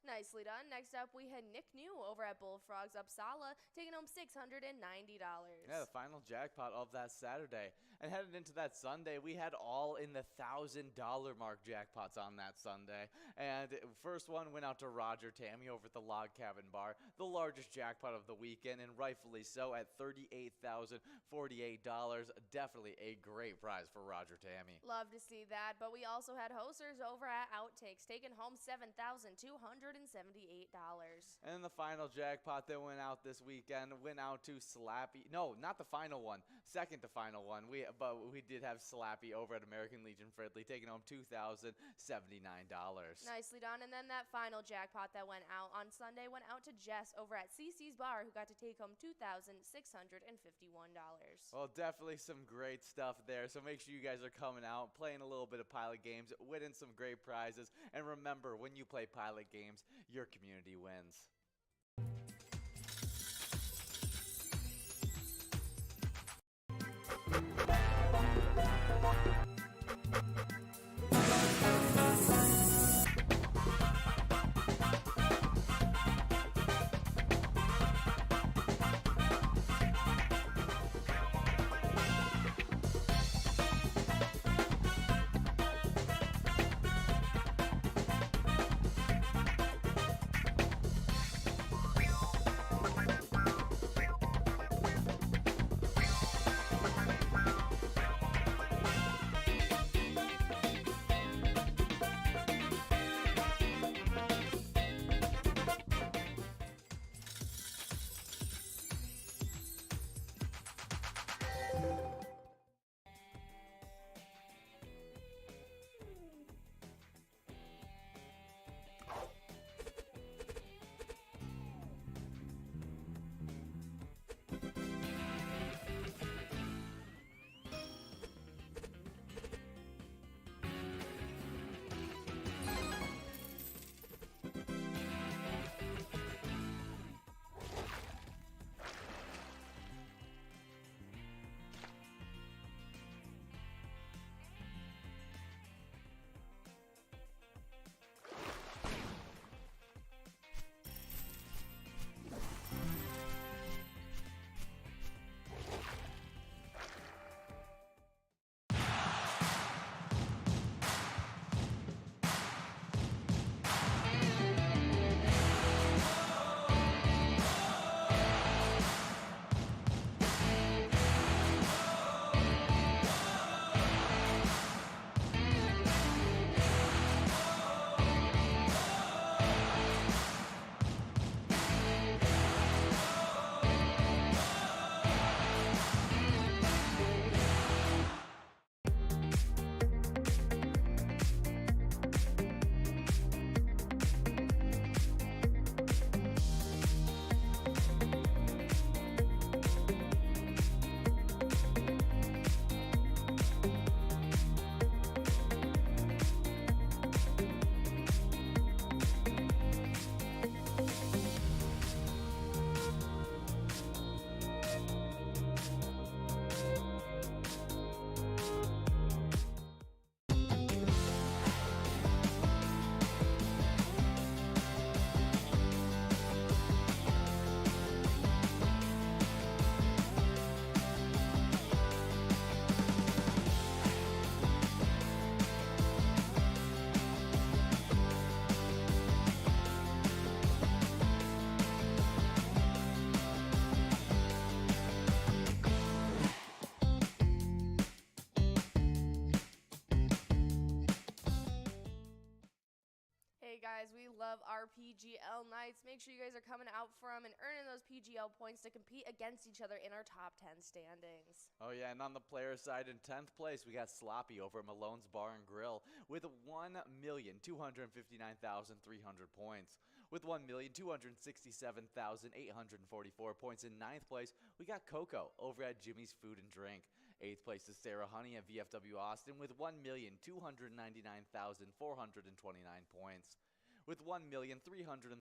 Nicely done. Next up, we had Nick New over at Bullfrogs Uppsala, taking home $690. Yeah, the final jackpot of that Saturday. And headed into that Sunday, we had all in the $1,000 mark jackpots on that Sunday. And first one went out to Roger Tammy over at the Log Cabin Bar, the largest jackpot of the weekend, and rightfully so at $38,048. Definitely a great prize for Roger Tammy. Love to see that. But we also had Hosters over at Outtakes, taking home $7,278. And then the final jackpot that went out this weekend went out to Slappy. No, not the final one. Second to final one. But we did have Slappy over at American Legion Fridley, taking home $2,079. Nicely done. And then that final jackpot that went out on Sunday went out to Jess over at CC's Bar, who got to take home $2,651. Well, definitely some great stuff there. So make sure you guys are coming out, playing a little bit of Pilot Games, winning some great prizes. And remember, when you play Pilot Games, your community wins. guys. We love our PGL nights. Make sure you guys are coming out for them and earning those PGL points to compete against each other in our top 10 standings. Oh, yeah, and on the player side, in 10th place, we got Sloppy over at Malone's Bar and Grill with 1,259,300 points. With 1,267,844 points in 9th place, we got Coco over at Jimmy's Food and Drink. 8th place is Sarah Honey at VFW Austin with 1,299,429 points. With 1,330,000